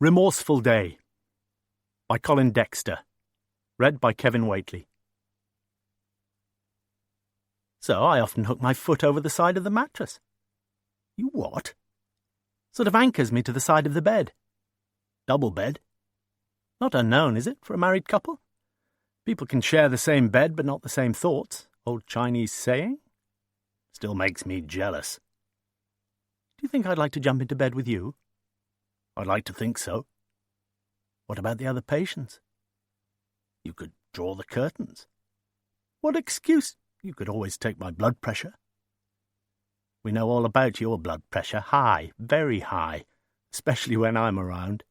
Remorseful Day by Colin Dexter. Read by Kevin Waitley. So I often hook my foot over the side of the mattress. You what? Sort of anchors me to the side of the bed. Double bed. Not unknown, is it, for a married couple? People can share the same bed but not the same thoughts. Old Chinese saying. Still makes me jealous. Do you think I'd like to jump into bed with you? I'd like to think so. What about the other patients? You could draw the curtains. What excuse? You could always take my blood pressure. We know all about your blood pressure. High, very high, especially when I'm around.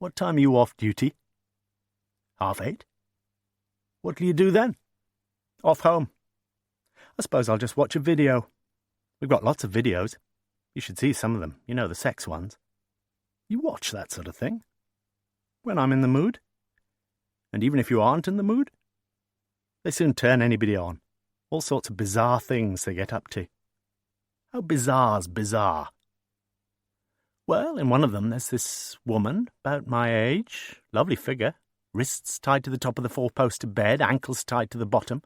What time are you off duty? 8:30. What'll you do then? Off home. I suppose I'll just watch a video. We've got lots of videos. You should see some of them, you know, the sex ones. You watch that sort of thing? When I'm in the mood? And even if you aren't in the mood? They soon turn anybody on. All sorts of bizarre things they get up to. How bizarre's bizarre? Well, in one of them there's this woman, about my age, lovely figure, wrists tied to the top of the four-poster bed, ankles tied to the bottom.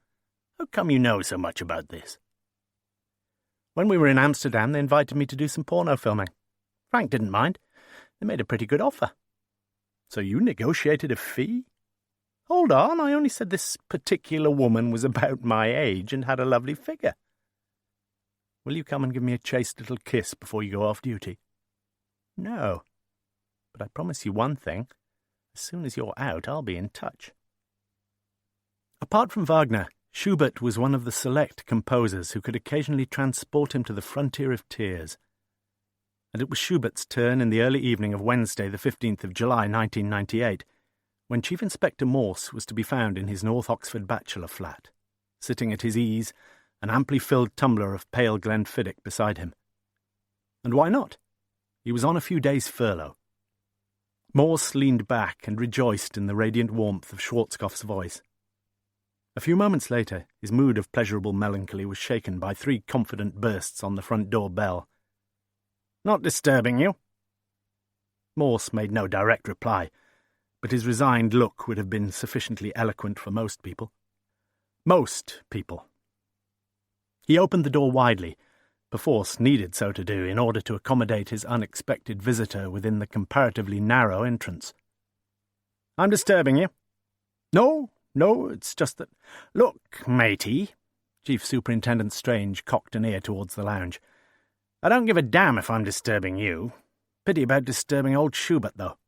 How come you know so much about this? When we were in Amsterdam, they invited me to do some porno filming. Frank didn't mind. They made a pretty good offer. So you negotiated a fee? Hold on, I only said this particular woman was about my age and had a lovely figure. Will you come and give me a chaste little kiss before you go off duty? No. But I promise you one thing. As soon as you're out, I'll be in touch. Apart from Wagner, Schubert was one of the select composers who could occasionally transport him to the frontier of tears. And it was Schubert's turn in the early evening of Wednesday, the 15th of July, 1998, when Chief Inspector Morse was to be found in his North Oxford bachelor flat, sitting at his ease, an amply filled tumbler of pale Glenfiddich beside him. And why not? He was on a few days' furlough. Morse leaned back and rejoiced in the radiant warmth of Schwarzkopf's voice. A few moments later, his mood of pleasurable melancholy was shaken by 3 confident bursts on the front door bell. Not disturbing you? Morse made no direct reply, but his resigned look would have been sufficiently eloquent for most people. Most people. He opened the door widely, perforce needed so to do in order to accommodate his unexpected visitor within the comparatively narrow entrance. I'm disturbing you? No, it's just that... Look, matey, Chief Superintendent Strange cocked an ear towards the lounge. I don't give a damn if I'm disturbing you. Pity about disturbing old Schubert, though.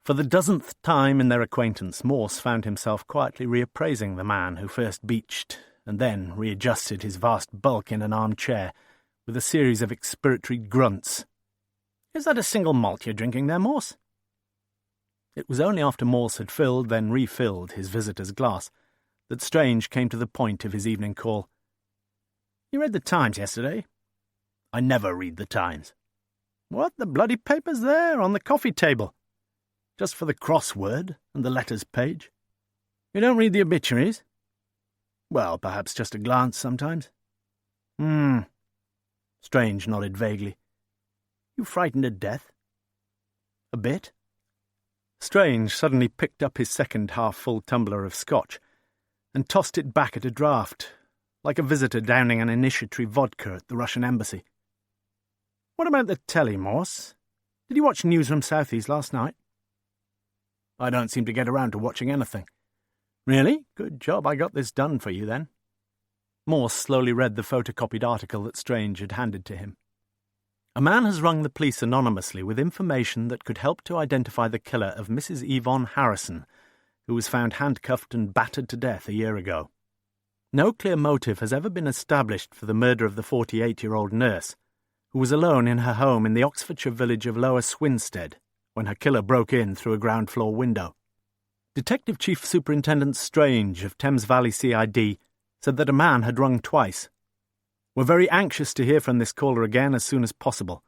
For the 12th time in their acquaintance, Morse found himself quietly reappraising the man who first beached and then readjusted his vast bulk in an armchair with a series of expiratory grunts. Is that a single malt you're drinking there, Morse? It was only after Morse had filled, then refilled his visitor's glass that Strange came to the point of his evening call. You read the Times yesterday? I never read the Times. What, the bloody paper's there on the coffee table. Just for the crossword and the letters page. You don't read the obituaries? Well, perhaps just a glance sometimes. Strange nodded vaguely. You frightened to death? A bit. Strange suddenly picked up his second half-full tumbler of scotch and tossed it back at a draught, like a visitor downing an initiatory vodka at the Russian embassy. What about the telly, Morse? Did you watch News from Southeast last night? I don't seem to get around to watching anything. Really? Good job I got this done for you, then. Morse slowly read the photocopied article that Strange had handed to him. A man has rung the police anonymously with information that could help to identify the killer of Mrs. Yvonne Harrison, who was found handcuffed and battered to death a year ago. No clear motive has ever been established for the murder of the 48-year-old nurse, who was alone in her home in the Oxfordshire village of Lower Swinstead when her killer broke in through a ground-floor window. Detective Chief Superintendent Strange of Thames Valley CID said that a man had rung twice. We're very anxious to hear from this caller again as soon as possible.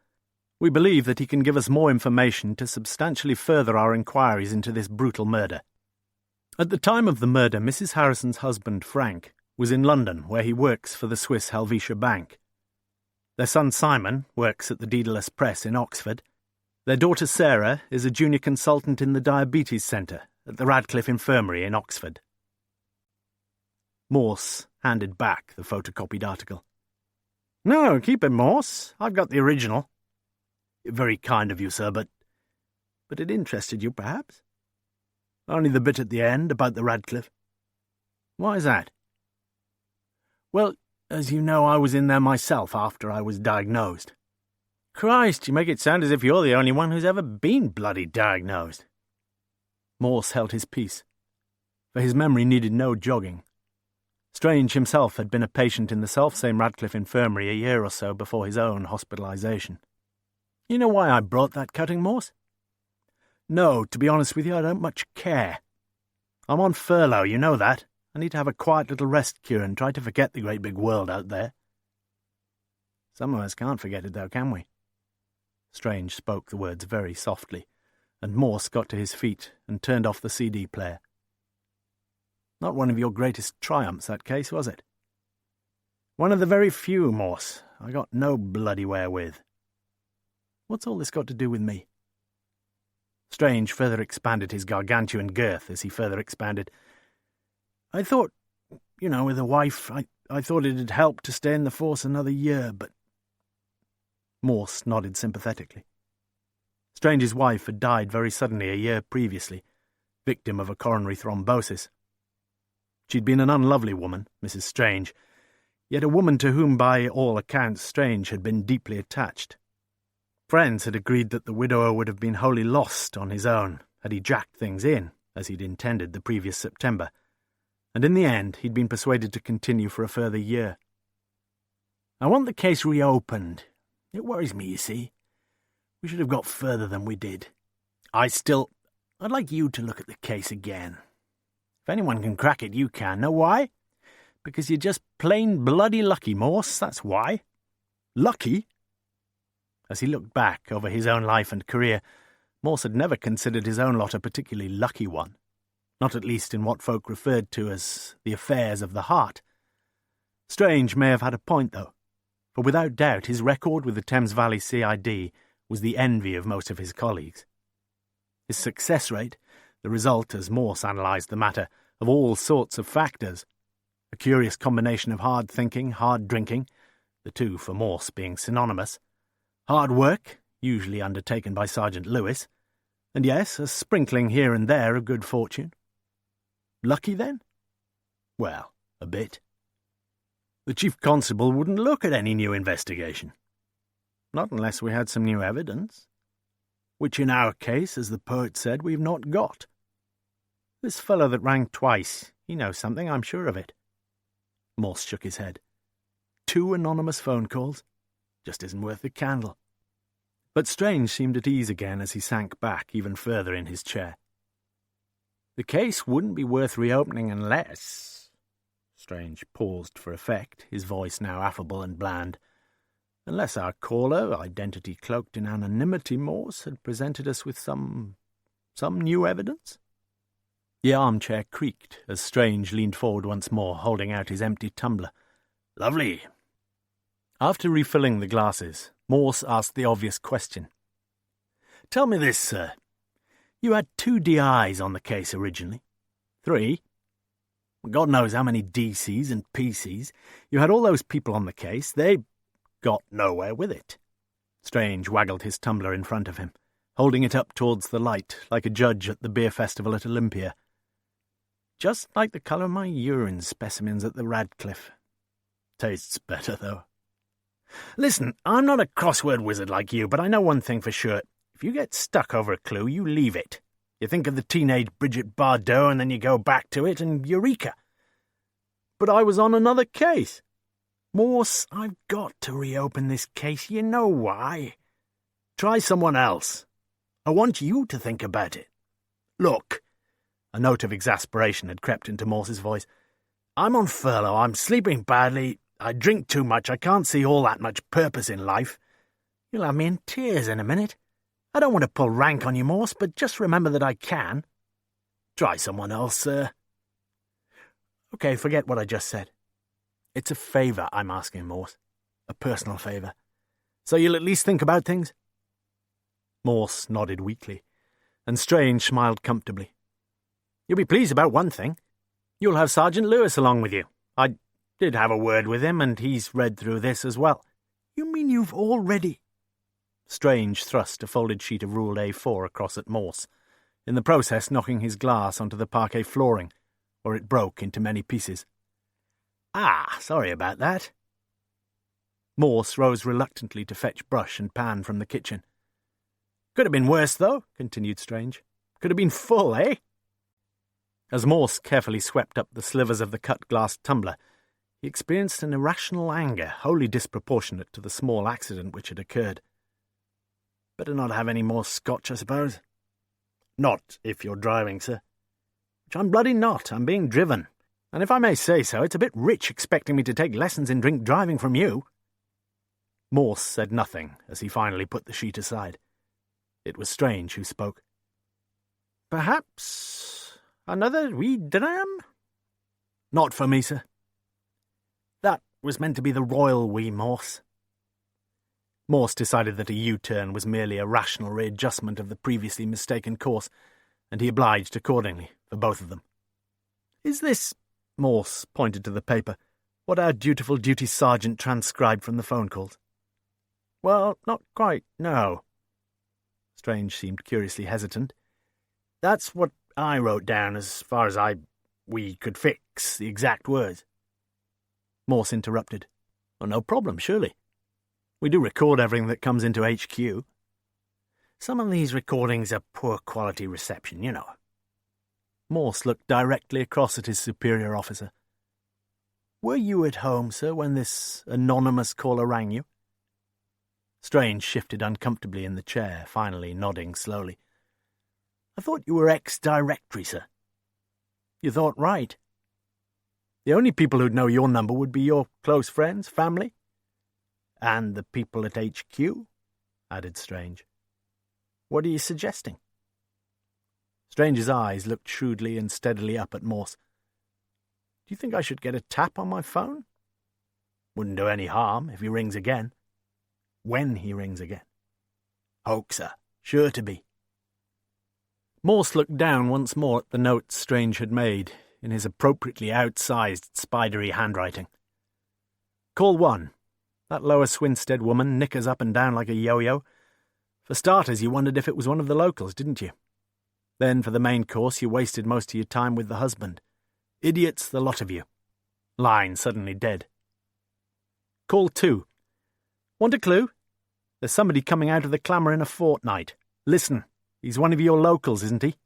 We believe that he can give us more information to substantially further our inquiries into this brutal murder. At the time of the murder, Mrs. Harrison's husband, Frank, was in London, where he works for the Swiss Helvetia Bank. Their son Simon works at the Daedalus Press in Oxford, Their daughter Sarah is a junior consultant in the Diabetes Centre at the Radcliffe Infirmary in Oxford. Morse handed back the photocopied article. No, keep it, Morse. I've got the original. Very kind of you, sir, but it interested you, perhaps? Only the bit at the end about the Radcliffe. Why is that? Well, as you know, I was in there myself after I was diagnosed. Christ, you make it sound as if you're the only one who's ever been bloody diagnosed. Morse held his peace, for his memory needed no jogging. Strange himself had been a patient in the selfsame Radcliffe Infirmary a year or so before his own hospitalisation. You know why I brought that cutting, Morse? No, to be honest with you, I don't much care. I'm on furlough, you know that. I need to have a quiet little rest cure and try to forget the great big world out there. Some of us can't forget it, though, can we? Strange spoke the words very softly, and Morse got to his feet and turned off the CD player. Not one of your greatest triumphs, that case, was it? One of the very few, Morse, I got no bloody way with. What's all this got to do with me? Strange further expanded his gargantuan girth as he further expanded. I thought, with a wife, I thought it'd help to stay in the force another year, but... Morse nodded sympathetically. Strange's wife had died very suddenly a year previously, victim of a coronary thrombosis. She'd been an unlovely woman, Mrs. Strange, yet a woman to whom, by all accounts, Strange had been deeply attached. Friends had agreed that the widower would have been wholly lost on his own had he jacked things in, as he'd intended the previous September, and in the end he'd been persuaded to continue for a further year. I want the case reopened. It worries me, you see. We should have got further than we did. I'd like you to look at the case again. If anyone can crack it, you can. Know why? Because you're just plain bloody lucky, Morse, that's why. Lucky? As he looked back over his own life and career, Morse had never considered his own lot a particularly lucky one, not at least in what folk referred to as the affairs of the heart. Strange may have had a point, though, for without doubt his record with the Thames Valley CID was the envy of most of his colleagues. His success rate, the result, as Morse analysed the matter, of all sorts of factors, a curious combination of hard thinking, hard drinking, the two for Morse being synonymous, hard work, usually undertaken by Sergeant Lewis, and yes, a sprinkling here and there of good fortune. Lucky, then? Well, a bit. The Chief Constable wouldn't look at any new investigation. Not unless we had some new evidence, which in our case, as the poet said, we've not got. This fellow that rang twice, he knows something, I'm sure of it. Morse shook his head. 2 anonymous phone calls? Just isn't worth the candle. But Strange seemed at ease again as he sank back even further in his chair. The case wouldn't be worth reopening unless... Strange paused for effect, his voice now affable and bland. Unless our caller, identity cloaked in anonymity, Morse, had presented us with some new evidence? The armchair creaked as Strange leaned forward once more, holding out his empty tumbler. Lovely. After refilling the glasses, Morse asked the obvious question. Tell me this, sir. You had 2 DIs on the case originally. 3? God knows how many DCs and PCs. You had all those people on the case. They got nowhere with it. Strange waggled his tumbler in front of him, holding it up towards the light like a judge at the beer festival at Olympia. Just like the colour of my urine specimens at the Radcliffe. Tastes better, though. Listen, I'm not a crossword wizard like you, but I know one thing for sure. If you get stuck over a clue, you leave it. You think of the teenage Bridget Bardot and then you go back to it and eureka. But I was on another case. Morse, I've got to reopen this case. You know why. Try someone else. I want you to think about it. Look. A note of exasperation had crept into Morse's voice. I'm on furlough. I'm sleeping badly. I drink too much. I can't see all that much purpose in life. You'll have me in tears in a minute. I don't want to pull rank on you, Morse, but just remember that I can. Try someone else, sir. Okay, forget what I just said. It's a favour I'm asking, Morse. A personal favour. So you'll at least think about things? Morse nodded weakly, and Strange smiled comfortably. "You'll be pleased about one thing. You'll have Sergeant Lewis along with you. I did have a word with him, and he's read through this as well." "You mean you've already—" Strange thrust a folded sheet of ruled A4 across at Morse, in the process knocking his glass onto the parquet flooring, where it broke into many pieces. "Ah, sorry about that." Morse rose reluctantly to fetch brush and pan from the kitchen. "Could have been worse, though," continued Strange. "Could have been full, eh?" As Morse carefully swept up the slivers of the cut-glass tumbler, he experienced an irrational anger wholly disproportionate to the small accident which had occurred. "Better not have any more scotch, I suppose?" "Not if you're driving, sir." "Which I'm bloody not. I'm being driven. And if I may say so, it's a bit rich expecting me to take lessons in drink driving from you." Morse said nothing as he finally put the sheet aside. It was Strange who spoke. "Perhaps another wee dram?" "Not for me, sir." "That was meant to be the royal wee, Morse." Morse decided that a U-turn was merely a rational readjustment of the previously mistaken course, and he obliged accordingly for both of them. "Is this," Morse pointed to the paper, "what our dutiful duty sergeant transcribed from the phone calls?" "Well, not quite, no." Strange seemed curiously hesitant. "That's what I wrote down as far as we could fix the exact words." Morse interrupted. "Well, no problem, surely. We do record everything that comes into HQ. Some of these recordings are poor quality reception, you know." Morse looked directly across at his superior officer. "Were you at home, sir, when this anonymous caller rang you?" Strange shifted uncomfortably in the chair, finally nodding slowly. "I thought you were ex-directory, sir." "You thought right. The only people who'd know your number would be your close friends, family." "And the people at HQ," added Strange. "What are you suggesting?" Strange's eyes looked shrewdly and steadily up at Morse. "Do you think I should get a tap on my phone?" "Wouldn't do any harm if he rings again." "When he rings again?" "Hoaxer. Sure to be." Morse looked down once more at the notes Strange had made, in his appropriately outsized, spidery handwriting. "Call 1. That Lois Winstead woman knickers up and down like a yo-yo. For starters, you wondered if it was one of the locals, didn't you? Then, for the main course, you wasted most of your time with the husband. Idiots, the lot of you." Line suddenly dead. "Call 2. Want a clue? There's somebody coming out of the clamour in a fortnight. Listen, he's one of your locals, isn't he?"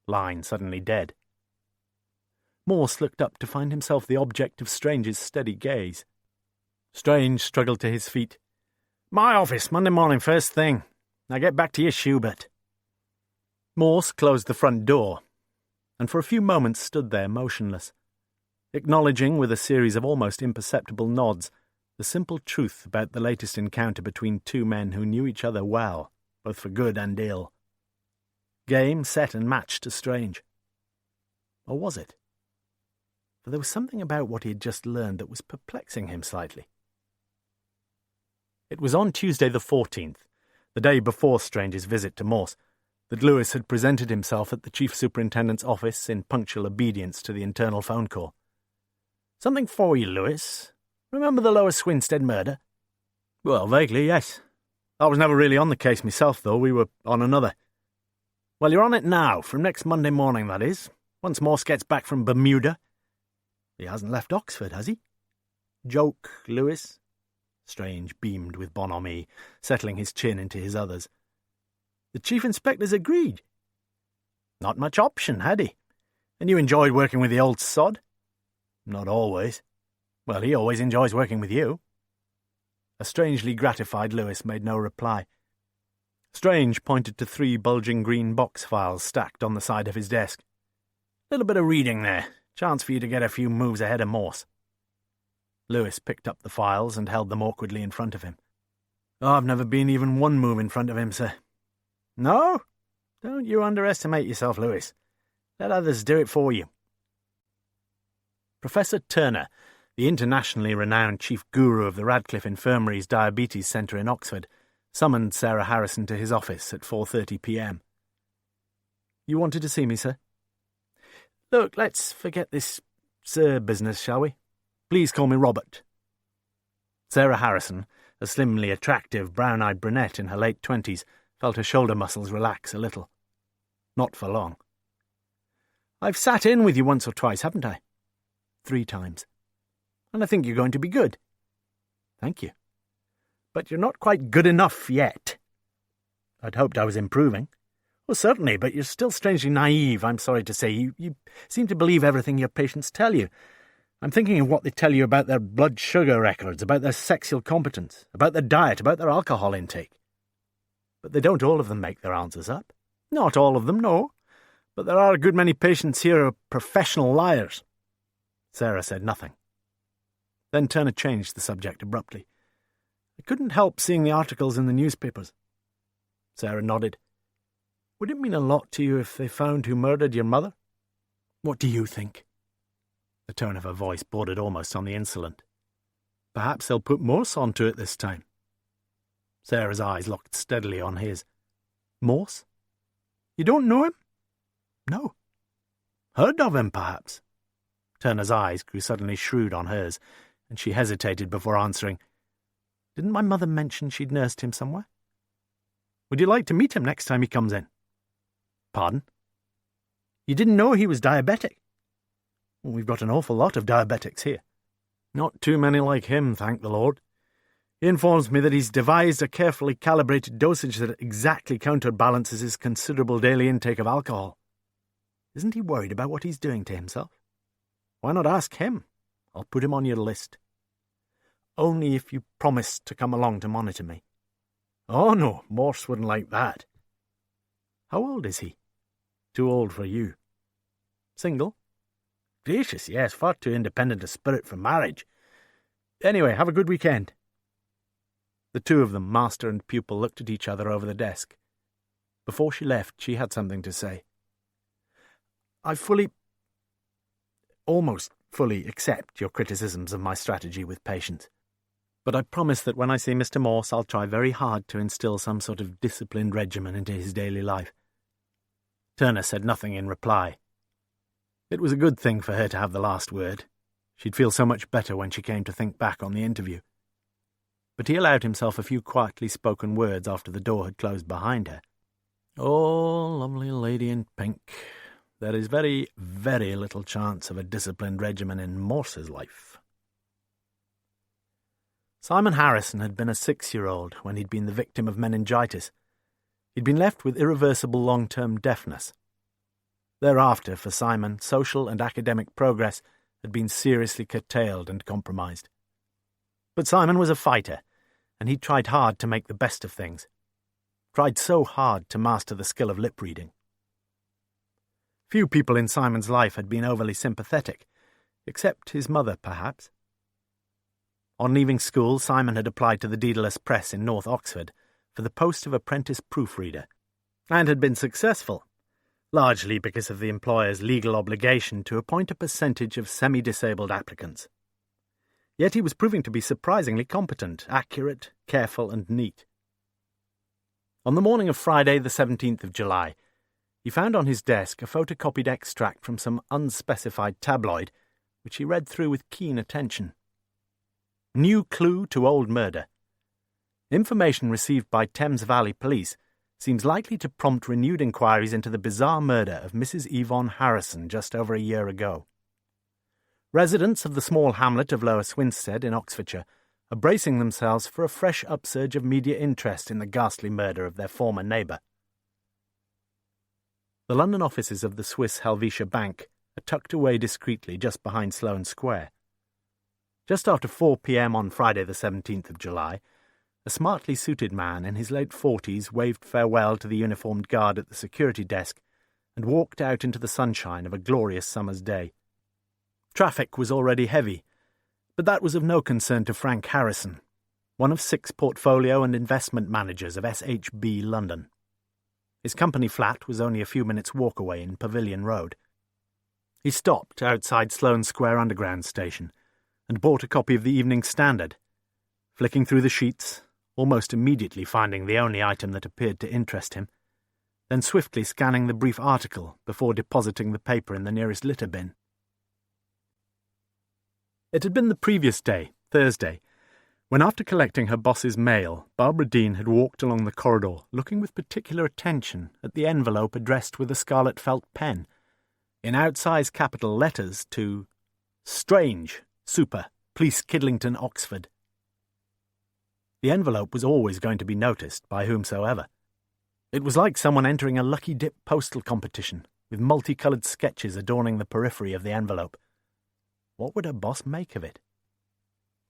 Line suddenly dead. Morse looked up to find himself the object of Strange's steady gaze. Strange struggled to his feet. "My office, Monday morning, first thing. Now get back to your Schubert." Morse closed the front door, and for a few moments stood there motionless, acknowledging with a series of almost imperceptible nods the simple truth about the latest encounter between two men who knew each other well, both for good and ill. Game, set, and match to Strange. Or was it? For there was something about what he had just learned that was perplexing him slightly. It was on Tuesday the 14th, the day before Strange's visit to Morse, that Lewis had presented himself at the Chief Superintendent's office in punctual obedience to the internal phone call. "Something for you, Lewis. Remember the Lois Winstead murder?" "Well, vaguely, yes. I was never really on the case myself, though. We were on another." "Well, you're on it now, from next Monday morning, that is, once Morse gets back from Bermuda." "He hasn't left Oxford, has he?" "Joke, Lewis." Strange beamed with bonhomie, settling his chin into his others. "The Chief Inspector's agreed." "Not much option, had he? And you enjoyed working with the old sod?" "Not always." "Well, he always enjoys working with you." A strangely gratified Lewis made no reply. Strange pointed to 3 bulging green box files stacked on the side of his desk. "Little bit of reading there. Chance for you to get a few moves ahead of Morse." Lewis picked up the files and held them awkwardly in front of him. "Oh, I've never been even one move in front of him, sir." "No? Don't you underestimate yourself, Lewis. Let others do it for you." Professor Turner, the internationally renowned chief guru of the Radcliffe Infirmary's Diabetes Centre in Oxford, summoned Sarah Harrison to his office at 4:30 p.m. "You wanted to see me, sir?" "Look, let's forget this sir business, shall we? Please call me Robert." Sarah Harrison, a slimly attractive, brown-eyed brunette in her late 20s, felt her shoulder muscles relax a little. Not for long. "I've sat in with you once or twice, haven't I?" "3 times. And I think you're going to be good." "Thank you. But you're not quite good enough yet." "I'd hoped I was improving." "Well, certainly, but you're still strangely naive, I'm sorry to say. You seem to believe everything your patients tell you. I'm thinking of what they tell you about their blood sugar records, about their sexual competence, about their diet, about their alcohol intake. But they don't all of them make their answers up. Not all of them, no. But there are a good many patients here who are professional liars." Sarah said nothing. Then Turner changed the subject abruptly. "I couldn't help seeing the articles in the newspapers." Sarah nodded. "Would it mean a lot to you if they found who murdered your mother?" "What do you think?" The tone of her voice bordered almost on the insolent. "Perhaps they'll put Morse onto it this time." Sarah's eyes locked steadily on his. "Morse? You don't know him?" "No." "Heard of him, perhaps?" Turner's eyes grew suddenly shrewd on hers, and she hesitated before answering. "Didn't my mother mention she'd nursed him somewhere?" "Would you like to meet him next time he comes in?" "Pardon?" "You didn't know he was diabetic?" "Well, we've got an awful lot of diabetics here." "Not too many like him, thank the Lord. He informs me that he's devised a carefully calibrated dosage that exactly counterbalances his considerable daily intake of alcohol. Isn't he worried about what he's doing to himself? Why not ask him? I'll put him on your list. Only if you promise to come along to monitor me." "Oh, no, Morse wouldn't like that." "How old is he?" "Too old for you." "Single?" "Gracious, yes, far too independent a spirit for marriage. Anyway, have a good weekend." The two of them, master and pupil, looked at each other over the desk. Before she left, she had something to say. "I almost fully accept your criticisms of my strategy with patients. But I promise that when I see Mr. Morse, I'll try very hard to instill some sort of disciplined regimen into his daily life." Turner said nothing in reply. It was a good thing for her to have the last word. She'd feel so much better when she came to think back on the interview. But he allowed himself a few quietly spoken words after the door had closed behind her. "Oh, lovely lady in pink, there is very, very little chance of a disciplined regimen in Morse's life." Simon Harrison had been a 6-year-old when he'd been the victim of meningitis. He'd been left with irreversible long-term deafness. Thereafter, for Simon, social and academic progress had been seriously curtailed and compromised. But Simon was a fighter, and he'd tried hard to make the best of things. Tried so hard to master the skill of lip-reading. Few people in Simon's life had been overly sympathetic, except his mother, perhaps. On leaving school, Simon had applied to the Daedalus Press in North Oxford for the post of apprentice proofreader, and had been successful, largely because of the employer's legal obligation to appoint a percentage of semi-disabled applicants. Yet he was proving to be surprisingly competent, accurate, careful, and neat. On the morning of Friday, the 17th of July, he found on his desk a photocopied extract from some unspecified tabloid, which he read through with keen attention. New clue to old murder. Information received by Thames Valley Police seems likely to prompt renewed inquiries into the bizarre murder of Mrs. Yvonne Harrison just over a year ago. Residents of the small hamlet of Lower Swinstead in Oxfordshire are bracing themselves for a fresh upsurge of media interest in the ghastly murder of their former neighbour. The London offices of the Swiss Helvetia Bank are tucked away discreetly just behind Sloane Square. Just after 4 p.m. on Friday the 17th of July, a smartly suited man in his late 40s waved farewell to the uniformed guard at the security desk and walked out into the sunshine of a glorious summer's day. Traffic was already heavy, but that was of no concern to Frank Harrison, one of 6 portfolio and investment managers of SHB London. His company flat was only a few minutes' walk away in Pavilion Road. He stopped outside Sloane Square Underground station and bought a copy of the Evening Standard. Flicking through the sheets, almost immediately finding the only item that appeared to interest him, then swiftly scanning the brief article before depositing the paper in the nearest litter bin. It had been the previous day, Thursday, when after collecting her boss's mail, Barbara Dean had walked along the corridor looking with particular attention at the envelope addressed with a scarlet felt pen, in outsize capital letters, to Strange, Super, Police Kidlington, Oxford. The envelope was always going to be noticed by whomsoever. It was like someone entering a lucky dip postal competition, with multicoloured sketches adorning the periphery of the envelope. What would her boss make of it?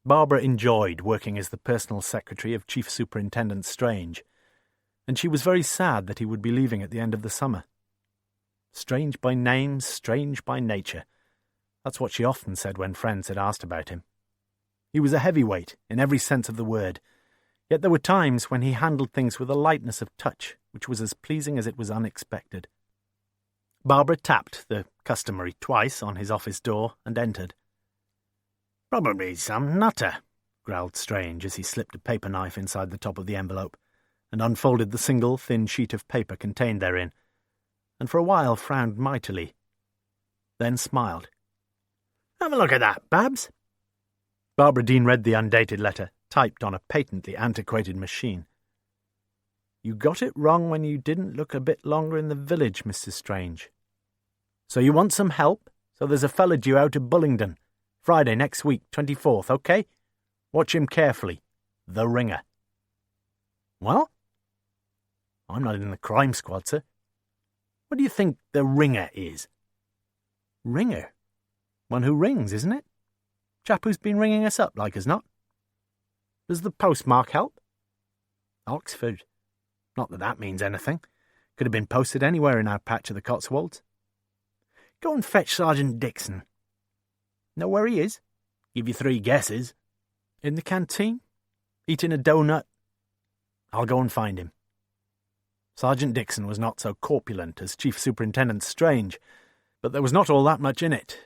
Barbara enjoyed working as the personal secretary of Chief Superintendent Strange, and she was very sad that he would be leaving at the end of the summer. Strange by name, strange by nature. That's what she often said when friends had asked about him. He was a heavyweight in every sense of the word, yet there were times when he handled things with a lightness of touch which was as pleasing as it was unexpected. Barbara tapped the customary twice on his office door and entered. "Probably some nutter," growled Strange as he slipped a paper knife inside the top of the envelope and unfolded the single thin sheet of paper contained therein, and for a while frowned mightily, then smiled. "Have a look at that, Babs." Barbara Dean read the undated letter, typed on a patently antiquated machine. "You got it wrong when you didn't look a bit longer in the village, Mrs. Strange. So you want some help? So there's a fella due out of Bullingdon. Friday next week, 24th, OK? Watch him carefully. The Ringer." "Well?" "I'm not in the crime squad, sir." "What do you think the Ringer is?" "Ringer? One who rings, isn't it? Chap who's been ringing us up, like as not. Does the postmark help?" "Oxford. Not that that means anything. Could have been posted anywhere in our patch of the Cotswolds." "Go and fetch Sergeant Dixon." "Know where he is?" "Give you 3 guesses." "In the canteen? Eating a doughnut?" "I'll go and find him." Sergeant Dixon was not so corpulent as Chief Superintendent Strange, but there was not all that much in it,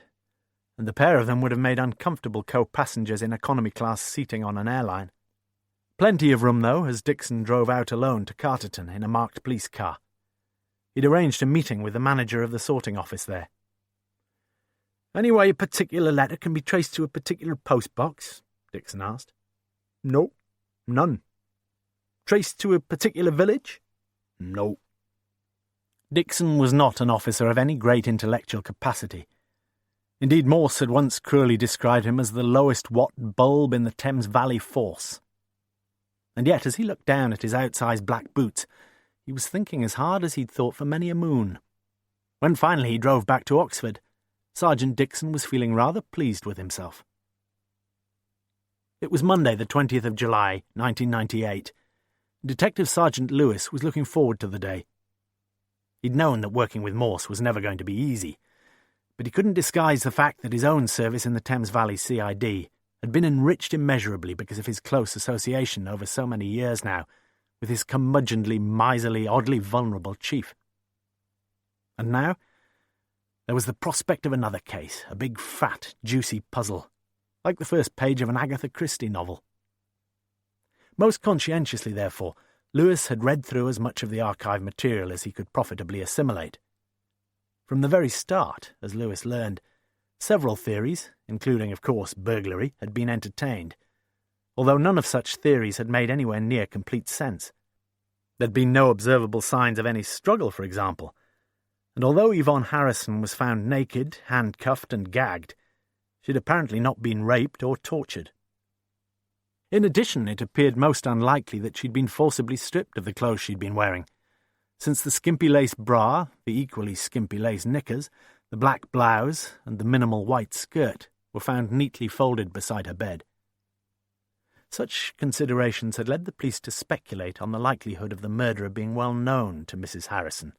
and the pair of them would have made uncomfortable co-passengers in economy-class seating on an airline. Plenty of room, though, as Dixon drove out alone to Carterton in a marked police car. He'd arranged a meeting with the manager of the sorting office there. "Any way a particular letter can be traced to a particular postbox?" Dixon asked. "No, none." "Traced to a particular village?" "No." Dixon was not an officer of any great intellectual capacity. Indeed, Morse had once cruelly described him as the lowest watt bulb in the Thames Valley Force. And yet, as he looked down at his outsized black boots, he was thinking as hard as he'd thought for many a moon. When finally he drove back to Oxford, Sergeant Dixon was feeling rather pleased with himself. It was Monday, the 20th of July, 1998. Detective Sergeant Lewis was looking forward to the day. He'd known that working with Morse was never going to be easy, but he couldn't disguise the fact that his own service in the Thames Valley CID had been enriched immeasurably because of his close association over so many years now with his curmudgeonly, miserly, oddly vulnerable chief. And now there was the prospect of another case, a big, fat, juicy puzzle, like the first page of an Agatha Christie novel. Most conscientiously, therefore, Lewis had read through as much of the archive material as he could profitably assimilate. From the very start, as Lewis learned, several theories, including, of course, burglary, had been entertained, although none of such theories had made anywhere near complete sense. There'd been no observable signs of any struggle, for example, and although Yvonne Harrison was found naked, handcuffed and gagged, she'd apparently not been raped or tortured. In addition, it appeared most unlikely that she'd been forcibly stripped of the clothes she'd been wearing, since the skimpy lace bra, the equally skimpy lace knickers, the black blouse, and the minimal white skirt were found neatly folded beside her bed. Such considerations had led the police to speculate on the likelihood of the murderer being well known to Mrs. Harrison,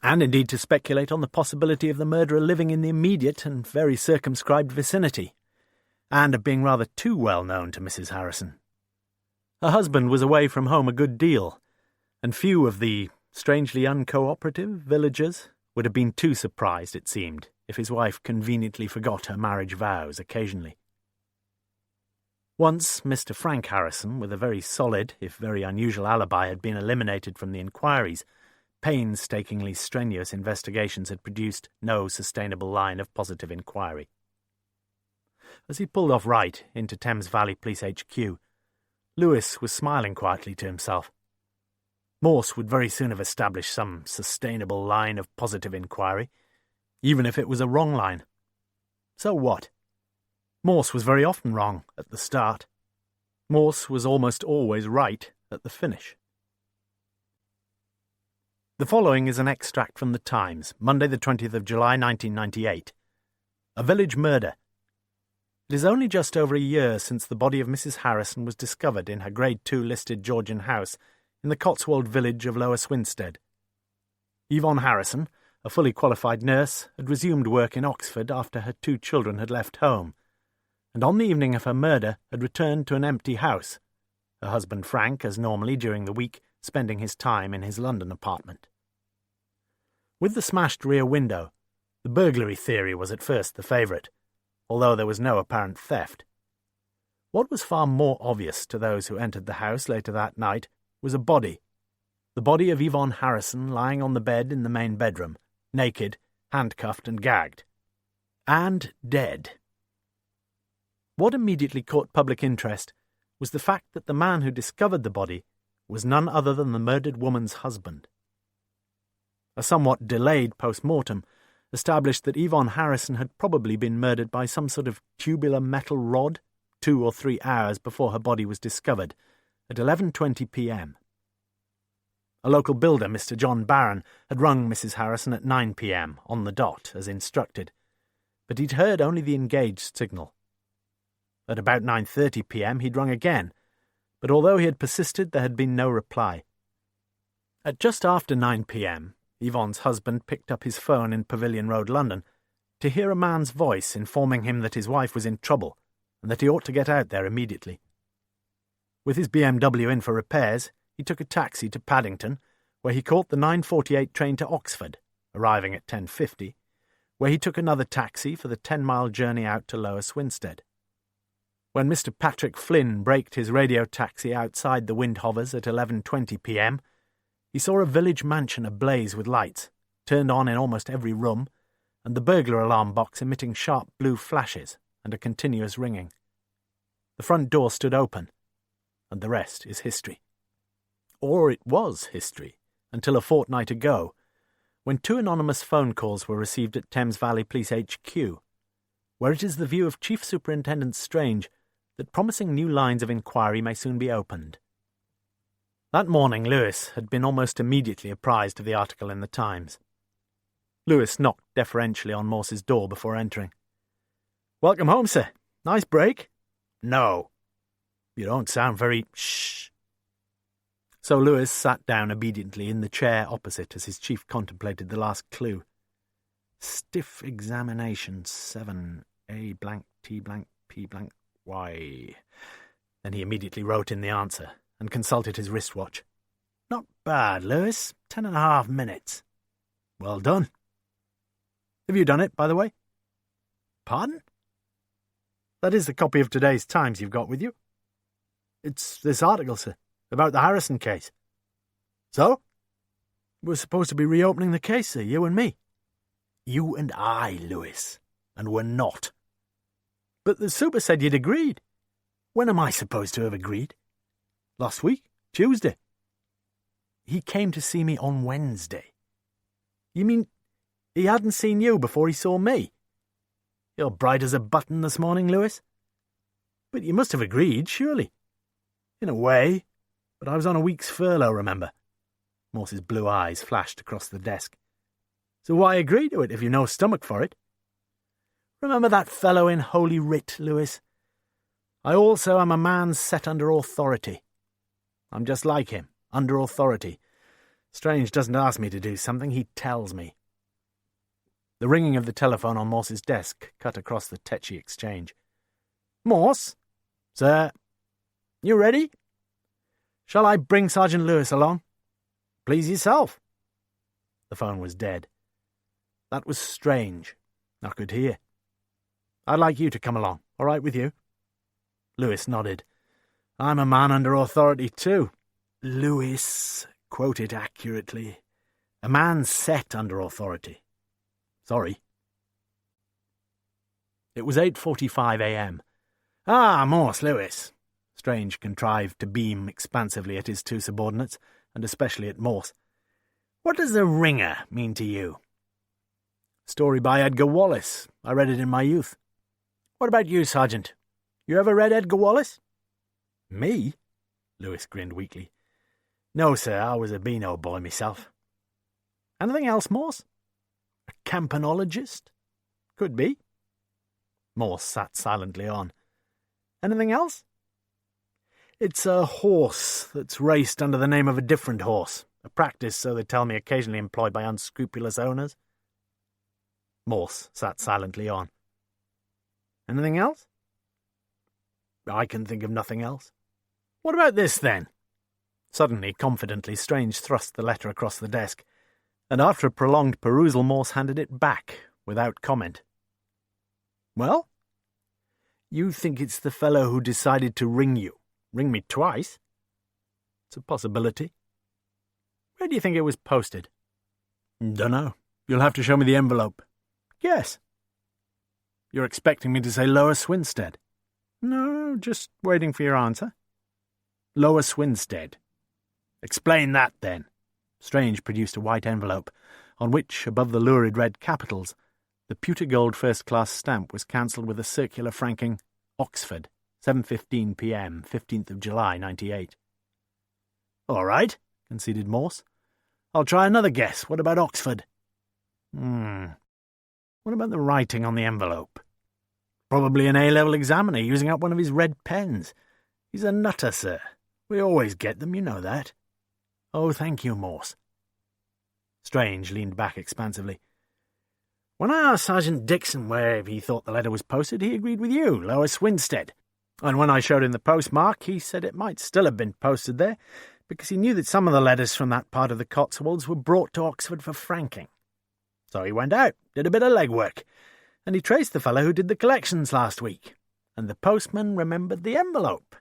and indeed to speculate on the possibility of the murderer living in the immediate and very circumscribed vicinity, and of being rather too well known to Mrs. Harrison. Her husband was away from home a good deal, and few of the strangely uncooperative villagers would have been too surprised, it seemed, if his wife conveniently forgot her marriage vows occasionally. Once Mr. Frank Harrison, with a very solid, if very unusual alibi, had been eliminated from the inquiries, painstakingly strenuous investigations had produced no sustainable line of positive inquiry. As he pulled off right into Thames Valley Police HQ, Lewis was smiling quietly to himself. Morse would very soon have established some sustainable line of positive inquiry, even if it was a wrong line. So what? Morse was very often wrong at the start. Morse was almost always right at the finish. The following is an extract from the Times, Monday the 20th of July 1998. A village murder. It is only just over a year since the body of Mrs. Harrison was discovered in her Grade 2 listed Georgian house in the Cotswold village of Lower Swinstead. Yvonne Harrison, a fully qualified nurse, had resumed work in Oxford after her 2 children had left home, and on the evening of her murder had returned to an empty house, her husband Frank, as normally during the week, spending his time in his London apartment. With the smashed rear window, the burglary theory was at first the favourite, although there was no apparent theft. What was far more obvious to those who entered the house later that night was a body, the body of Yvonne Harrison lying on the bed in the main bedroom, naked, handcuffed and gagged. And dead. What immediately caught public interest was the fact that the man who discovered the body was none other than the murdered woman's husband. A somewhat delayed post-mortem established that Yvonne Harrison had probably been murdered by some sort of tubular metal rod 2 or 3 hours before her body was discovered, at 11:20 p.m. A local builder, Mr. John Barron, had rung Mrs. Harrison at 9 p.m, on the dot, as instructed, but he'd heard only the engaged signal. At about 9:30 p.m. he'd rung again, but although he had persisted, there had been no reply. At just after 9 p.m, Yvonne's husband picked up his phone in Pavilion Road, London, to hear a man's voice informing him that his wife was in trouble and that he ought to get out there immediately. With his BMW in for repairs, he took a taxi to Paddington, where he caught the 9:48 train to Oxford, arriving at 10:50, where he took another taxi for the 10-mile journey out to Lower Swinstead. When Mr. Patrick Flynn braked his radio taxi outside the Windhovers at 11:20 p.m, he saw a village mansion ablaze with lights, turned on in almost every room, and the burglar alarm box emitting sharp blue flashes and a continuous ringing. The front door stood open, and the rest is history. Or it was history, until a fortnight ago, when 2 anonymous phone calls were received at Thames Valley Police HQ, where it is the view of Chief Superintendent Strange that promising new lines of inquiry may soon be opened. That morning Lewis had been almost immediately apprised of the article in the Times. Lewis knocked deferentially on Morse's door before entering. "Welcome home, sir. Nice break?" "No." "You don't sound very shh." So Lewis sat down obediently in the chair opposite as his chief contemplated the last clue. Stiff examination 7, A blank T blank P blank Y. Then he immediately wrote in the answer and consulted his wristwatch. "Not bad, Lewis. 10.5 minutes. Well done. Have you done it, by the way?" "Pardon?" "That is the copy of today's Times you've got with you." "It's this article, sir, about the Harrison case." "So? We're supposed to be reopening the case, sir, you and me." "You and I, Lewis, and we're not." "But the super said you'd agreed." "When am I supposed to have agreed?" "Last week, Tuesday." "He came to see me on Wednesday." "You mean he hadn't seen you before he saw me?" "You're bright as a button this morning, Lewis." "But you must have agreed, surely." "In a way, but I was on a week's furlough, remember." Morse's blue eyes flashed across the desk. "So why agree to it if you've no stomach for it?" "Remember that fellow in Holy Writ, Lewis? I also am a man set under authority. I'm just like him, under authority. Strange doesn't ask me to do something, he tells me." The ringing of the telephone on Morse's desk cut across the tetchy exchange. "Morse?" "Sir?" "You ready?" "Shall I bring Sergeant Lewis along?" "Please yourself." The phone was dead. That was strange. I could hear. "I'd like you to come along. All right with you?" Lewis nodded. I'm a man under authority too. Lewis, quote it accurately. A man set under authority. Sorry. It was 8:45 a.m. Ah, Morse, Lewis. Strange contrived to beam expansively at his two subordinates, and especially at Morse. What does the Ringer mean to you? Story by Edgar Wallace. I read it in my youth. What about you, Sergeant? You ever read Edgar Wallace? Me? Lewis grinned weakly. No, sir, I was a Beano boy myself. Anything else, Morse? A campanologist? Could be. Morse sat silently on. Anything else? It's a horse that's raced under the name of a different horse, a practice, so they tell me, occasionally employed by unscrupulous owners. Morse sat silently on. Anything else? I can think of nothing else. What about this, then? Suddenly, confidently, Strange thrust the letter across the desk, and after a prolonged perusal, Morse handed it back, without comment. Well? You think it's the fellow who decided to ring you? Ring me twice? It's a possibility. Where do you think it was posted? Dunno. You'll have to show me the envelope. Yes. You're expecting me to say Lower Swinstead? No, just waiting for your answer. Lower Swinstead. Explain that, then. Strange produced a white envelope, on which, above the lurid red capitals, the pewter gold first-class stamp was cancelled with a circular franking Oxford, 7:15 p.m., 15th of July, 98. All right, conceded Morse. I'll try another guess. What about Oxford? What about the writing on the envelope? Probably an A-level examiner using up one of his red pens. He's a nutter, sir. We always get them, you know that. Oh, thank you, Morse. Strange leaned back expansively. When I asked Sergeant Dixon where he thought the letter was posted, he agreed with you, Lower Swinstead. And when I showed him the postmark, he said it might still have been posted there, because he knew that some of the letters from that part of the Cotswolds were brought to Oxford for franking. So he went out, did a bit of legwork, and he traced the fellow who did the collections last week, and the postman remembered the envelope.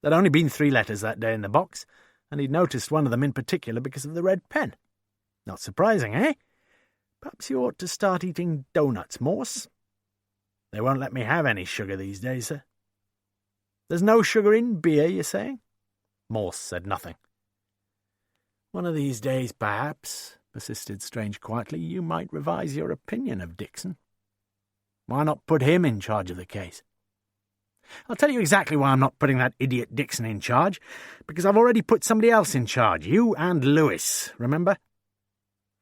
There'd only been 3 letters that day in the box, and he'd noticed one of them in particular because of the red pen. Not surprising, eh? Perhaps you ought to start eating doughnuts, Morse. They won't let me have any sugar these days, sir. There's no sugar in beer, you're saying? Morse said nothing. One of these days, perhaps, persisted Strange quietly, you might revise your opinion of Dixon. Why not put him in charge of the case? I'll tell you exactly why I'm not putting that idiot Dixon in charge, because I've already put somebody else in charge, you and Lewis, remember?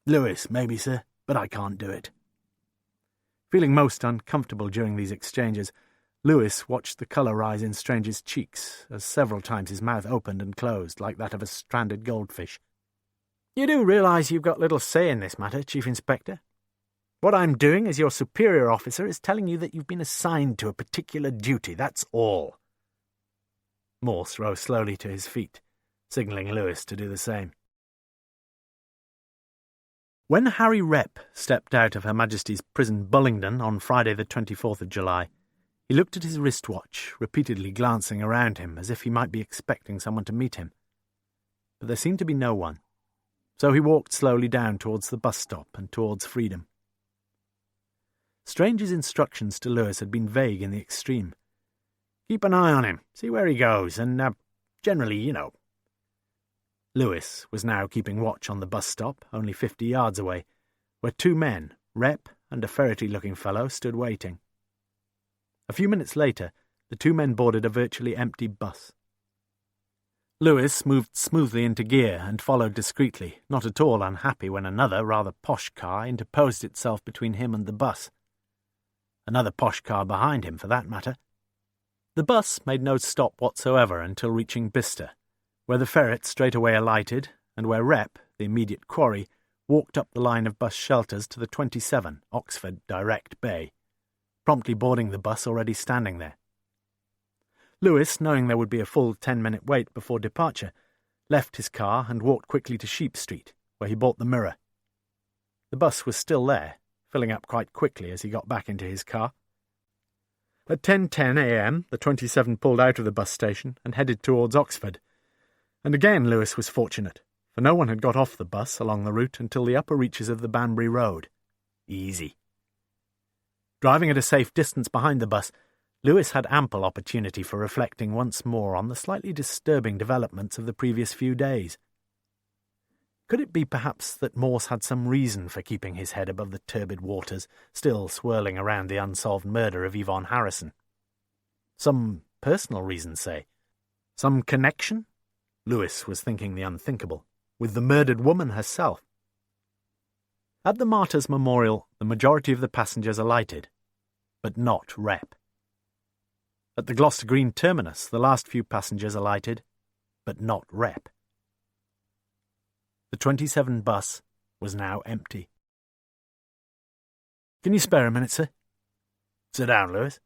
Lewis, maybe, sir, but I can't do it. Feeling most uncomfortable during these exchanges, Lewis watched the colour rise in Strange's cheeks as several times his mouth opened and closed like that of a stranded goldfish. You do realise you've got little say in this matter, Chief Inspector? What I'm doing as your superior officer is telling you that you've been assigned to a particular duty, that's all. Morse rose slowly to his feet, signalling Lewis to do the same. When Harry Rep stepped out of Her Majesty's Prison Bullingdon on Friday the 24th of July, he looked at his wristwatch, repeatedly glancing around him as if he might be expecting someone to meet him. But there seemed to be no one, so he walked slowly down towards the bus stop and towards freedom. Strange's instructions to Lewis had been vague in the extreme. Keep an eye on him, see where he goes, and, generally, you know. Lewis was now keeping watch on the bus stop, only 50 yards away, where 2 men, Rep and a ferrety-looking fellow, stood waiting. A few minutes later, the 2 men boarded a virtually empty bus. Lewis moved smoothly into gear and followed discreetly, not at all unhappy when another, rather posh car interposed itself between him and the bus. Another posh car behind him, for that matter. The bus made no stop whatsoever until reaching Bicester, where the ferret straightway alighted, and where Rep, the immediate quarry, walked up the line of bus shelters to the 27, Oxford Direct Bay, promptly boarding the bus already standing there. Lewis, knowing there would be a full 10-minute wait before departure, left his car and walked quickly to Sheep Street, where he bought the Mirror. The bus was still there, filling up quite quickly as he got back into his car. At 10:10 a.m, the 27 pulled out of the bus station and headed towards Oxford. And again Lewis was fortunate, for no one had got off the bus along the route until the upper reaches of the Banbury Road. Easy. Driving at a safe distance behind the bus, Lewis had ample opportunity for reflecting once more on the slightly disturbing developments of the previous few days. Could it be perhaps that Morse had some reason for keeping his head above the turbid waters, still swirling around the unsolved murder of Yvonne Harrison? Some personal reason, say? Some connection? Lewis was thinking the unthinkable, with the murdered woman herself. At the Martyrs' Memorial, the majority of the passengers alighted, but not Rep. At the Gloucester Green terminus, the last few passengers alighted, but not Rep. The 27 bus was now empty. "Can you spare a minute, sir?" "Sit down, Lewis."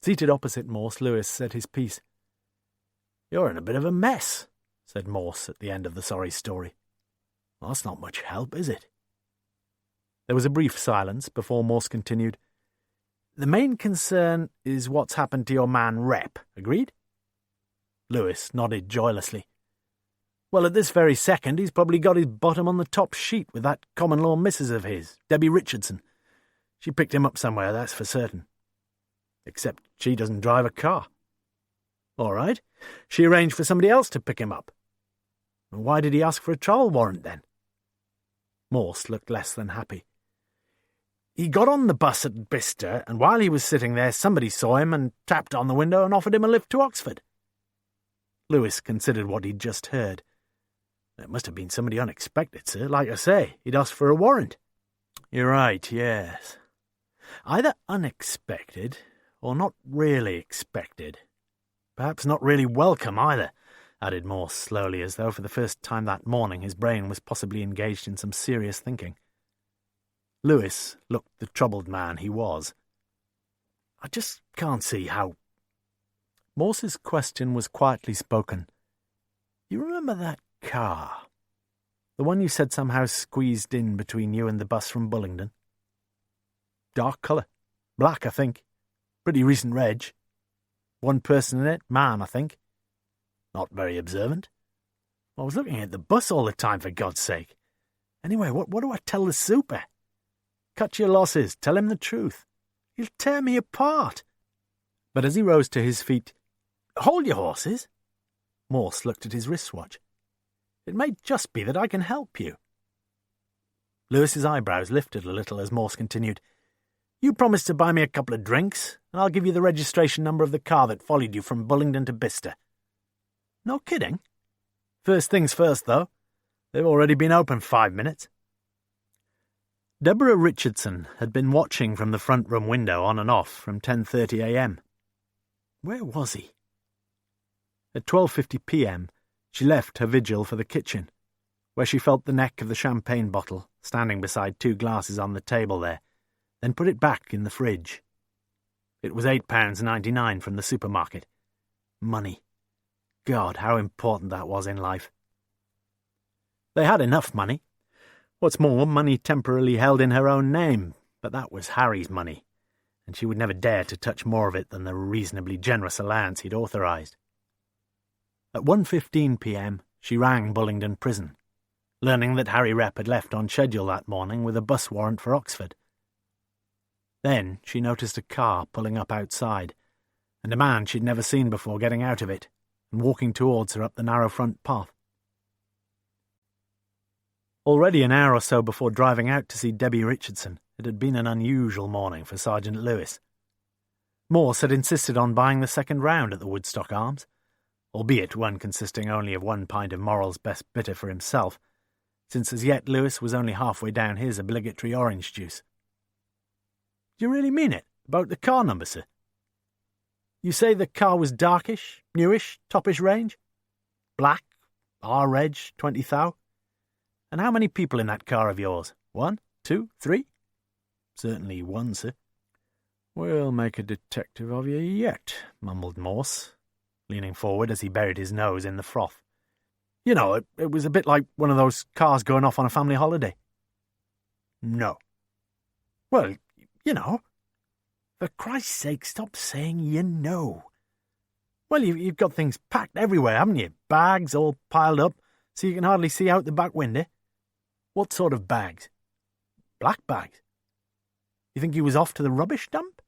Seated opposite Morse, Lewis said his piece. "You're in a bit of a mess," said Morse at the end of the sorry story. "Well, that's not much help, is it?" There was a brief silence before Morse continued. "The main concern is what's happened to your man Rep, agreed?" Lewis nodded joylessly. "Well, at this very second he's probably got his bottom on the top sheet with that common-law missus of his, Debbie Richardson. She picked him up somewhere, that's for certain. Except she doesn't drive a car. All right, she arranged for somebody else to pick him up. And why did he ask for a trial warrant, then?" Morse looked less than happy. "He got on the bus at Bicester, and while he was sitting there somebody saw him and tapped on the window and offered him a lift to Oxford." Lewis considered what he'd just heard. "It must have been somebody unexpected, sir. Like I say, he'd asked for a warrant." "You're right, yes. Either unexpected, or not really expected. Perhaps not really welcome, either," added Morse slowly, as though for the first time that morning his brain was possibly engaged in some serious thinking. Lewis looked the troubled man he was. "I just can't see how—" Morse's question was quietly spoken. "You remember that car? The one you said somehow squeezed in between you and the bus from Bullingdon? Dark colour. Black, I think. Pretty recent reg. One person in it, man, I think. Not very observant. I was looking at the bus all the time, for God's sake. Anyway, what do I tell the super? Cut your losses, tell him the truth. He'll tear me apart." But as he rose to his feet, "Hold your horses." Morse looked at his wristwatch. "It may just be that I can help you." Lewis's eyebrows lifted a little as Morse continued. "You promised to buy me a couple of drinks, and I'll give you the registration number of the car that followed you from Bullingdon to Bicester." "No kidding? First things first, though. They've already been open 5 minutes." Deborah Richardson had been watching from the front room window on and off from 10:30 a.m. Where was he? At 12:50 p.m, she left her vigil for the kitchen, where she felt the neck of the champagne bottle standing beside 2 glasses on the table there, then put it back in the fridge. It was £8.99 from the supermarket. Money. God, how important that was in life. They had enough money. What's more, money temporarily held in her own name, but that was Harry's money, and she would never dare to touch more of it than the reasonably generous allowance he'd authorised. At 1:15 p.m, she rang Bullingdon Prison, learning that Harry Rep had left on schedule that morning with a bus warrant for Oxford. Then she noticed a car pulling up outside, and a man she'd never seen before getting out of it and walking towards her up the narrow front path. Already an hour or so before driving out to see Debbie Richardson, it had been an unusual morning for Sergeant Lewis. Morse had insisted on buying the second round at the Woodstock Arms, albeit one consisting only of 1 pint of Morrell's best bitter for himself, since as yet Lewis was only halfway down his obligatory orange juice. "Do you really mean it, about the car number, sir? You say the car was darkish, newish, toppish range? Black, R-Reg, 20 thou? And how many people in that car of yours? 1, 2, 3? "Certainly 1, sir." "We'll make a detective of you yet," mumbled Morse, leaning forward as he buried his nose in the froth. "You know, it was a bit like one of those cars going off on a family holiday." "No." "Well, you know." For Christ's sake, stop saying you know. Well, you've got things packed everywhere, haven't you? Bags all piled up, so you can hardly see out the back window. What sort of bags? Black bags. You think he was off to the rubbish dump?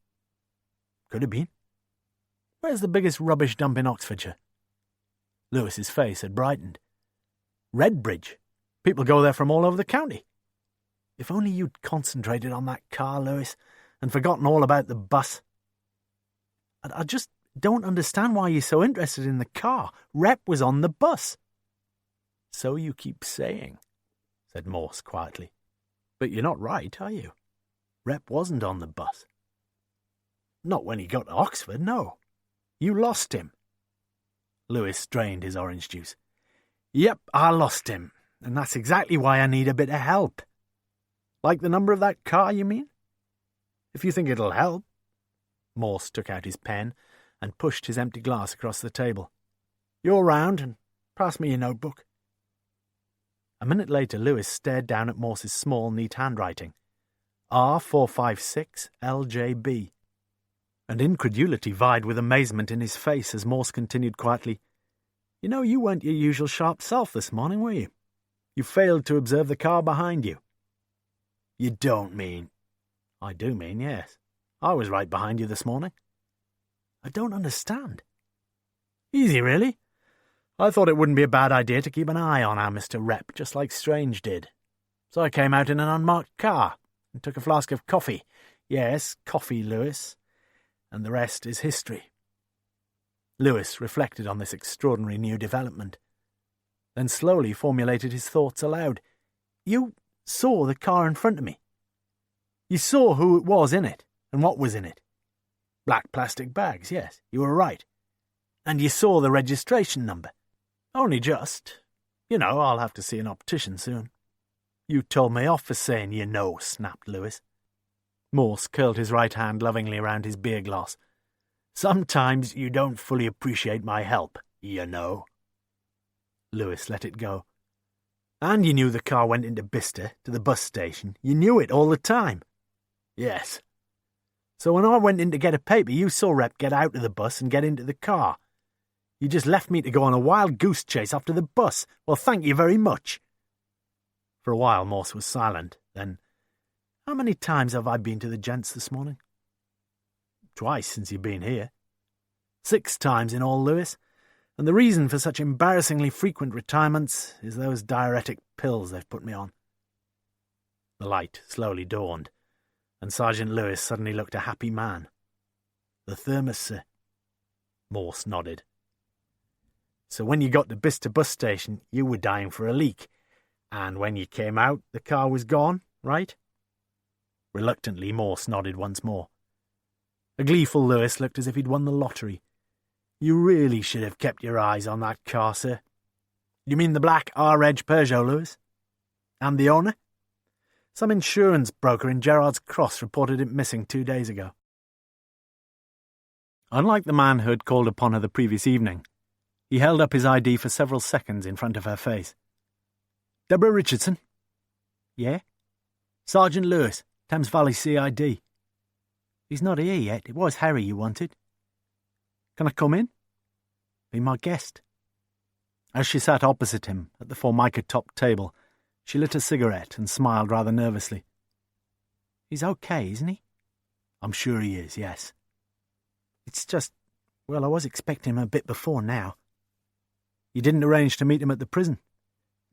Could have been. Where's the biggest rubbish dump in Oxfordshire? Lewis's face had brightened. Redbridge. People go there from all over the county. If only you'd concentrated on that car, Lewis, and forgotten all about the bus. I just don't understand why you're so interested in the car. Rep was on the bus. So you keep saying, said Morse quietly. But you're not right, are you? Rep wasn't on the bus. Not when he got to Oxford, no. You lost him. Lewis drained his orange juice. Yep, I lost him, and that's exactly why I need a bit of help. Like the number of that car, you mean? If you think it'll help. Morse took out his pen and pushed his empty glass across the table. You're round, and pass me your notebook. A minute later, Lewis stared down at Morse's small, neat handwriting. R456LJB. And incredulity vied with amazement in his face as Morse continued quietly. You know, you weren't your usual sharp self this morning, were you? You failed to observe the car behind you. You don't mean... I do mean, yes. I was right behind you this morning. I don't understand. Easy, really. I thought it wouldn't be a bad idea to keep an eye on our Mr. Rep, just like Strange did. So I came out in an unmarked car and took a flask of coffee. Yes, coffee, Lewis. And the rest is history. Lewis reflected on this extraordinary new development, then slowly formulated his thoughts aloud. You saw the car in front of me. You saw who it was in it, and what was in it. Black plastic bags, yes, you were right. And you saw the registration number. Only just. You know, I'll have to see an optician soon. You told me off for saying you know, snapped Lewis. Morse curled his right hand lovingly around his beer glass. Sometimes you don't fully appreciate my help, you know. Lewis let it go. And you knew the car went into Bicester, to the bus station. You knew it all the time. Yes. So when I went in to get a paper, you saw Rep get out of the bus and get into the car. You just left me to go on a wild goose chase after the bus. Well, thank you very much. For a while, Morse was silent. Then, how many times have I been to the gents this morning? Twice since you've been here. 6 times in all, Lewis. And the reason for such embarrassingly frequent retirements is those diuretic pills they've put me on. The light slowly dawned, and Sergeant Lewis suddenly looked a happy man. The thermos, sir. Morse nodded. So when you got to Bicester bus station, you were dying for a leak, and when you came out, the car was gone, right? Reluctantly, Morse nodded once more. A gleeful Lewis looked as if he'd won the lottery. You really should have kept your eyes on that car, sir. You mean the black R-Reg Peugeot, Lewis? And the owner? Some insurance broker in Gerrard's Cross reported it missing 2 days ago. Unlike the man who had called upon her the previous evening, he held up his ID for several seconds in front of her face. Deborah Richardson? Yeah? Sergeant Lewis, Thames Valley CID. He's not here yet. It was Harry you wanted. Can I come in? Be my guest. As she sat opposite him at the formica-topped table, she lit a cigarette and smiled rather nervously. He's okay, isn't he? I'm sure he is, yes. It's just, well, I was expecting him a bit before now. You didn't arrange to meet him at the prison?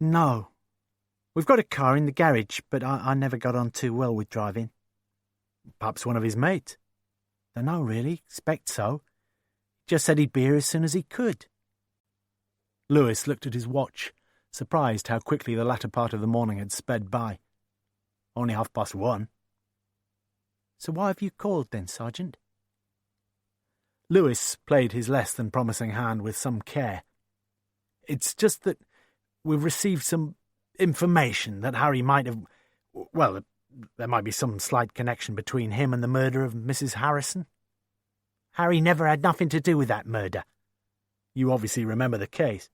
No. We've got a car in the garage, but I never got on too well with driving. Perhaps one of his mates. Dunno, really. Expect so. Just said he'd be here as soon as he could. Lewis looked at his watch, surprised how quickly the latter part of the morning had sped by. Only 1:30. So why have you called then, Sergeant? Lewis played his less than promising hand with some care. It's just that we've received some information that Harry might have... Well, there might be some slight connection between him and the murder of Mrs. Harrison. Harry never had nothing to do with that murder. You obviously remember the case.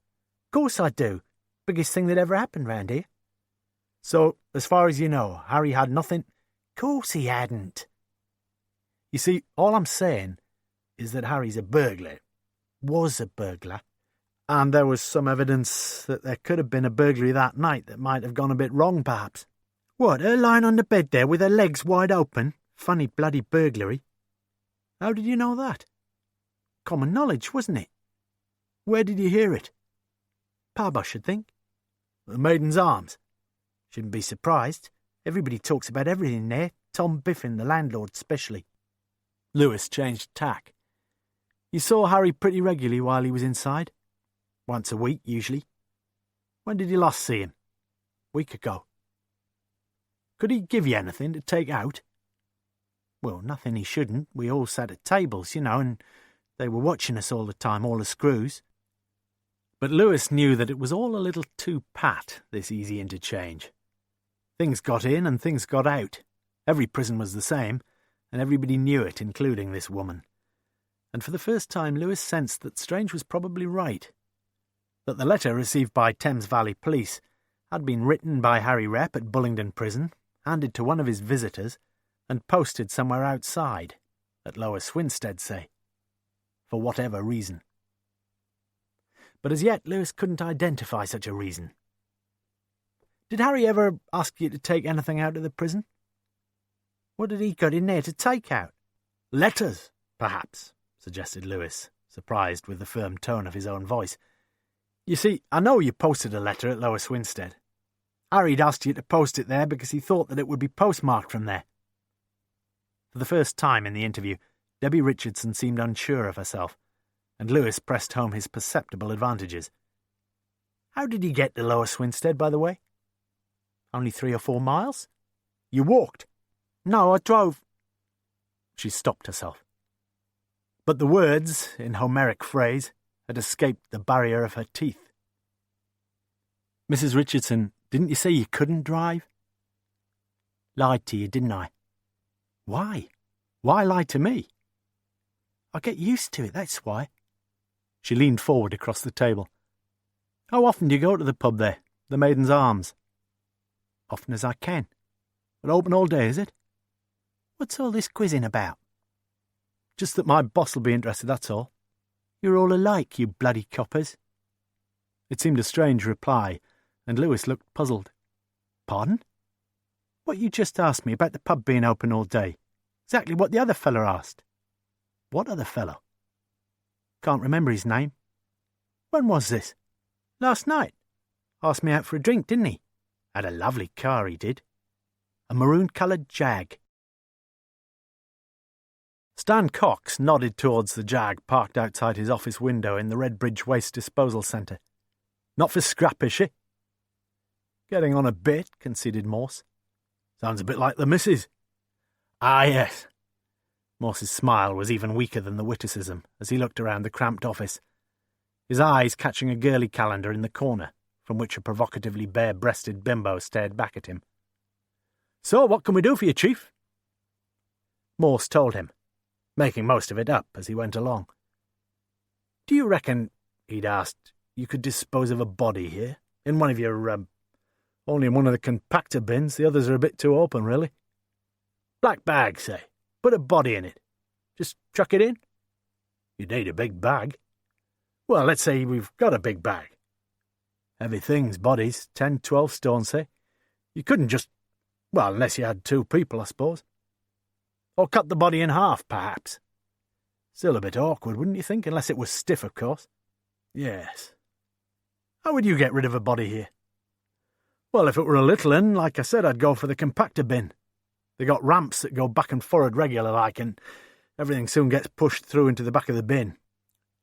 Of course I do. Biggest thing that ever happened round here. So, as far as you know, Harry had nothing... Course he hadn't. You see, all I'm saying is that Harry's a burglar. Was a burglar. And there was some evidence that there could have been a burglary that night that might have gone a bit wrong, perhaps. What, her lying on the bed there with her legs wide open? Funny bloody burglary. How did you know that? Common knowledge, wasn't it? Where did you hear it? Pub, I should think. The Maiden's Arms. Shouldn't be surprised. Everybody talks about everything there, Tom Biffin, the landlord, specially. Lewis changed tack. You saw Harry pretty regularly while he was inside? Once a week, usually. When did you last see him? Week ago. Could he give you anything to take out? Well, nothing he shouldn't. We all sat at tables, and they were watching us all the time, all the screws. But Lewis knew that it was all a little too pat, this easy interchange. Things got in and things got out. Every prison was the same, and everybody knew it, including this woman. And for the first time Lewis sensed that Strange was probably right. That the letter received by Thames Valley Police had been written by Harry Rep at Bullingdon Prison, handed to one of his visitors, and posted somewhere outside, at Lower Swinstead, say, for whatever reason. But as yet Lewis couldn't identify such a reason. Did Harry ever ask you to take anything out of the prison? What had he got in there to take out? Letters, perhaps, suggested Lewis, surprised with the firm tone of his own voice. You see, I know you posted a letter at Lower Swinstead. Harry'd asked you to post it there because he thought that it would be postmarked from there. For the first time in the interview, Debbie Richardson seemed unsure of herself, and Lewis pressed home his perceptible advantages. How did he get to Lower Swinstead, by the way? Only 3 or 4 miles? You walked? No, I drove. She stopped herself. But the words, in Homeric phrase, had escaped the barrier of her teeth. Mrs. Richardson, didn't you say you couldn't drive? Lied to you, didn't I? Why? Why lie to me? I get used to it, that's why. She leaned forward across the table. How often do you go to the pub there, the Maiden's Arms? Often as I can. But open all day, is it? What's all this quizzing about? Just that my boss'll be interested, that's all. You're all alike, you bloody coppers. It seemed a strange reply, and Lewis looked puzzled. Pardon? What you just asked me about the pub being open all day. Exactly what the other fellow asked. What other fellow? Can't remember his name. When was this? Last night. Asked me out for a drink, didn't he? Had a lovely car, he did. A maroon-coloured Jag. Stan Cox nodded towards the Jag parked outside his office window in the Redbridge Waste Disposal Centre. Not for scrap, is she? Getting on a bit, conceded Morse. Sounds a bit like the missus. Ah, yes. Morse's smile was even weaker than the witticism as he looked around the cramped office, his eyes catching a girly calendar in the corner, from which a provocatively bare-breasted bimbo stared back at him. So, what can we do for you, Chief? Morse told him, making most of it up as he went along. Do you reckon, he'd asked, you could dispose of a body here? In one of your, only in one of the compactor bins. The others are a bit too open, really. Black bag, say. Put a body in it. Just chuck it in. You'd need a big bag. Well, let's say we've got a big bag. Heavy things, bodies, 10, 12 stone, say. You couldn't just... Well, unless you had 2 people, I suppose. Or cut the body in half, perhaps. Still a bit awkward, wouldn't you think, unless it was stiff, of course. Yes. How would you get rid of a body here? Well, if it were a little un, like I said, I'd go for the compactor bin. They got ramps that go back and forward regular like, and everything soon gets pushed through into the back of the bin.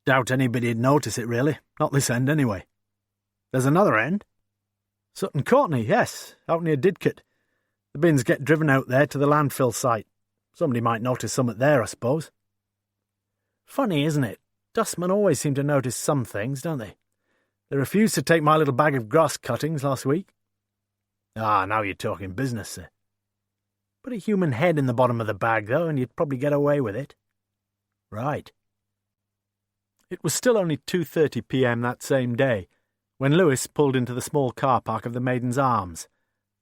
Doubt anybody'd notice it, really. Not this end, anyway. There's another end. Sutton Courtenay, yes, out near Didcot. The bins get driven out there to the landfill site. Somebody might notice something there, I suppose. Funny, isn't it? Dustmen always seem to notice some things, don't they? They refused to take my little bag of grass cuttings last week. Ah, now you're talking business, sir. Put a human head in the bottom of the bag, though, and you'd probably get away with it. Right. It was still only 2:30 p.m. that same day, when Lewis pulled into the small car park of the Maiden's Arms,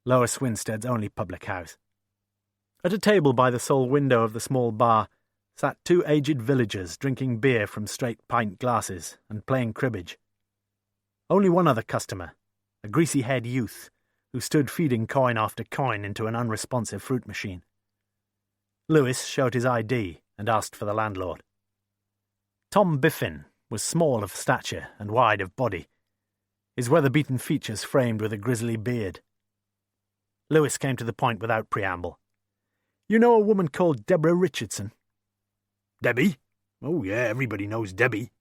Lower Swinstead's only public house. At a table by the sole window of the small bar, sat two aged villagers drinking beer from straight pint glasses and playing cribbage. Only one other customer, a greasy-haired youth, who stood feeding coin after coin into an unresponsive fruit machine. Lewis showed his ID and asked for the landlord. Tom Biffin was small of stature and wide of body, his weather-beaten features framed with a grizzly beard. Lewis came to the point without preamble. "You know a woman called Deborah Richardson?" "Debbie? Oh, yeah, everybody knows Debbie."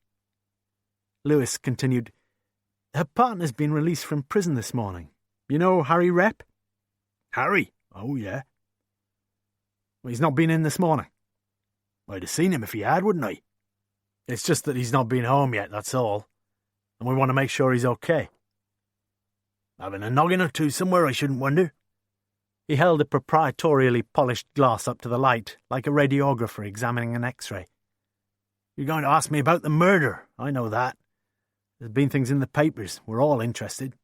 Lewis continued, "Her partner's been released from prison this morning. You know Harry Rep?" "Harry? Oh, yeah." "Well, he's not been in this morning." "I'd have seen him if he had, wouldn't I?" "It's just that he's not been home yet, that's all. And we want to make sure he's okay." "Having a noggin or two somewhere, I shouldn't wonder." He held a proprietorially polished glass up to the light, like a radiographer examining an X-ray. "You're going to ask me about the murder, I know that. There's been things in the papers. We're all interested."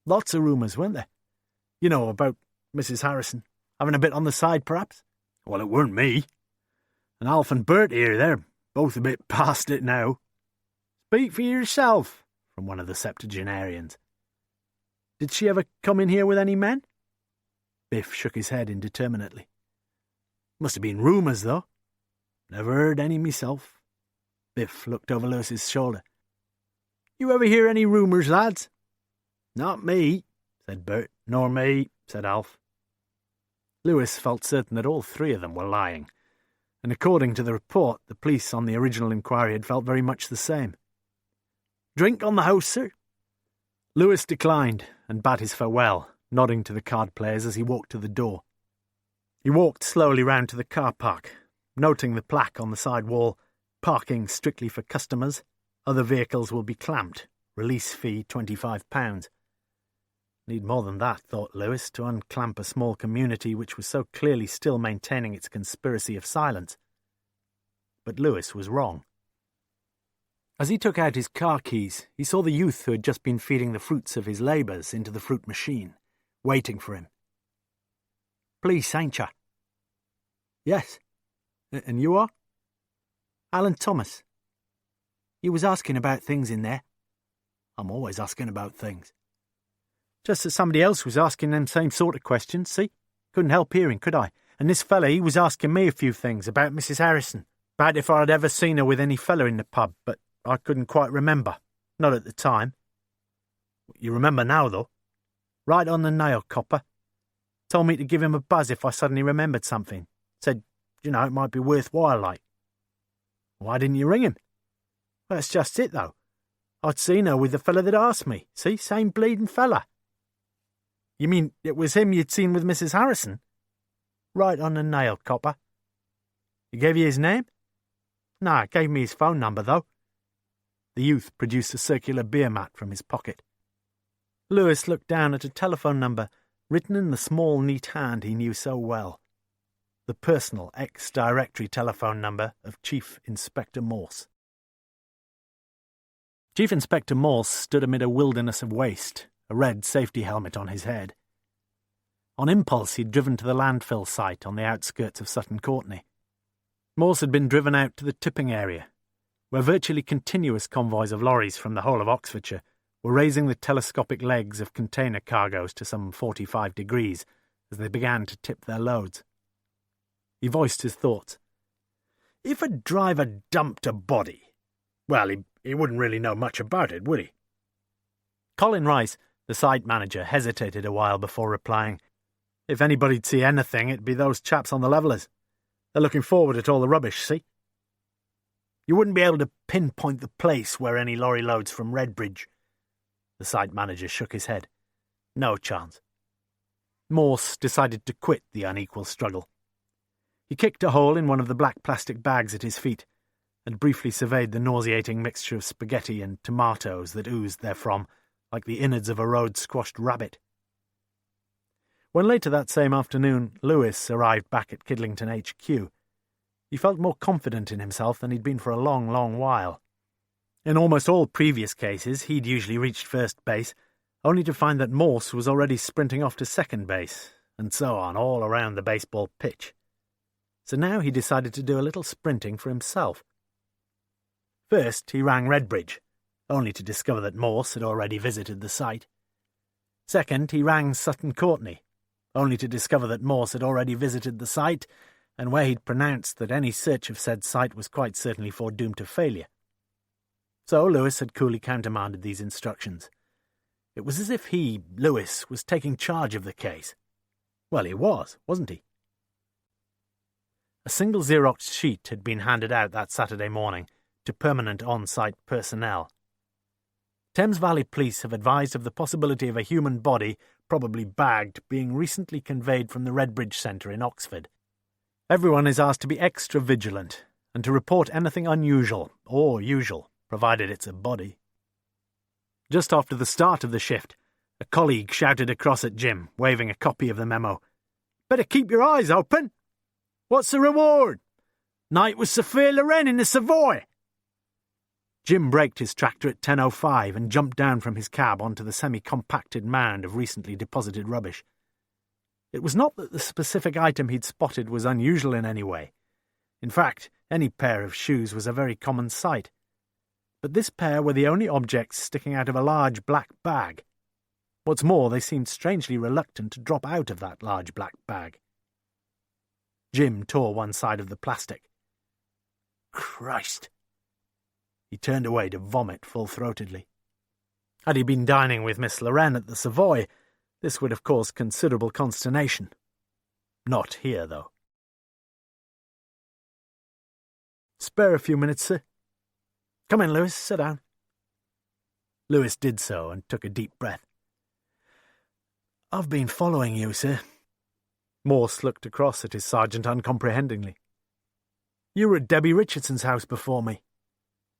"Lots of rumours, weren't there? You know, about Mrs. Harrison. Having a bit on the side, perhaps?" "Well, it weren't me. And Alf and Bert here, they're both a bit past it now." "Speak for yourself," from one of the septuagenarians. "Did she ever come in here with any men?" Biff shook his head indeterminately. "Must have been rumours, though. Never heard any myself." Biff looked over Lewis's shoulder. "You ever hear any rumours, lads?" "Not me," said Bert. "Nor me," said Alf. Lewis felt certain that all three of them were lying, and according to the report, the police on the original inquiry had felt very much the same. "Drink on the house, sir?" Lewis declined and bade his farewell, nodding to the card players as he walked to the door. He walked slowly round to the car park, noting the plaque on the side wall, "Parking strictly for customers. Other vehicles will be clamped. Release fee £25. Need more than that, thought Lewis, to unclamp a small community which was so clearly still maintaining its conspiracy of silence. But Lewis was wrong. As he took out his car keys, he saw the youth who had just been feeding the fruits of his labours into the fruit machine, waiting for him. "Police, ain't ya?" "Yes. And you are?" "Alan Thomas. You was asking about things in there." "I'm always asking about things." "Just that somebody else was asking them same sort of questions, see? Couldn't help hearing, could I? And this fella, he was asking me a few things about Mrs. Harrison, about if I'd ever seen her with any fella in the pub, but I couldn't quite remember. Not at the time." "You remember now, though?" "Right on the nail, copper. Told me to give him a buzz if I suddenly remembered something. Said, it might be worthwhile, like." "Why didn't you ring him?" "Well, that's just it, though. I'd seen her with the fella that asked me. See, same bleeding fella." "You mean it was him you'd seen with Mrs. Harrison?" "Right on the nail, copper." "He gave you his name?" "No, gave me his phone number, though." The youth produced a circular beer mat from his pocket. Lewis looked down at a telephone number written in the small, neat hand he knew so well. The personal ex-directory telephone number of Chief Inspector Morse. Chief Inspector Morse stood amid a wilderness of waste, a red safety helmet on his head. On impulse, he'd driven to the landfill site on the outskirts of Sutton Courtenay. Morse had been driven out to the tipping area, where virtually continuous convoys of lorries from the whole of Oxfordshire were raising the telescopic legs of container cargoes to some 45 degrees as they began to tip their loads. He voiced his thoughts. If a driver dumped a body, well, he wouldn't really know much about it, would he? Colin Rice, the site manager, hesitated a while before replying. If anybody'd see anything, it'd be those chaps on the levellers. They're looking forward at all the rubbish, see? You wouldn't be able to pinpoint the place where any lorry loads from Redbridge. The site manager shook his head. No chance. Morse decided to quit the unequal struggle. He kicked a hole in one of the black plastic bags at his feet and briefly surveyed the nauseating mixture of spaghetti and tomatoes that oozed therefrom like the innards of a road-squashed rabbit. When later that same afternoon Lewis arrived back at Kidlington HQ, he felt more confident in himself than he'd been for a long, long while. In almost all previous cases, he'd usually reached first base, only to find that Morse was already sprinting off to second base, and so on, all around the baseball pitch. so now he decided to do a little sprinting for himself. First, he rang Redbridge, only to discover that Morse had already visited the site. Second, he rang Sutton Courtenay, only to discover that Morse had already visited the site, and where he'd pronounced that any search of said site was quite certainly foredoomed to failure. So Lewis had coolly countermanded these instructions. It was as if he, Lewis, was taking charge of the case. Well, he was, wasn't he? A single Xerox sheet had been handed out that Saturday morning to permanent on-site personnel. Thames Valley Police have advised of the possibility of a human body, probably bagged, being recently conveyed from the Redbridge Centre in Oxford. Everyone is asked to be extra vigilant and to report anything unusual or usual, provided it's a body. Just after the start of the shift, a colleague shouted across at Jim, waving a copy of the memo. "Better keep your eyes open. What's the reward? Night with Sophia Loren in the Savoy." Jim braked his tractor at 10:05 and jumped down from his cab onto the semi-compacted mound of recently deposited rubbish. It was not that the specific item he'd spotted was unusual in any way. In fact, any pair of shoes was a very common sight. But this pair were the only objects sticking out of a large black bag. What's more, they seemed strangely reluctant to drop out of that large black bag. Jim tore one side of the plastic. Christ! He turned away to vomit full-throatedly. Had he been dining with Miss Loren at the Savoy, this would have caused considerable consternation. Not here, though. "Spare a few minutes, sir?" "Come in, Lewis, sit down." Lewis did so and took a deep breath. "I've been following you, sir." Morse looked across at his sergeant uncomprehendingly. "You were at Debbie Richardson's house before me.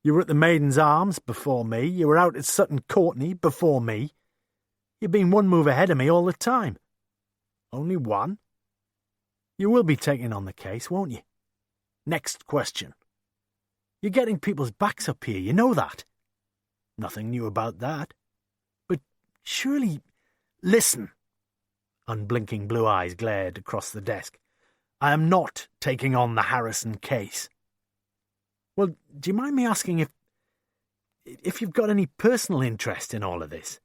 You were at the Maiden's Arms before me. You were out at Sutton Courtenay before me. You've been one move ahead of me all the time." "Only one?" "You will be taking on the case, won't you?" "Next question." "You're getting people's backs up here, you know that." "Nothing new about that." "But surely—" "Listen." Unblinking blue eyes glared across the desk. "I am not taking on the Harrison case." "Well, do you mind me asking if you've got any personal interest in all of this?"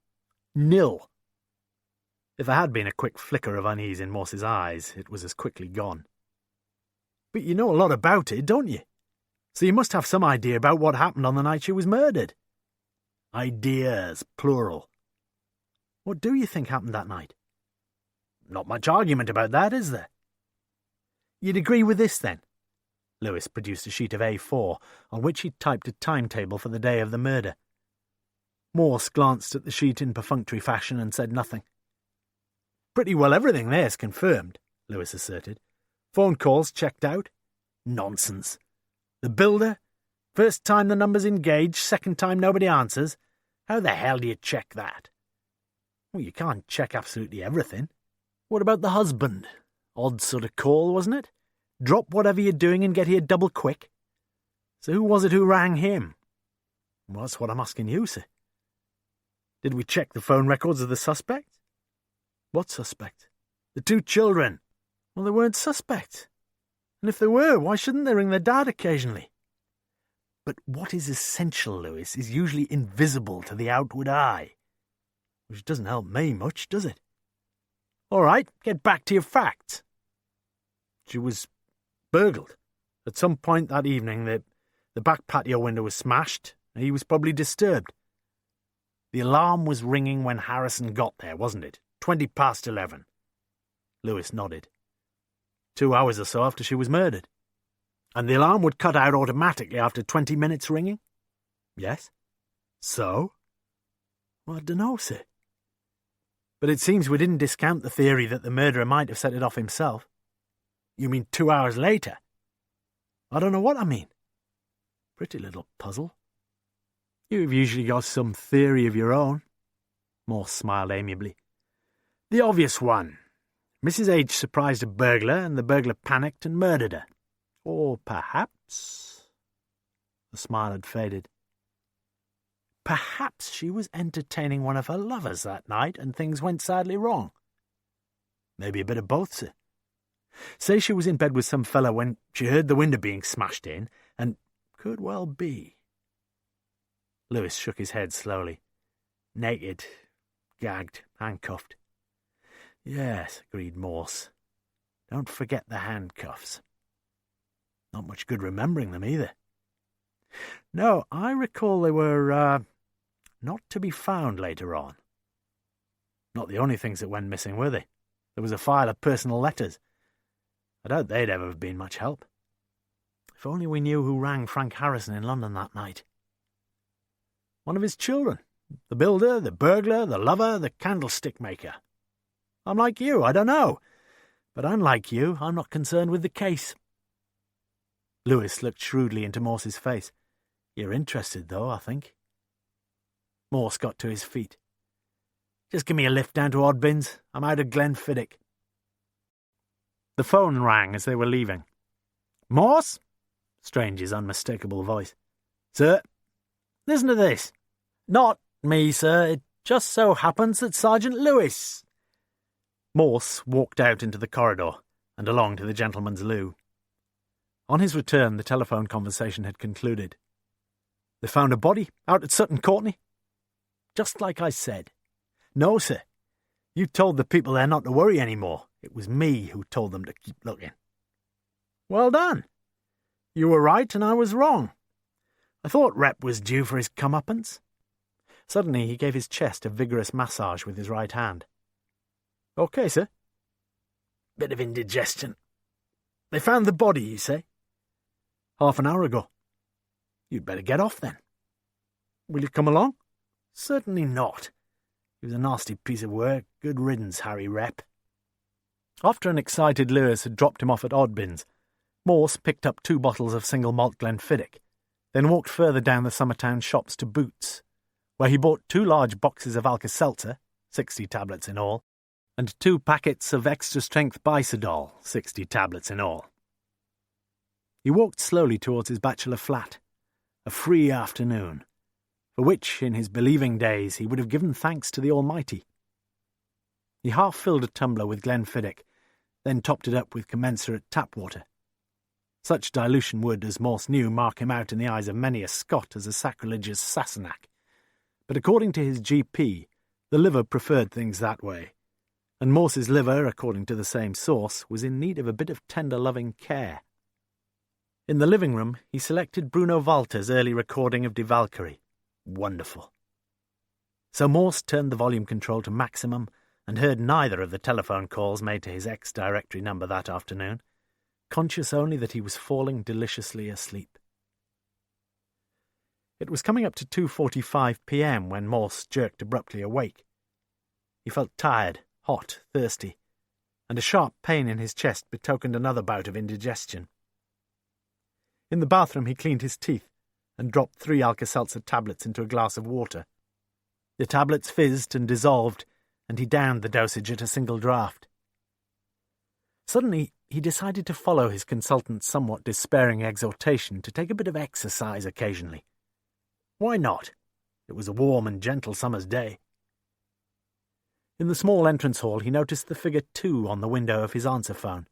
"Nil." If there had been a quick flicker of unease in Morse's eyes, it was as quickly gone. "But you know a lot about it, don't you? So you must have some idea about what happened on the night she was murdered." "Ideas, plural." "What do you think happened that night?" "Not much argument about that, is there?" "You'd agree with this, then?" Lewis produced a sheet of A4, on which he'd typed a timetable for the day of the murder. Morse glanced at the sheet in perfunctory fashion and said nothing. "Pretty well everything there's confirmed," Lewis asserted. "Phone calls checked out." "Nonsense. The builder? First time the number's engaged, second time nobody answers. How the hell do you check that?" "Well, you can't check absolutely everything." "What about the husband? Odd sort of call, wasn't it? Drop whatever you're doing and get here double quick." "So who was it who rang him?" "Well, that's what I'm asking you, sir." "Did we check the phone records of the suspects?" "What suspect?" "The two children." "Well, they weren't suspects. And if they were, why shouldn't they ring their dad occasionally?" "But what is essential, Lewis, is usually invisible to the outward eye." "Which doesn't help me much, does it?" "All right, get back to your facts." "She was burgled. At some point that evening, the back patio window was smashed, and he was probably disturbed." "The alarm was ringing when Harrison got there, wasn't it? 11:20. Lewis nodded. 2 hours or so after she was murdered. "And the alarm would cut out automatically after 20 minutes ringing?" "Yes." "So?" "Well, I dunno, sir. But it seems we didn't discount the theory that the murderer might have set it off himself." "You mean 2 hours later?" "I don't know what I mean." "Pretty little puzzle." "You've usually got some theory of your own." Morse smiled amiably. "The obvious one. Mrs. H. surprised a burglar, and the burglar panicked and murdered her. Or perhaps—" The smile had faded. "Perhaps she was entertaining one of her lovers that night, and things went sadly wrong." "Maybe a bit of both, sir." Say she was in bed with some fella when she heard the window being smashed in, and could well be. Lewis shook his head slowly. Naked, gagged, handcuffed. Yes, agreed Morse. Don't forget the handcuffs. Not much good remembering them either. No, I recall they were, not to be found later on. Not the only things that went missing, were they? There was a file of personal letters. I doubt they'd ever have been much help. If only we knew who rang Frank Harrison in London that night. One of his children. The builder, the burglar, the lover, the candlestick maker. I'm like you, I don't know. But unlike you, I'm not concerned with the case. Lewis looked shrewdly into Morse's face. You're interested, though, I think. Morse got to his feet. Just give me a lift down to Oddbins. I'm out of Glenfiddich. The phone rang as they were leaving. Morse? Strange's unmistakable voice. Sir? Listen to this. Not me, sir. It just so happens that Sergeant Lewis... Morse walked out into the corridor and along to the gentleman's loo. On his return, the telephone conversation had concluded. They found a body out at Sutton Courtenay? Just like I said. No, sir. You told the people there not to worry any more. It was me who told them to keep looking. Well done. You were right and I was wrong. I thought Rep was due for his comeuppance. Suddenly he gave his chest a vigorous massage with his right hand. OK, sir. Bit of indigestion. They found the body, you say? Half an hour ago. You'd better get off then. Will you come along? Certainly not. It was a nasty piece of work. Good riddance, Harry Rep. After an excited Lewis had dropped him off at Oddbins, Morse picked up 2 bottles of single malt Glenfiddich, then walked further down the Summertown shops to Boots, where he bought 2 large boxes of Alka-Seltzer, 60 tablets in all, and 2 packets of extra-strength Bisodol, 60 tablets in all. He walked slowly towards his bachelor flat, a free afternoon, for which, in his believing days, he would have given thanks to the Almighty. He half-filled a tumbler with Glenfiddich, then topped it up with commensurate tap water. Such dilution would, as Morse knew, mark him out in the eyes of many a Scot as a sacrilegious Sassenach. But according to his GP, the liver preferred things that way, and Morse's liver, according to the same source, was in need of a bit of tender loving care. In the living room, he selected Bruno Walter's early recording of Die Valkyrie. Wonderful. So Morse turned the volume control to maximum and heard neither of the telephone calls made to his ex-directory number that afternoon, conscious only that he was falling deliciously asleep. It was coming up to 2:45 p.m. when Morse jerked abruptly awake. He felt tired, hot, thirsty, and a sharp pain in his chest betokened another bout of indigestion. In the bathroom he cleaned his teeth and dropped 3 Alka-Seltzer tablets into a glass of water. The tablets fizzed and dissolved, and he downed the dosage at a single draught. Suddenly he decided to follow his consultant's somewhat despairing exhortation to take a bit of exercise occasionally. Why not? It was a warm and gentle summer's day. In the small entrance hall he noticed the figure 2 on the window of his answer phone.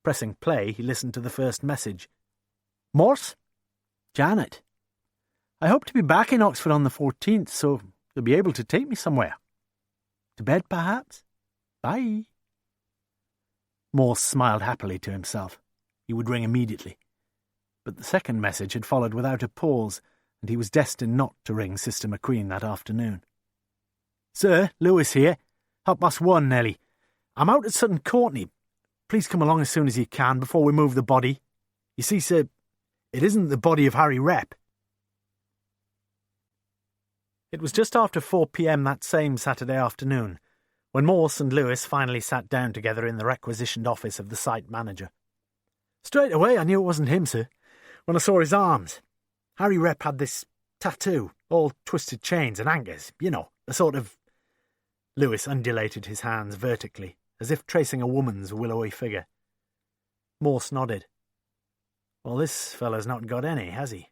Pressing play, he listened to the first message. Morse? Janet. I hope to be back in Oxford on the 14th, so you'll be able to take me somewhere. To bed, perhaps? Bye. Morse smiled happily to himself. He would ring immediately. But the second message had followed without a pause, and he was destined not to ring Sister McQueen that afternoon. Sir, Lewis here. 1:30, Nelly. I'm out at Sutton Courtenay. Please come along as soon as you can before we move the body. You see, sir, it isn't the body of Harry Rep. It was just after 4 p.m. that same Saturday afternoon when Morse and Lewis finally sat down together in the requisitioned office of the site manager. Straight away I knew it wasn't him, sir, when I saw his arms. Harry Rep had this tattoo, all twisted chains and anchors, you know, a sort of... Lewis undulated his hands vertically, as if tracing a woman's willowy figure. Morse nodded. Well, this fellow's not got any, has he?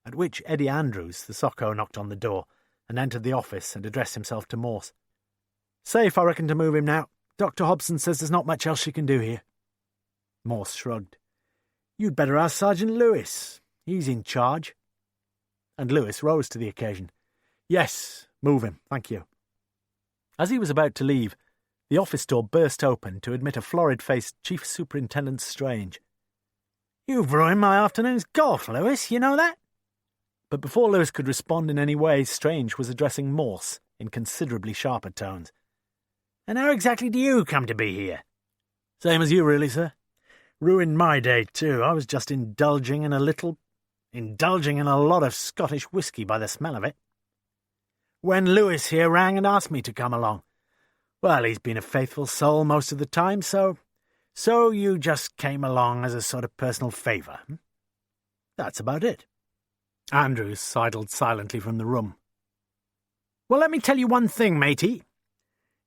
At which Eddie Andrews, the socko, knocked on the door and entered the office and addressed himself to Morse. Safe, I reckon, to move him now. Dr. Hobson says there's not much else she can do here. Morse shrugged. You'd better ask Sergeant Lewis. He's in charge. And Lewis rose to the occasion. Yes, move him, thank you. As he was about to leave, the office door burst open to admit a florid-faced Chief Superintendent Strange. You've ruined my afternoon's golf, Lewis, you know that? But before Lewis could respond in any way, Strange was addressing Morse in considerably sharper tones. And how exactly do you come to be here? Same as you, really, sir. Ruined my day, too. I was just indulging in a lot of Scottish whisky by the smell of it. When Lewis here rang and asked me to come along. Well, he's been a faithful soul most of the time, so you just came along as a sort of personal favour. That's about it. Andrews sidled silently from the room. Well, let me tell you one thing, matey.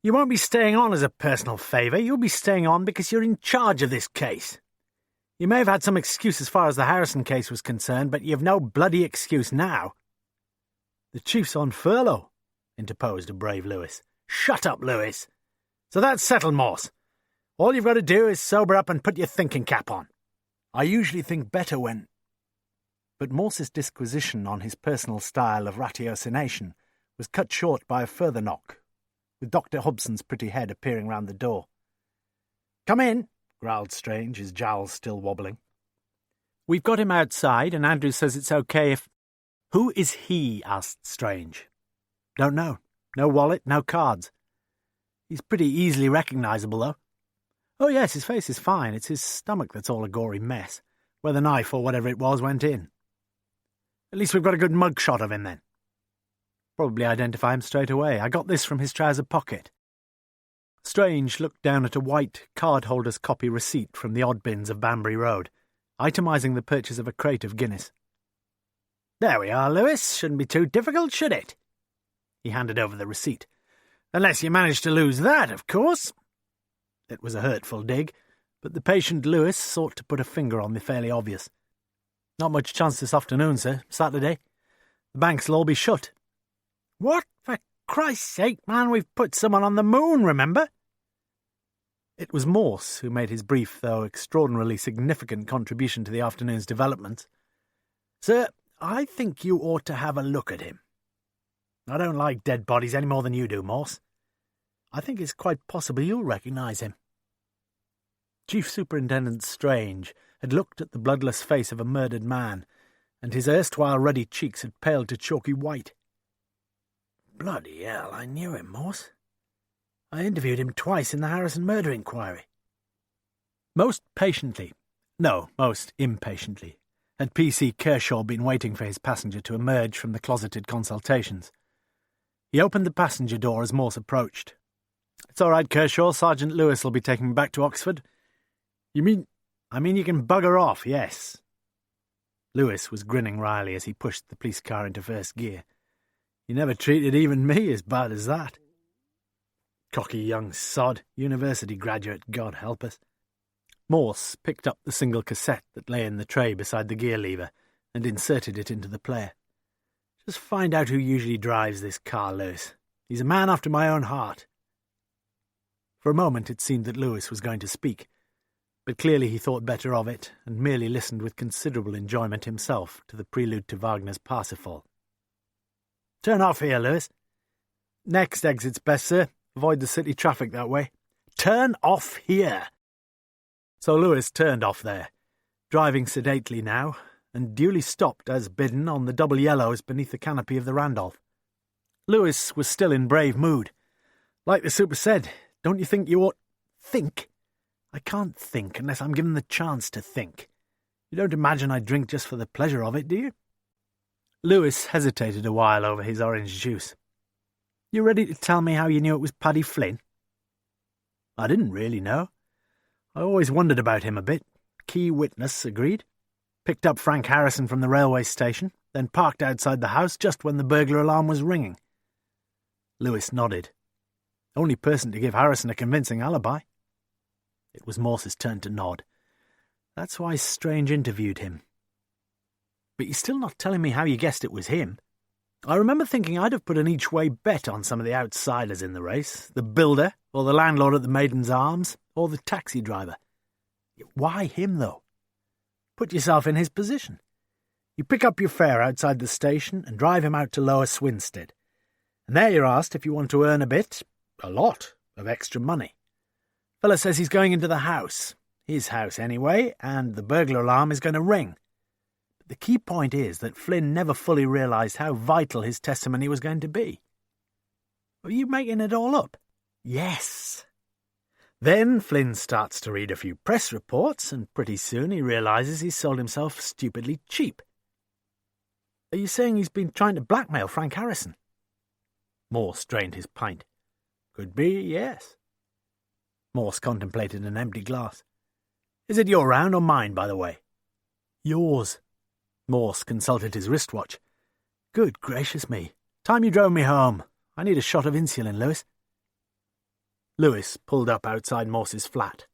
You won't be staying on as a personal favour. You'll be staying on because you're in charge of this case. You may have had some excuse as far as the Harrison case was concerned, but you've no bloody excuse now. The chief's on furlough, interposed a brave Lewis. Shut up, Lewis. So that's settled, Morse. All you've got to do is sober up and put your thinking cap on. I usually think better when... But Morse's disquisition on his personal style of ratiocination was cut short by a further knock, with Dr. Hobson's pretty head appearing round the door. Come in, growled Strange, his jowls still wobbling. We've got him outside, and Andrews says it's okay if... Who is he? Asked Strange. Don't know. No wallet, no cards. He's pretty easily recognisable, though. Oh, yes, his face is fine. It's his stomach that's all a gory mess, where the knife or whatever it was went in. At least we've got a good mug shot of him, then. Probably identify him straight away. I got this from his trouser pocket. Strange looked down at a white cardholder's copy receipt from the odd bins of Banbury Road, itemising the purchase of a crate of Guinness. There we are, Lewis. Shouldn't be too difficult, should it? He handed over the receipt. Unless you managed to lose that, of course. It was a hurtful dig, but the patient Lewis sought to put a finger on the fairly obvious. Not much chance this afternoon, sir. Saturday. The banks will all be shut. What? For Christ's sake, man, we've put someone on the moon, remember? It was Morse who made his brief, though extraordinarily significant contribution to the afternoon's developments. Sir, I think you ought to have a look at him. I don't like dead bodies any more than you do, Morse. I think it's quite possible you'll recognise him. Chief Superintendent Strange had looked at the bloodless face of a murdered man, and his erstwhile ruddy cheeks had paled to chalky white. Bloody hell, I knew him, Morse. I interviewed him twice in the Harrison murder inquiry. Most impatiently, had P.C. Kershaw been waiting for his passenger to emerge from the closeted consultations. He opened the passenger door as Morse approached. It's all right, Kershaw. Sergeant Lewis will be taking me back to Oxford. I mean you can bugger off, yes. Lewis was grinning wryly as he pushed the police car into first gear. You never treated even me as bad as that. Cocky young sod, university graduate, God help us. Morse picked up the single cassette that lay in the tray beside the gear lever and inserted it into the player. Just find out who usually drives this car, Lewis. He's a man after my own heart. For a moment it seemed that Lewis was going to speak, but clearly he thought better of it and merely listened with considerable enjoyment himself to the prelude to Wagner's Parsifal. Turn off here, Lewis. Next exit's best, sir. Avoid the city traffic that way. Turn off here. So Lewis turned off there, driving sedately now, and duly stopped as bidden on the double yellows beneath the canopy of the Randolph. Lewis was still in brave mood. Like the super said, don't you think you ought... Think? I can't think unless I'm given the chance to think. You don't imagine I drink just for the pleasure of it, do you? Lewis hesitated a while over his orange juice. You ready to tell me how you knew it was Paddy Flynn? I didn't really know. I always wondered about him a bit. Key witness, agreed. Picked up Frank Harrison from the railway station, then parked outside the house just when the burglar alarm was ringing. Lewis nodded. Only person to give Harrison a convincing alibi. It was Morse's turn to nod. That's why Strange interviewed him. But you're still not telling me how you guessed it was him. I remember thinking I'd have put an each-way bet on some of the outsiders in the race, the builder, or the landlord at the Maiden's Arms, or the taxi driver. Why him, though? Put yourself in his position. You pick up your fare outside the station and drive him out to Lower Swinstead. And there you're asked if you want to earn a lot, of extra money. Fella says he's going into the house, his house anyway, and the burglar alarm is going to ring. But the key point is that Flynn never fully realised how vital his testimony was going to be. Are you making it all up? Yes. Then Flynn starts to read a few press reports, and pretty soon he realises he's sold himself stupidly cheap. Are you saying he's been trying to blackmail Frank Harrison? Morse drained his pint. Could be, yes. Morse contemplated an empty glass. Is it your round or mine, by the way? Yours. Morse consulted his wristwatch. Good gracious me. Time you drove me home. I need a shot of insulin, Lewis. Lewis pulled up outside Morse's flat.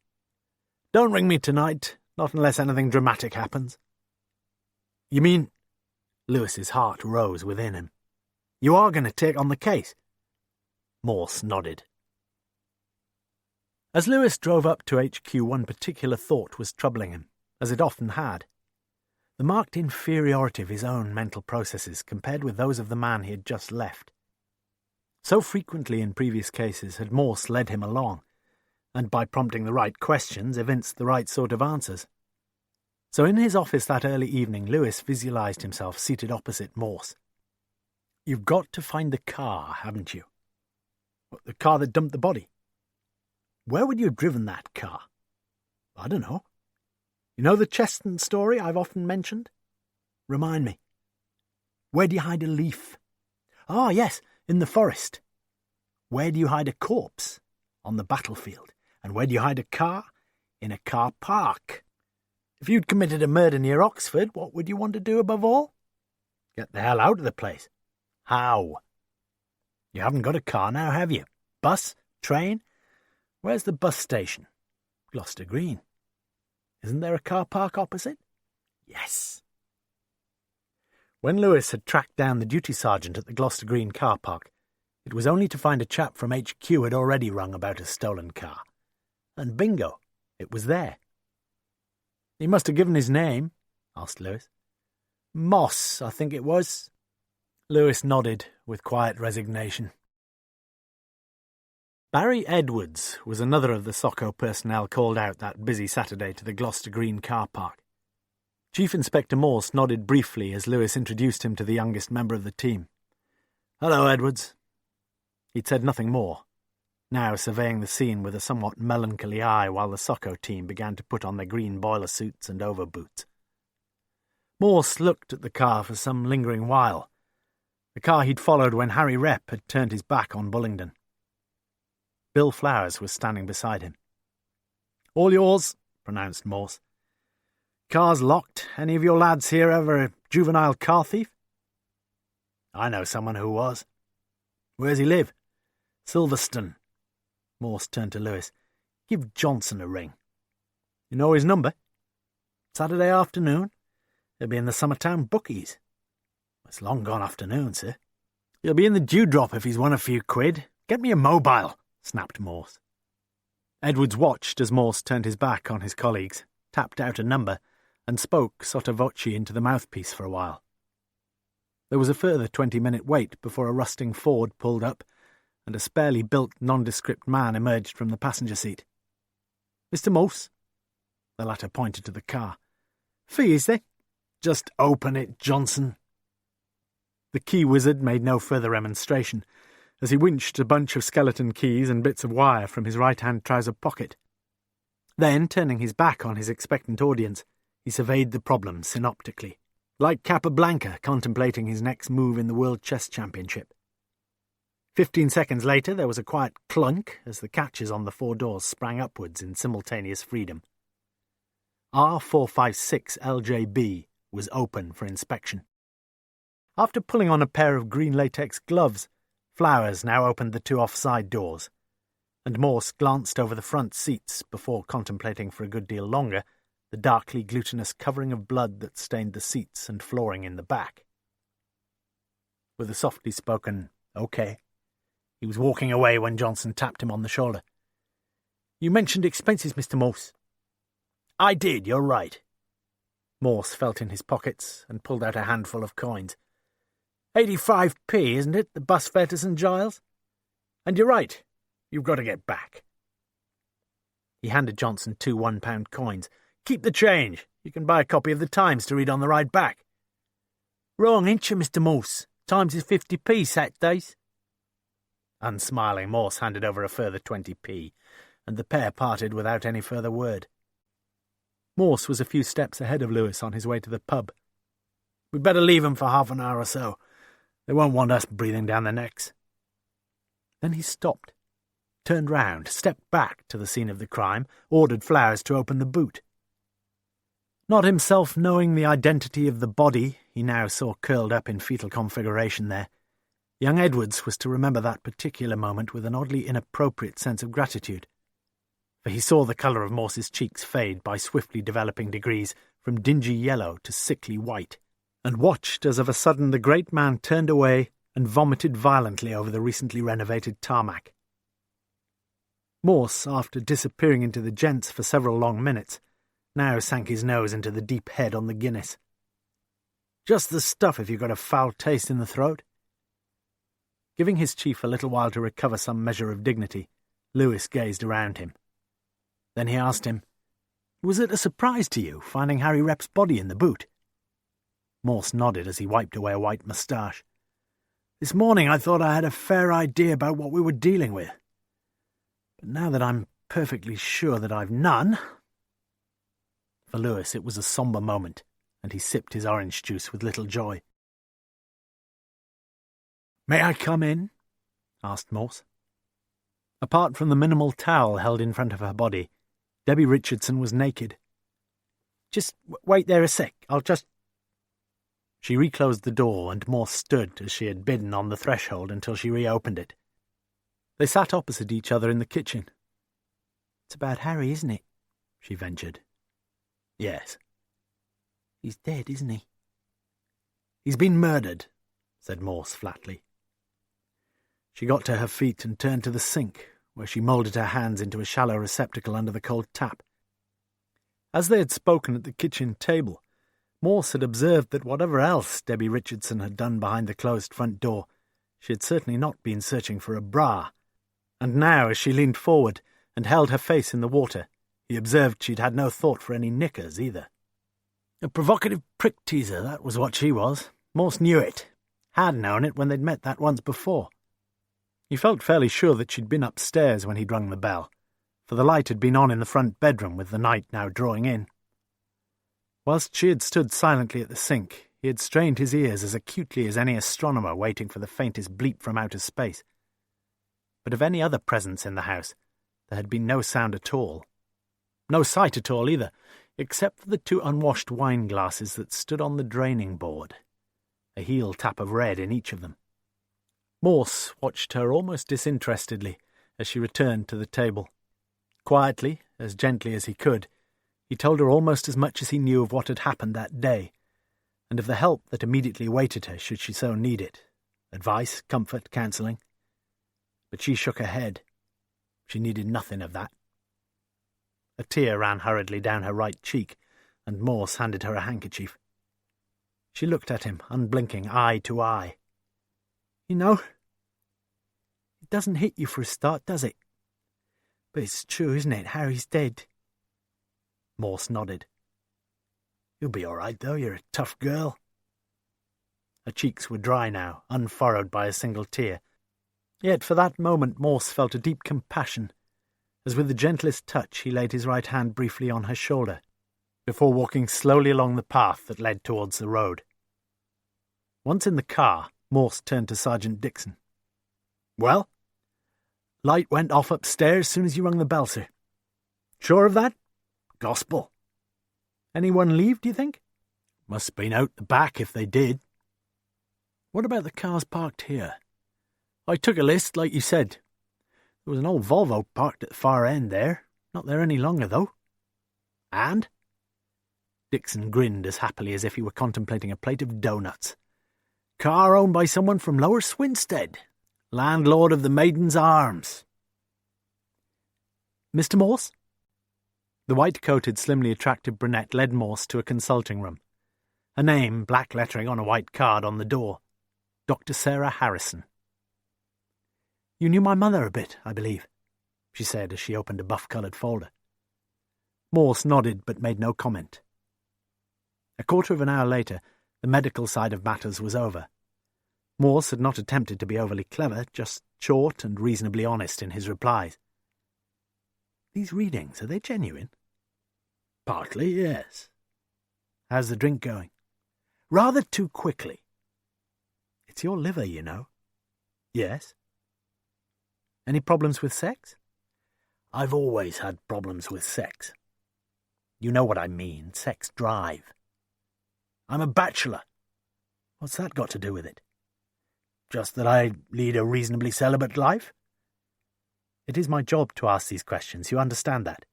Don't ring me tonight, not unless anything dramatic happens. You mean... Lewis's heart rose within him. You are going to take on the case? Morse nodded. As Lewis drove up to HQ, one particular thought was troubling him, as it often had. The marked inferiority of his own mental processes compared with those of the man he had just left. So frequently in previous cases had Morse led him along, and by prompting the right questions evinced the right sort of answers. So in his office that early evening, Lewis visualised himself seated opposite Morse. You've got to find the car, haven't you? What, the car that dumped the body? Where would you have driven that car? I don't know. You know the Cheston story I've often mentioned? Remind me. Where do you hide a leaf? Ah, yes, in the forest. Where do you hide a corpse? On the battlefield. And where do you hide a car? In a car park. If you'd committed a murder near Oxford, what would you want to do above all? Get the hell out of the place. How? You haven't got a car now, have you? Bus? Train? Where's the bus station? Gloucester Green. Isn't there a car park opposite? Yes. When Lewis had tracked down the duty sergeant at the Gloucester Green car park, it was only to find a chap from HQ had already rung about a stolen car. And bingo, it was there. He must have given his name, asked Lewis. Moss, I think it was. Lewis nodded with quiet resignation. Barry Edwards was another of the SOCO personnel called out that busy Saturday to the Gloucester Green car park. Chief Inspector Morse nodded briefly as Lewis introduced him to the youngest member of the team. Hello, Edwards. He'd said nothing more, now surveying the scene with a somewhat melancholy eye while the SOCO team began to put on their green boiler suits and overboots. Morse looked at the car for some lingering while, the car he'd followed when Harry Rep had turned his back on Bullingdon. Bill Flowers was standing beside him. All yours, pronounced Morse. Car's locked. Any of your lads here ever a juvenile car thief? I know someone who was. Where's he live? Silverstone. Morse turned to Lewis. Give Johnson a ring. You know his number? Saturday afternoon. He'll be in the Summertown bookies. It's long gone afternoon, sir. He'll be in the dewdrop if he's won a few quid. Get me a mobile, snapped Morse. Edwards watched as Morse turned his back on his colleagues, tapped out a number, and spoke sotto voce into the mouthpiece for a while. There was a further 20-minute wait before a rusting Ford pulled up, and a sparely built, nondescript man emerged from the passenger seat. Mr. Morse? The latter pointed to the car. Fee, is there? Just open it, Johnson. The key wizard made no further remonstration, as he winched a bunch of skeleton keys and bits of wire from his right-hand trouser pocket. Then, turning his back on his expectant audience, he surveyed the problem synoptically, like Capablanca contemplating his next move in the World Chess Championship. 15 seconds later, there was a quiet clunk as the catches on the 4 doors sprang upwards in simultaneous freedom. R456LJB was open for inspection. After pulling on a pair of green latex gloves, Flowers now opened the 2 offside doors, and Morse glanced over the front seats before contemplating for a good deal longer the darkly glutinous covering of blood that stained the seats and flooring in the back. with a softly spoken, "OK." He was walking away when Johnson tapped him on the shoulder. "You mentioned expenses, Mr. Morse." "I did, you're right." Morse felt in his pockets and pulled out a handful of coins. 85p, isn't it, the bus fare to St. Giles? And you're right, you've got to get back. He handed Johnson 2 £1 coins. "Keep the change. You can buy a copy of the Times to read on the ride back." "Wrong, ain't you, Mr. Morse? Times is 50p Saturdays." Unsmiling, Morse handed over a further 20p, and the pair parted without any further word. Morse was a few steps ahead of Lewis on his way to the pub. "We'd better leave 'em for half an hour or so. They won't want us breathing down their necks." Then he stopped, turned round, stepped back to the scene of the crime, ordered Flowers to open the boot. Not himself knowing the identity of the body he now saw curled up in fetal configuration there, young Edwards was to remember that particular moment with an oddly inappropriate sense of gratitude. For he saw the colour of Morse's cheeks fade by swiftly developing degrees from dingy yellow to sickly white, and watched as of a sudden the great man turned away and vomited violently over the recently renovated tarmac. Morse, after disappearing into the gents for several long minutes, now sank his nose into the deep head on the Guinness. Just the stuff if you've got a foul taste in the throat. Giving his chief a little while to recover some measure of dignity, Lewis gazed around him. Then he asked him, "Was it a surprise to you, finding Harry Rep's body in the boot?" Morse nodded as he wiped away a white moustache. "This morning I thought I had a fair idea about what we were dealing with. But now that I'm perfectly sure that I've none—" For Lewis it was a sombre moment, and he sipped his orange juice with little joy. "May I come in?" asked Morse. Apart from the minimal towel held in front of her body, Debbie Richardson was naked. "Just wait there a sec, I'll just—" She reclosed the door, and Morse stood, as she had bidden, on the threshold until she reopened it. They sat opposite each other in the kitchen. "It's about Harry, isn't it?" she ventured. "Yes." "He's dead, isn't he?" "He's been murdered," said Morse flatly. She got to her feet and turned to the sink, where she moulded her hands into a shallow receptacle under the cold tap. As they had spoken at the kitchen table, Morse had observed that whatever else Debbie Richardson had done behind the closed front door, she had certainly not been searching for a bra, and now, as she leaned forward and held her face in the water, he observed she'd had no thought for any knickers either. A provocative prick-teaser, that was what she was. Morse knew it. Had known it when they'd met that once before. He felt fairly sure that she'd been upstairs when he'd rung the bell, for the light had been on in the front bedroom with the night now drawing in. Whilst she had stood silently at the sink, he had strained his ears as acutely as any astronomer waiting for the faintest bleep from outer space. But of any other presence in the house, there had been no sound at all. No sight at all either, except for the 2 unwashed wine glasses that stood on the draining board, a heel tap of red in each of them. Morse watched her almost disinterestedly as she returned to the table. Quietly, as gently as he could, he told her almost as much as he knew of what had happened that day, and of the help that immediately awaited her should she so need it. Advice, comfort, counselling. But she shook her head. She needed nothing of that. A tear ran hurriedly down her right cheek, and Morse handed her a handkerchief. She looked at him, unblinking, eye to eye. "You know, it doesn't hit you for a start, does it? But it's true, isn't it? Harry's dead." Morse nodded. "You'll be all right, though. You're a tough girl." Her cheeks were dry now, unfurrowed by a single tear. Yet for that moment Morse felt a deep compassion, as with the gentlest touch he laid his right hand briefly on her shoulder, before walking slowly along the path that led towards the road. Once in the car, Morse turned to Sergeant Dixon. "Well?" "Light went off upstairs as soon as you rung the bell, sir." "Sure of that?" "Gospel." "Anyone leave, do you think?" "Must have been out the back if they did." "What about the cars parked here?" "I took a list, like you said. There was an old Volvo parked at the far end there. Not there any longer, though." "And?" Dixon grinned as happily as if he were contemplating a plate of doughnuts. Car owned by someone from Lower Swinstead, landlord of the Maiden's Arms. Mr. Morse? The white-coated, slimly attractive brunette led Morse to a consulting room. A name, black lettering on a white card on the door. Dr. Sarah Harrison. You knew my mother a bit, I believe, she said as she opened a buff-coloured folder. Morse nodded but made no comment. A quarter of an hour later, the medical side of matters was over. Morse had not attempted to be overly clever, just short and reasonably honest in his replies. These readings, are they genuine? Partly, yes. How's the drink going? Rather too quickly. It's your liver, you know. Yes. Any problems with sex? I've always had problems with sex. You know what I mean, sex drive. I'm a bachelor. What's that got to do with it? Just that I lead a reasonably celibate life? It is my job to ask these questions, you understand that?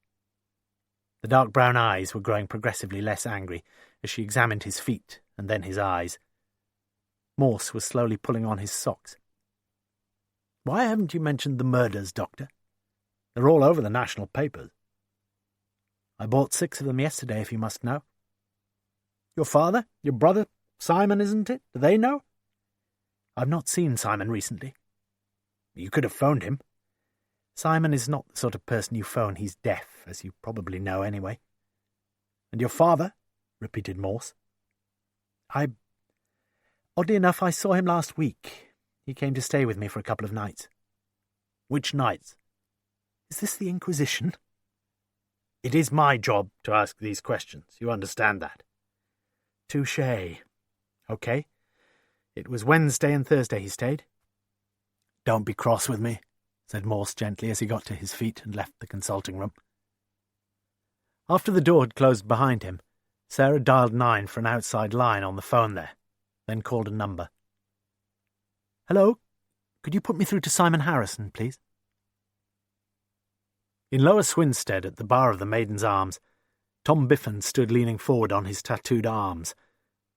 The dark brown eyes were growing progressively less angry as she examined his feet and then his eyes. Morse was slowly pulling on his socks. Why haven't you mentioned the murders, Doctor? They're all over the national papers. I bought 6 of them yesterday, if you must know. Your father, your brother, Simon, isn't it? Do they know? I've not seen Simon recently. You could have phoned him. Simon is not the sort of person you phone. He's deaf, as you probably know anyway. And your father? Repeated Morse. Oddly enough, I saw him last week. He came to stay with me for a couple of nights. Which nights? Is this the Inquisition? It is my job to ask these questions. You understand that? Touché. Okay. It was Wednesday and Thursday he stayed. Don't be cross with me, said Morse gently as he got to his feet and left the consulting room. After the door had closed behind him, Sarah dialed 9 for an outside line on the phone there, then called a number. Hello? Could you put me through to Simon Harrison, please? In Lower Swinstead, at the bar of the Maiden's Arms, Tom Biffen stood leaning forward on his tattooed arms.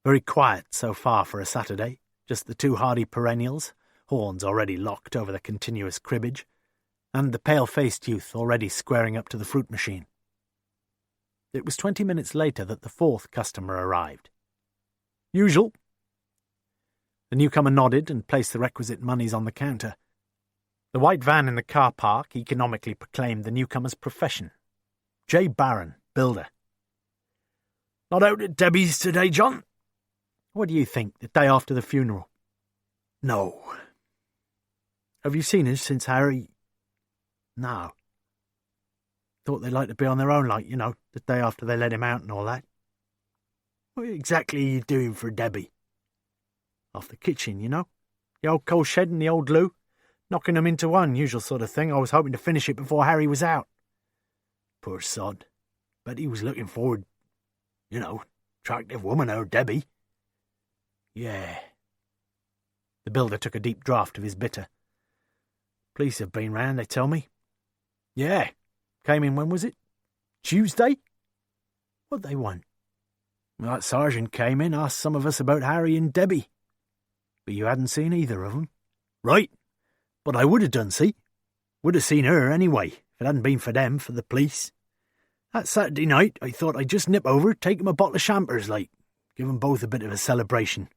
Very quiet so far for a Saturday, just the 2 hardy perennials, horns already locked over the continuous cribbage, and the pale-faced youth already squaring up to the fruit machine. It was 20 minutes later that the 4th customer arrived. Usual. The newcomer nodded and placed the requisite monies on the counter. The white van in the car park economically proclaimed the newcomer's profession. J. Barron, builder. Not out at Debbie's today, John? What do you think, the day after the funeral? No. Have you seen her since Harry? No. Thought they'd like to be on their own, like, you know, the day after they let him out and all that. What exactly are you doing for Debbie? Off the kitchen, you know. The old coal shed and the old loo. Knocking them into one, usual sort of thing. I was hoping to finish it before Harry was out. Poor sod. Bet he was looking forward, you know, attractive woman, our Debbie. Yeah. The builder took a deep draught of his bitter. Police have been round, they tell me. Yeah. Came in, when was it? Tuesday? What'd they want? Well, that sergeant came in, asked some of us about Harry and Debbie. But you hadn't seen either of them? Right. But I would have done, see? Would have seen her anyway, if it hadn't been for them, for the police. That Saturday night, I thought I'd just nip over, take 'em a bottle of champers, like. Give 'em both a bit of a celebration.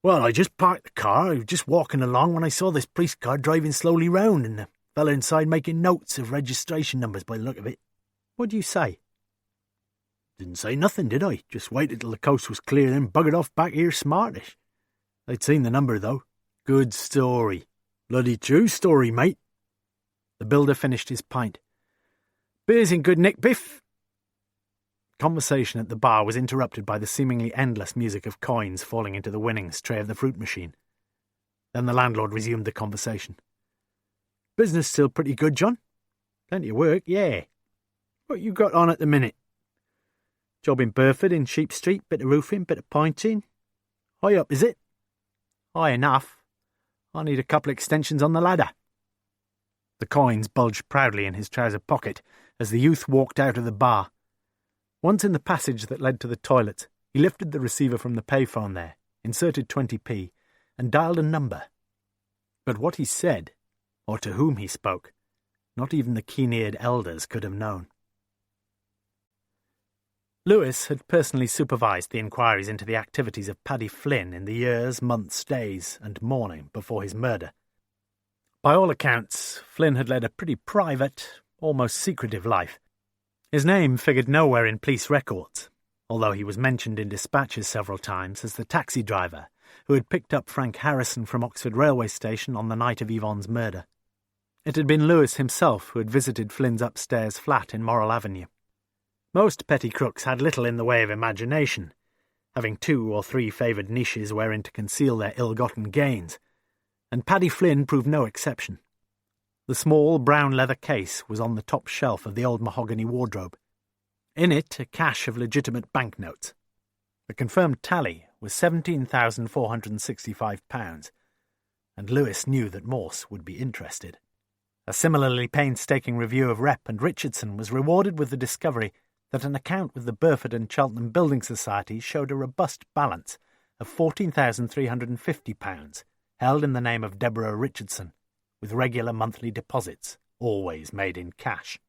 Well, I just parked the car. I was just walking along when I saw this police car driving slowly round and the fella inside making notes of registration numbers by the look of it. What'd you say? Didn't say nothing, did I? Just waited till the coast was clear, then buggered off back here smartish. I'd seen the number, though. Good story. Bloody true story, mate. The builder finished his pint. Beer's in good nick, Biff. Conversation at the bar was interrupted by the seemingly endless music of coins falling into the winnings tray of the fruit machine. Then the landlord resumed the conversation. Business still pretty good, John? Plenty of work, yeah. What you got on at the minute? Job in Burford, in Sheep Street, bit of roofing, bit of pointing. High up, is it? High enough. I need a couple of extensions on the ladder. The coins bulged proudly in his trouser pocket as the youth walked out of the bar. Once in the passage that led to the toilets, he lifted the receiver from the payphone there, inserted 20p, and dialed a number. But what he said, or to whom he spoke, not even the keen-eared elders could have known. Lewis had personally supervised the inquiries into the activities of Paddy Flynn in the years, months, days, and morning before his murder. By all accounts, Flynn had led a pretty private, almost secretive life. His name figured nowhere in police records, although he was mentioned in dispatches several times as the taxi driver who had picked up Frank Harrison from Oxford railway station on the night of Yvonne's murder. It had been Lewis himself who had visited Flynn's upstairs flat in Morrell Avenue. Most petty crooks had little in the way of imagination, having 2 or 3 favoured niches wherein to conceal their ill-gotten gains, and Paddy Flynn proved no exception. The small brown leather case was on the top shelf of the old mahogany wardrobe. In it, a cache of legitimate banknotes. The confirmed tally was £17,465, and Lewis knew that Morse would be interested. A similarly painstaking review of Rep and Richardson was rewarded with the discovery that an account with the Burford and Cheltenham Building Society showed a robust balance of £14,350, held in the name of Deborah Richardson, with regular monthly deposits, always made in cash.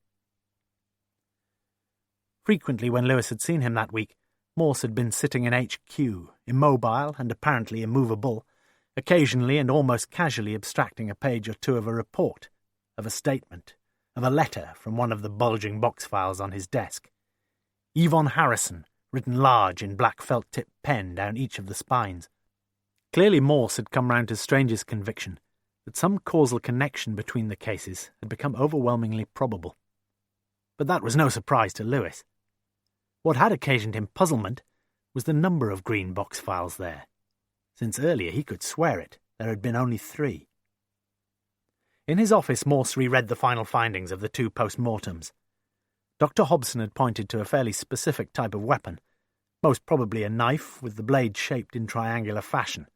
Frequently when Lewis had seen him that week, Morse had been sitting in HQ, immobile and apparently immovable, occasionally and almost casually abstracting a page or 2 of a report, of a statement, of a letter from one of the bulging box files on his desk. Yvonne Harrison, written large in black felt-tip pen down each of the spines. Clearly Morse had come round to Strange's conviction that some causal connection between the cases had become overwhelmingly probable. But that was no surprise to Lewis. What had occasioned him puzzlement was the number of green box files there, since earlier he could swear it there had been only 3. In his office, Morse reread the final findings of the 2 post-mortems. Dr. Hobson had pointed to a fairly specific type of weapon, most probably a knife with the blade shaped in triangular fashion,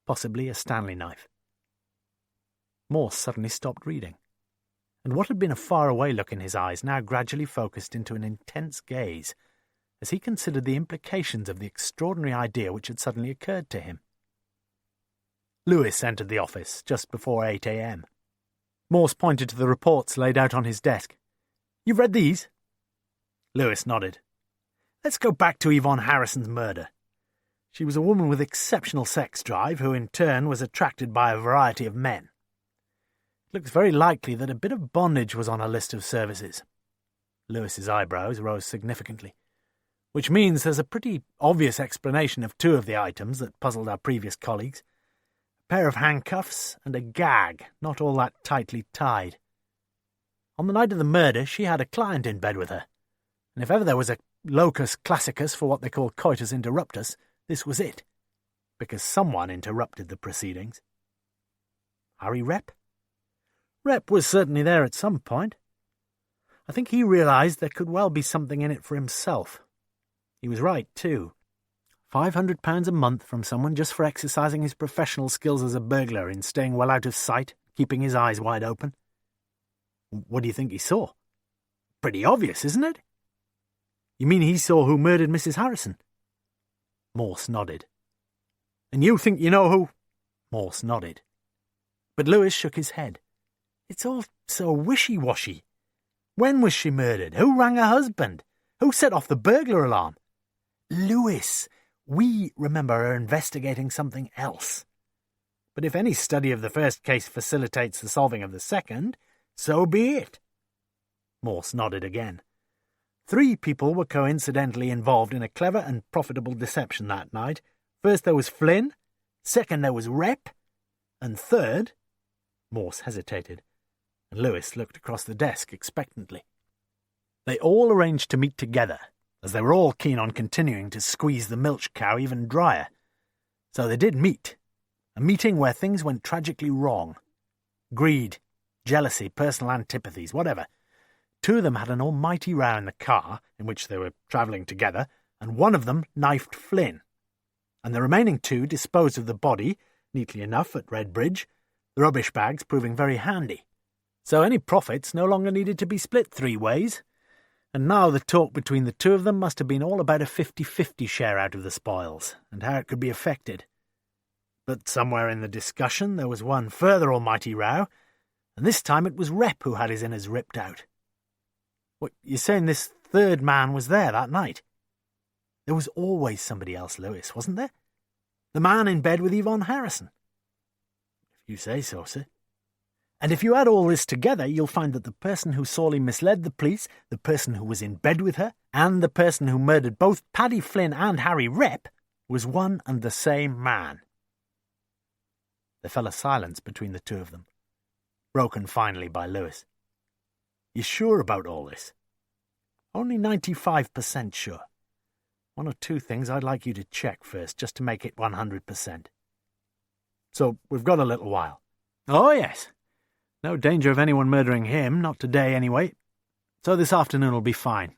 possibly a Stanley knife. Morse suddenly stopped reading, and what had been a far-away look in his eyes now gradually focused into an intense gaze as he considered the implications of the extraordinary idea which had suddenly occurred to him. Lewis entered the office just before 8 a.m. Morse pointed to the reports laid out on his desk. "You've read these?" Lewis nodded. "Let's go back to Yvonne Harrison's murder. She was a woman with exceptional sex drive who in turn was attracted by a variety of men. It looks very likely that a bit of bondage was on her list of services." Lewis's eyebrows rose significantly. "Which means there's a pretty obvious explanation of 2 of the items that puzzled our previous colleagues. A pair of handcuffs and a gag, not all that tightly tied. On the night of the murder, she had a client in bed with her, and if ever there was a locus classicus for what they call coitus interruptus, this was it, because someone interrupted the proceedings." "Harry Rep?" "Rep was certainly there at some point. I think he realised there could well be something in it for himself. He was right, too. £500 a month from someone just for exercising his professional skills as a burglar in staying well out of sight, keeping his eyes wide open. What do you think he saw? Pretty obvious, isn't it?" "You mean he saw who murdered Mrs. Harrison?" Morse nodded. "And you think you know who—" Morse nodded. But Lewis shook his head. "It's all so wishy-washy. When was she murdered? Who rang her husband? Who set off the burglar alarm? Lewis, we, remember, are investigating something else. But if any study of the first case facilitates the solving of the second, so be it." Morse nodded again. 3 people were coincidentally involved in a clever and profitable deception that night. First there was Flynn, second there was Rep, and third— Morse hesitated, and Lewis looked across the desk expectantly. "They all arranged to meet together, as they were all keen on continuing to squeeze the milch cow even drier. So they did meet, a meeting where things went tragically wrong. Greed, jealousy, personal antipathies, whatever. 2 of them had an almighty row in the car in which they were travelling together, and one of them knifed Flynn. And the remaining 2 disposed of the body, neatly enough, at Redbridge, the rubbish bags proving very handy. So any profits no longer needed to be split 3 ways, and now the talk between the 2 of them must have been all about a 50-50 share out of the spoils, and how it could be effected. But somewhere in the discussion there was one further almighty row, and this time it was Rep who had his innards ripped out. What, you're saying this third man was there that night? There was always somebody else, Lewis, wasn't there? The man in bed with Yvonne Harrison. If you say so, sir. And if you add all this together, you'll find that the person who sorely misled the police, the person who was in bed with her, and the person who murdered both Paddy Flynn and Harry Rep was one and the same man. There fell a silence between the two of them, broken finally by Lewis. You sure about all this? Only 95% sure. One or two things I'd like you to check first, just to make it 100%. So we've got a little while. Oh, yes. No danger of anyone murdering him, not today anyway. So this afternoon will be fine.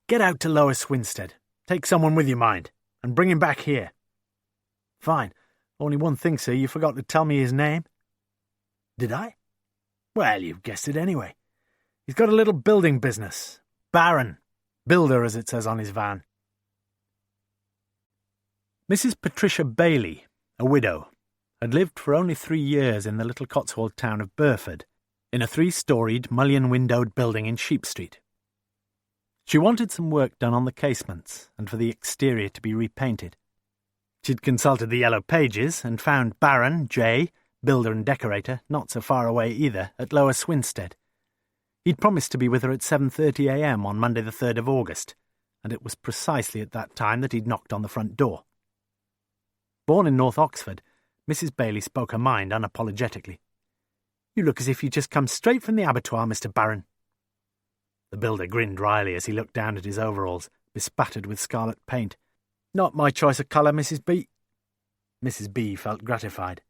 Get out to Lower Swinstead. Take someone with you, mind, and bring him back here. Fine. Only one thing, sir, you forgot to tell me his name. Did I? Well, you've guessed it anyway. He's got a little building business. Baron. Builder, as it says on his van. Mrs. Patricia Bailey, a widow, had lived for only 3 years in the little Cotswold town of Burford, in a 3-storied, mullioned-windowed building in Sheep Street. She wanted some work done on the casements, and for the exterior to be repainted. She'd consulted the Yellow Pages, and found Baron, J., builder and decorator, not so far away either, at Lower Swinstead. He'd promised to be with her at 7:30 a.m. on Monday the 3rd of August, and it was precisely at that time that he'd knocked on the front door. Born in North Oxford, Mrs. Bailey spoke her mind unapologetically. "You look as if you'd just come straight from the abattoir, Mr. Baron." The builder grinned wryly as he looked down at his overalls, bespattered with scarlet paint. "Not my choice of colour, Mrs. B." Mrs. B felt gratified.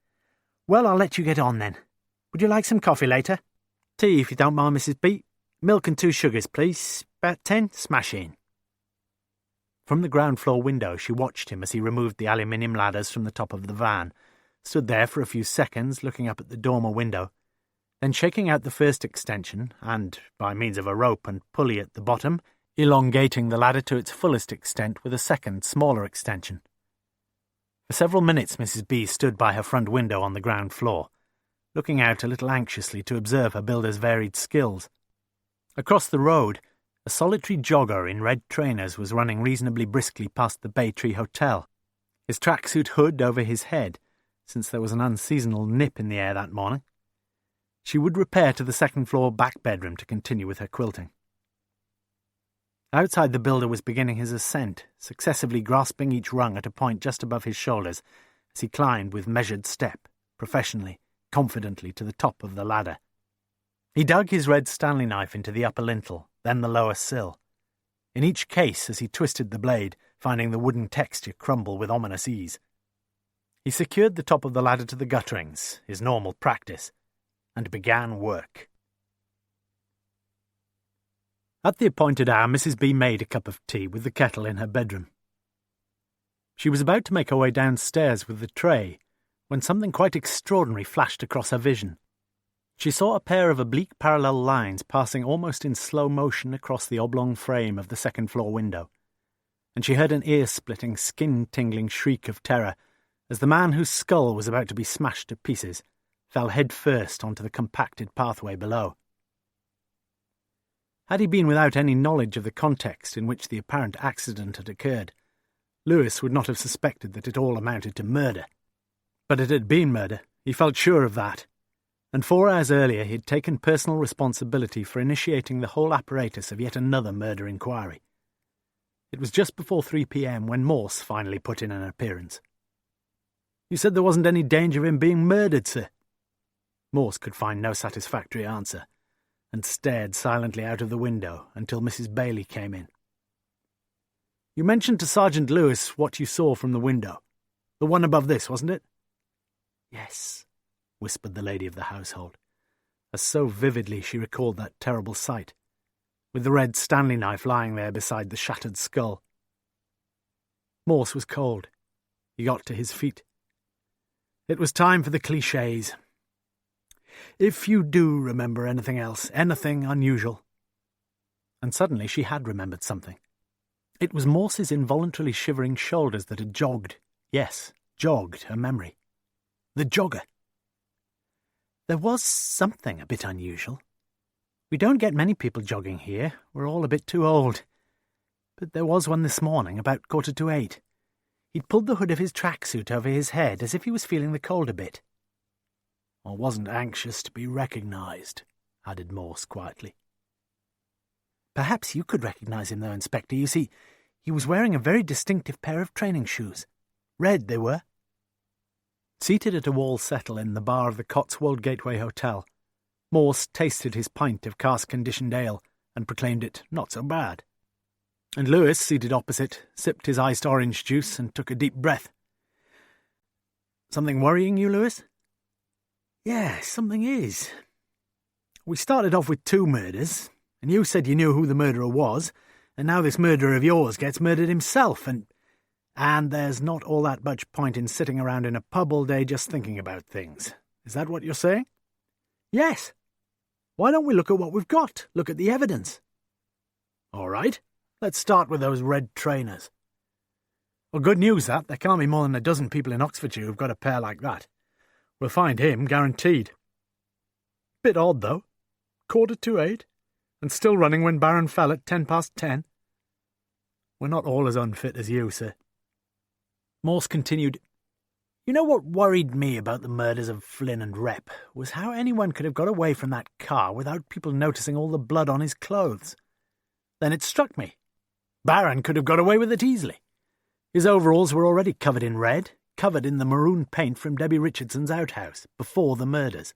"Well, I'll let you get on then. Would you like some coffee later?" "Tea, if you don't mind, Mrs. B. Milk and 2 sugars, please. About 10, smash in." From the ground floor window she watched him as he removed the aluminium ladders from the top of the van, stood there for a few seconds looking up at the dormer window, then shaking out the first extension and, by means of a rope and pulley at the bottom, elongating the ladder to its fullest extent with a second, smaller extension. For several minutes Mrs. B stood by her front window on the ground floor, looking out a little anxiously to observe her builder's varied skills. Across the road, a solitary jogger in red trainers was running reasonably briskly past the Bay Tree Hotel, his tracksuit hood over his head, since there was an unseasonal nip in the air that morning. She would repair to the second-floor back bedroom to continue with her quilting. Outside, the builder was beginning his ascent, successively grasping each rung at a point just above his shoulders as he climbed with measured step, professionally, confidently to the top of the ladder. He dug his red Stanley knife into the upper lintel, then the lower sill. In each case, as he twisted the blade, finding the wooden texture crumble with ominous ease. He secured the top of the ladder to the gutterings, his normal practice, and began work. At the appointed hour, Mrs. B made a cup of tea with the kettle in her bedroom. She was about to make her way downstairs with the tray, when something quite extraordinary flashed across her vision. She saw a pair of oblique parallel lines passing almost in slow motion across the oblong frame of the second-floor window, and she heard an ear-splitting, skin-tingling shriek of terror as the man whose skull was about to be smashed to pieces fell head-first onto the compacted pathway below. Had he been without any knowledge of the context in which the apparent accident had occurred, Lewis would not have suspected that it all amounted to murder. But it had been murder, he felt sure of that, and 4 hours earlier he had taken personal responsibility for initiating the whole apparatus of yet another murder inquiry. It was just before 3 p.m. when Morse finally put in an appearance. "You said there wasn't any danger of him being murdered, sir." Morse could find no satisfactory answer, and stared silently out of the window until Mrs. Bailey came in. "You mentioned to Sergeant Lewis what you saw from the window. The one above this, wasn't it?" "Yes," whispered the lady of the household, as so vividly she recalled that terrible sight, with the red Stanley knife lying there beside the shattered skull. Morse was cold. He got to his feet. It was time for the clichés. "If you do remember anything else, anything unusual." And suddenly she had remembered something. It was Morse's involuntarily shivering shoulders that had jogged her memory. The jogger. There was something a bit unusual. We don't get many people jogging here. We're all a bit too old. But there was one this morning, about 7:45. He'd pulled the hood of his tracksuit over his head as if he was feeling the cold a bit. I wasn't anxious to be recognised, added Morse quietly. Perhaps you could recognise him, though, Inspector. You see, he was wearing a very distinctive pair of training shoes. Red they were. Seated at a wall settle in the bar of the Cotswold Gateway Hotel, Morse tasted his pint of cask-conditioned ale and proclaimed it not so bad. And Lewis, seated opposite, sipped his iced orange juice and took a deep breath. Something worrying you, Lewis? Yes, something is. We started off with 2 murders, and you said you knew who the murderer was, and now this murderer of yours gets murdered himself, and there's not all that much point in sitting around in a pub all day just thinking about things. Is that what you're saying? Yes. Why don't we look at what we've got? Look at the evidence. All right. Let's start with those red trainers. Well, good news that. There can't be more than a dozen people in Oxfordshire who've got a pair like that. We'll find him, guaranteed. Bit odd, though. 7:45, and still running when Baron fell at 10:10. We're not all as unfit as you, sir. Morse continued, You know what worried me about the murders of Flynn and Rep was how anyone could have got away from that car without people noticing all the blood on his clothes. Then it struck me. Baron could have got away with it easily. His overalls were already covered in red, covered in the maroon paint from Debbie Richardson's outhouse, before the murders.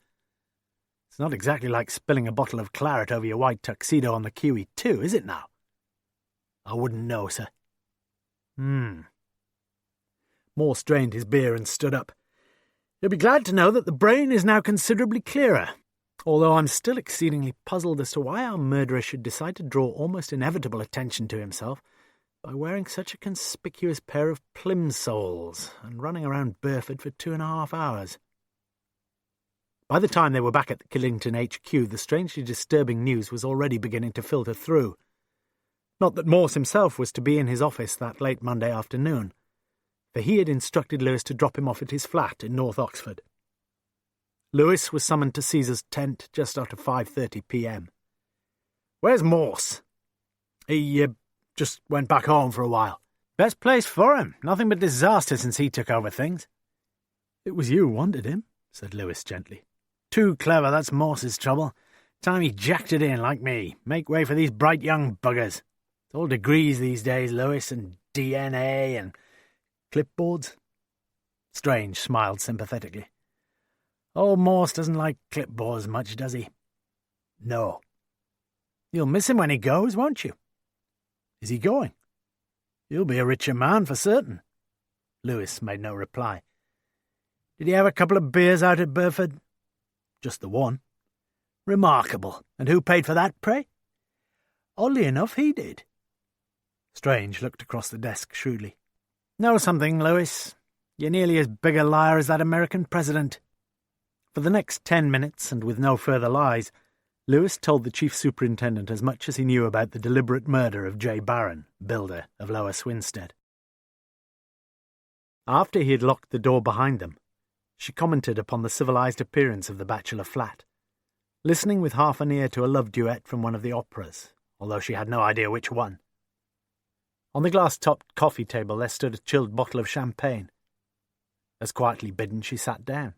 It's not exactly like spilling a bottle of claret over your white tuxedo on the QE2, is it now? I wouldn't know, sir. Morse drained his beer and stood up. You'll be glad to know that the brain is now considerably clearer, although I'm still exceedingly puzzled as to why our murderer should decide to draw almost inevitable attention to himself by wearing such a conspicuous pair of plimsolls and running around Burford for 2.5 hours. By the time they were back at the Killington HQ, the strangely disturbing news was already beginning to filter through. Not that Morse himself was to be in his office that late Monday afternoon, for he had instructed Lewis to drop him off at his flat in North Oxford. Lewis was summoned to Caesar's tent just after 5:30 p.m. Where's Morse? He just went back home for a while. Best place for him. Nothing but disaster since he took over things. It was you who wanted him, said Lewis gently. Too clever, that's Morse's trouble. Time he jacked it in like me. Make way for these bright young buggers. It's all degrees these days, Lewis, and DNA and clipboards. Strange smiled sympathetically. Oh, Morse doesn't like clipboards much, does he? No. You'll miss him when he goes, won't you? Is he going? You'll be a richer man for certain. Lewis made no reply. Did he have a couple of beers out at Burford? Just the one. Remarkable. And who paid for that, pray? Oddly enough, he did. Strange looked across the desk shrewdly. Know something, Lewis? You're nearly as big a liar as that American president. For the next 10 minutes, and with no further lies, Lewis told the chief superintendent as much as he knew about the deliberate murder of J. Barron, builder of Lower Swinstead. After he had locked the door behind them, she commented upon the civilized appearance of the bachelor flat, listening with half an ear to a love duet from one of the operas, although she had no idea which one. On the glass-topped coffee table there stood a chilled bottle of champagne. As quietly bidden, she sat down.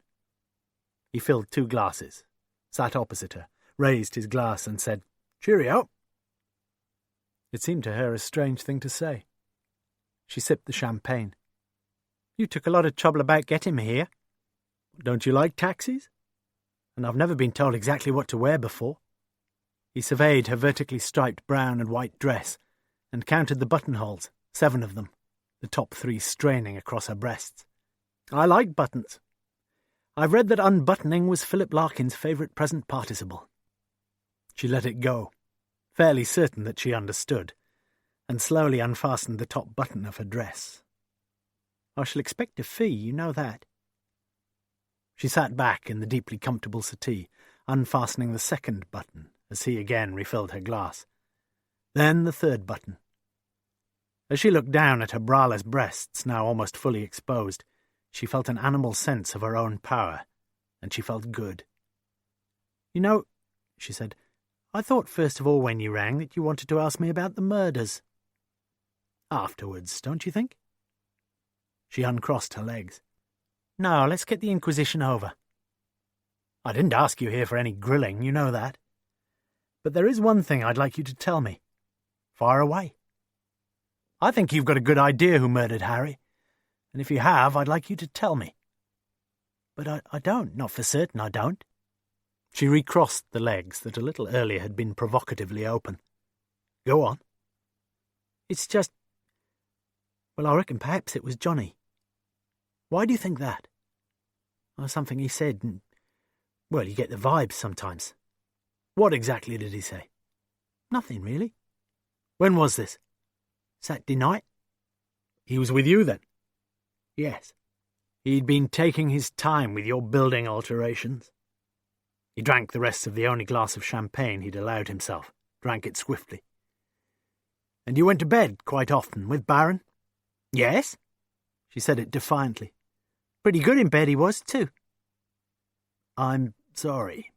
He filled 2 glasses, sat opposite her, raised his glass and said, "Cheerio." It seemed to her a strange thing to say. She sipped the champagne. You took a lot of trouble about getting me here. Don't you like taxis? And I've never been told exactly what to wear before. He surveyed her vertically striped brown and white dress and counted the buttonholes, 7 of them, the top 3 straining across her breasts. I like buttons. I've read that unbuttoning was Philip Larkin's favourite present participle. She let it go, fairly certain that she understood, and slowly unfastened the top button of her dress. I shall expect a fee, you know that. She sat back in the deeply comfortable settee, unfastening the 2nd button as he again refilled her glass. Then the 3rd button. As she looked down at her braless breasts, now almost fully exposed, She felt an animal sense of her own power, and she felt good. "You know," she said, "I thought first of all when you rang that you wanted to ask me about the murders." "Afterwards, don't you think?" She uncrossed her legs. "No, let's get the inquisition over. I didn't ask you here for any grilling, you know that. But there is one thing I'd like you to tell me. Fire away. I think you've got a good idea who murdered Harry, and if you have, I'd like you to tell me." "But I don't, not for certain I don't." She recrossed the legs that a little earlier had been provocatively open. "Go on." "It's just... well, I reckon perhaps it was Johnny." "Why do you think that?" "Oh, something he said, and... well, you get the vibes sometimes." "What exactly did he say?" "Nothing, really." "When was this?" "Saturday night." "He was with you, then?" "Yes." "He'd been taking his time with your building alterations?" He drank the rest of the only glass of champagne he'd allowed himself, drank it swiftly. "And you went to bed quite often with Baron?" "Yes." She said it defiantly. "Pretty good in bed he was, too." "I'm sorry,"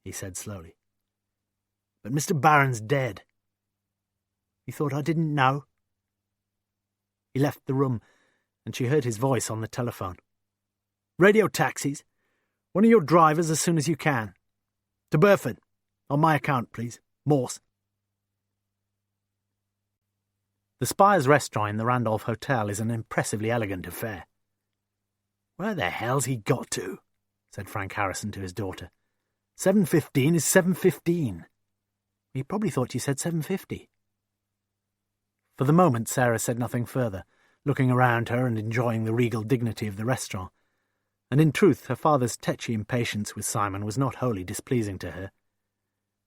he said slowly. "But Mr. Baron's dead." "You thought I didn't know?" He left the room, and she heard his voice on the telephone. "Radio taxis. One of your drivers as soon as you can. To Burford. On my account, please. Morse." The Spires restaurant in the Randolph Hotel is an impressively elegant affair. "Where the hell's he got to?" said Frank Harrison to his daughter. 7:15 is 7:15. He probably thought you said 7:50. For the moment Sarah said nothing further, looking around her and enjoying the regal dignity of the restaurant, and in truth her father's tetchy impatience with Simon was not wholly displeasing to her.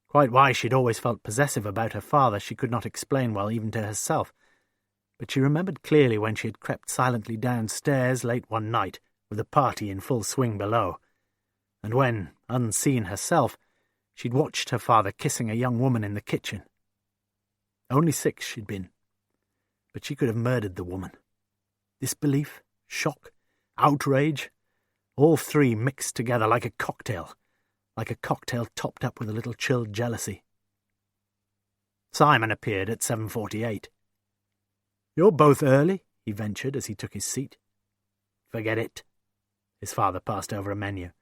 Quite why she'd always felt possessive about her father she could not explain well even to herself, but she remembered clearly when she had crept silently downstairs late one night with a party in full swing below, and when, unseen herself, she'd watched her father kissing a young woman in the kitchen. Only 6 she'd been, but she could have murdered the woman. Disbelief, shock, outrage, all 3 mixed together like a cocktail topped up with a little chilled jealousy. Simon appeared at 7:48. "You're both early," he ventured as he took his seat. "Forget it." His father passed over a menu.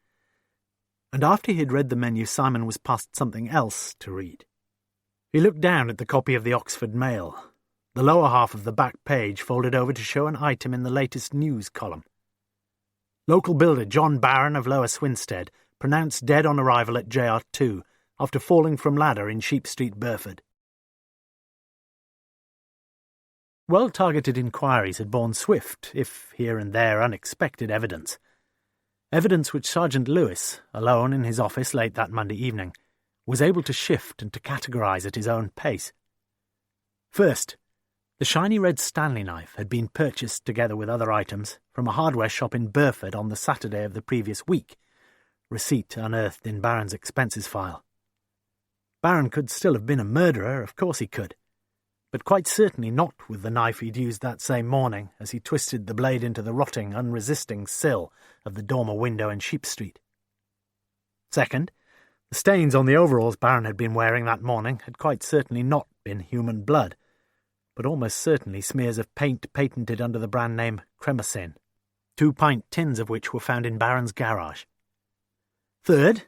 And after he had read the menu, Simon was passed something else to read. He looked down at the copy of the Oxford Mail, the lower half of the back page folded over to show an item in the latest news column. "Local builder John Barron of Lower Swinstead pronounced dead on arrival at JR2 after falling from ladder in Sheep Street, Burford." Well-targeted inquiries had borne swift, if here and there unexpected evidence. Evidence which Sergeant Lewis, alone in his office late that Monday evening, was able to shift and to categorise at his own pace. First, the shiny red Stanley knife had been purchased together with other items from a hardware shop in Burford on the Saturday of the previous week, receipt unearthed in Barron's expenses file. Barron could still have been a murderer, of course he could, but quite certainly not with the knife he'd used that same morning as he twisted the blade into the rotting, unresisting sill of the dormer window in Sheep Street. Second, the stains on the overalls Barron had been wearing that morning had quite certainly not been human blood, but almost certainly smears of paint patented under the brand name Cremosin, 2-pint tins of which were found in Barron's garage. Third,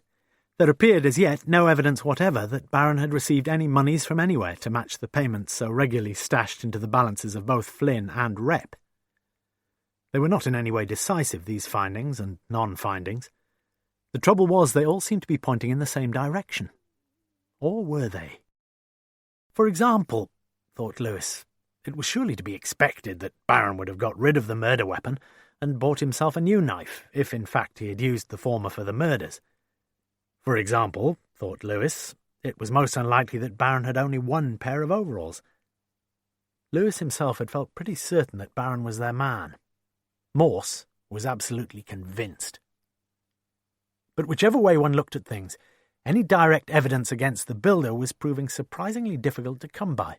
there appeared as yet no evidence whatever that Barron had received any monies from anywhere to match the payments so regularly stashed into the balances of both Flynn and Rep. They were not in any way decisive, these findings and non-findings. The trouble was they all seemed to be pointing in the same direction. Or were they? For example, thought Lewis, it was surely to be expected that Barron would have got rid of the murder weapon and bought himself a new knife, if in fact he had used the former for the murders. For example, thought Lewis, it was most unlikely that Barron had only 1 pair of overalls. Lewis himself had felt pretty certain that Barron was their man. Morse was absolutely convinced. But whichever way one looked at things, any direct evidence against the builder was proving surprisingly difficult to come by.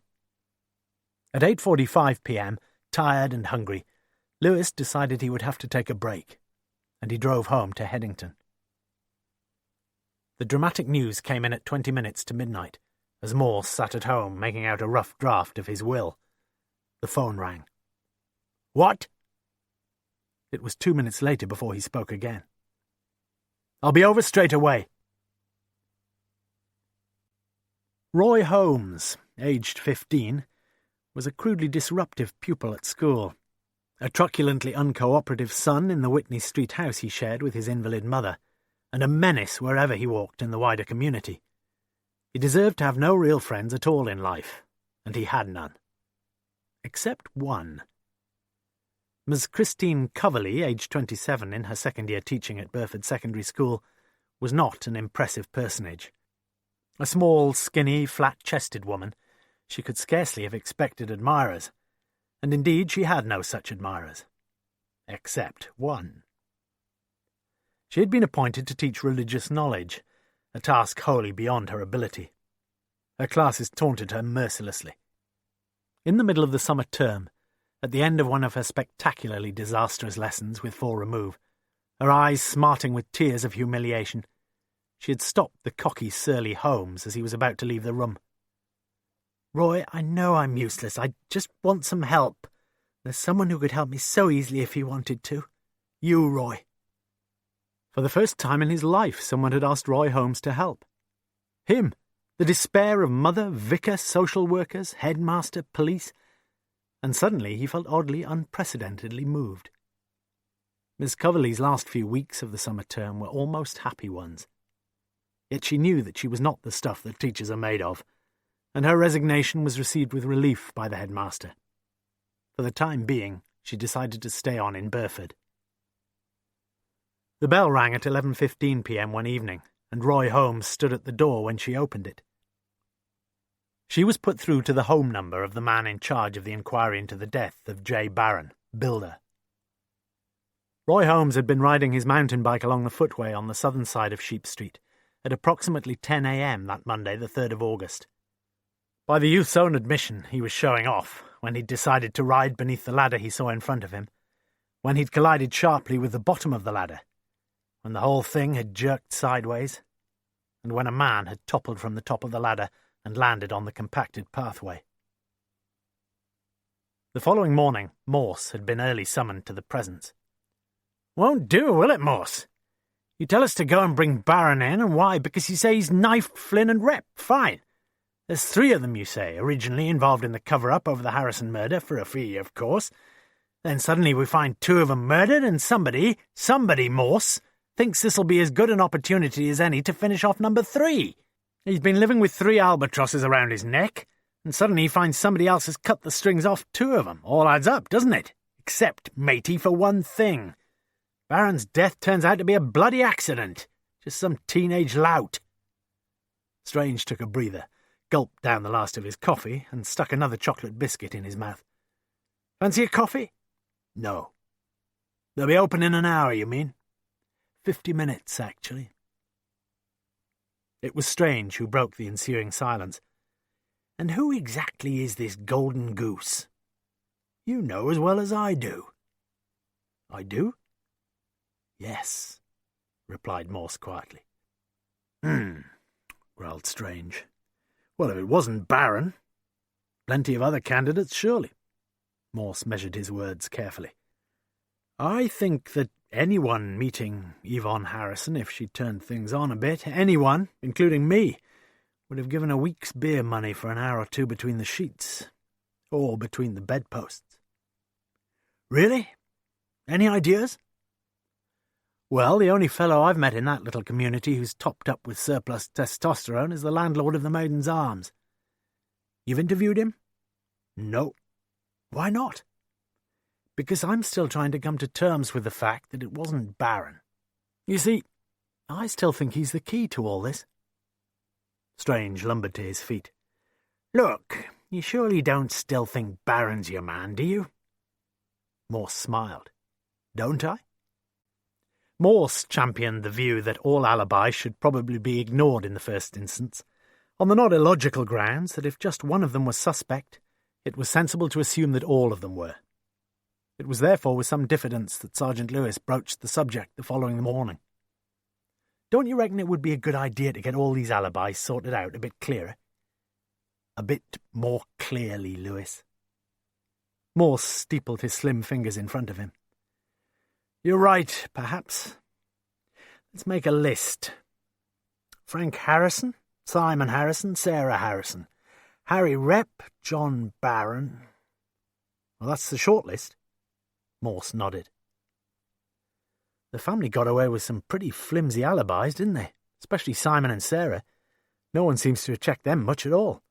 At 8:45 p.m, tired and hungry, Lewis decided he would have to take a break, and he drove home to Headington. The dramatic news came in at 20 minutes to midnight, as Morse sat at home making out a rough draft of his will. The phone rang. "What?" It was 2 minutes later before he spoke again. "I'll be over straight away." Roy Holmes, aged 15, was a crudely disruptive pupil at school, a truculently uncooperative son in the Whitney Street house he shared with his invalid mother, and a menace wherever he walked in the wider community. He deserved to have no real friends at all in life, and he had none. Except one. Ms. Christine Coverley, aged 27, in her second year teaching at Burford Secondary School, was not an impressive personage. A small, skinny, flat-chested woman, she could scarcely have expected admirers, and indeed she had no such admirers. Except one. She had been appointed to teach religious knowledge, a task wholly beyond her ability. Her classes taunted her mercilessly. In the middle of the summer term, at the end of one of her spectacularly disastrous lessons with full remove, her eyes smarting with tears of humiliation, she had stopped the cocky, surly Holmes as he was about to leave the room. "Roy, I know I'm useless. I just want some help. There's someone who could help me so easily if he wanted to. You, Roy." For the first time in his life, someone had asked Roy Holmes to help. Him, the despair of mother, vicar, social workers, headmaster, police, and suddenly he felt oddly, unprecedentedly moved. Miss Coverley's last few weeks of the summer term were almost happy ones. Yet she knew that she was not the stuff that teachers are made of, and her resignation was received with relief by the headmaster. For the time being, she decided to stay on in Burford. The bell rang at 11:15 p.m. one evening, and Roy Holmes stood at the door when she opened it. She was put through to the home number of the man in charge of the inquiry into the death of J. Barron, builder. Roy Holmes had been riding his mountain bike along the footway on the southern side of Sheep Street at approximately 10 a.m. that Monday, the 3rd of August. By the youth's own admission, he was showing off when he'd decided to ride beneath the ladder he saw in front of him, when he'd collided sharply with the bottom of the ladder, when the whole thing had jerked sideways, and when a man had toppled from the top of the ladder and landed on the compacted pathway. The following morning, Morse had been early summoned to the presence. "Won't do, will it, Morse? You tell us to go and bring Barron in, and why? Because you say he's knifed Flynn and Rep. Fine. There's 3 of them, you say, originally involved in the cover-up over the Harrison murder, for a fee, of course. Then suddenly we find 2 of them murdered, and somebody, Morse, thinks this'll be as good an opportunity as any to finish off number 3. He's been living with 3 albatrosses around his neck, and suddenly he finds somebody else has cut the strings off 2 of them. All adds up, doesn't it? Except, matey, for one thing. Barron's death turns out to be a bloody accident. Just some teenage lout." Strange took a breather, gulped down the last of his coffee, and stuck another chocolate biscuit in his mouth. "Fancy a coffee?" "No." "They'll be open in an hour, you mean?" 50 minutes, actually." It was Strange who broke the ensuing silence. "And who exactly is this golden goose?" "You know as well as I do." "I do?" "Yes," replied Morse quietly. Growled Strange. "Well, if it wasn't Barron, plenty of other candidates, surely." Morse measured his words carefully. "I think that anyone meeting Yvonne Harrison, if she turned things on a bit, anyone, including me, would have given a week's beer money for an hour or 2 between the sheets, or between the bedposts." "Really? Any ideas?" "Well, the only fellow I've met in that little community who's topped up with surplus testosterone is the landlord of the Maiden's Arms." "You've interviewed him?" "No." "Why not?" "Because I'm still trying to come to terms with the fact that it wasn't Barron. You see, I still think he's the key to all this." Strange lumbered to his feet. "Look, you surely don't still think Barron's your man, do you?" Morse smiled. "Don't I?" Morse championed the view that all alibis should probably be ignored in the first instance, on the not illogical grounds that if just one of them was suspect, it was sensible to assume that all of them were. It was therefore with some diffidence that Sergeant Lewis broached the subject the following morning. "Don't you reckon it would be a good idea to get all these alibis sorted out a bit clearer?" "A bit more clearly, Lewis." Morse steepled his slim fingers in front of him. "You're right, perhaps. Let's make a list. Frank Harrison, Simon Harrison, Sarah Harrison, Harry Rep, John Barron." "Well, that's the short list." Morse nodded. "The family got away with some pretty flimsy alibis, didn't they? Especially Simon and Sarah. No one seems to have checked them much at all."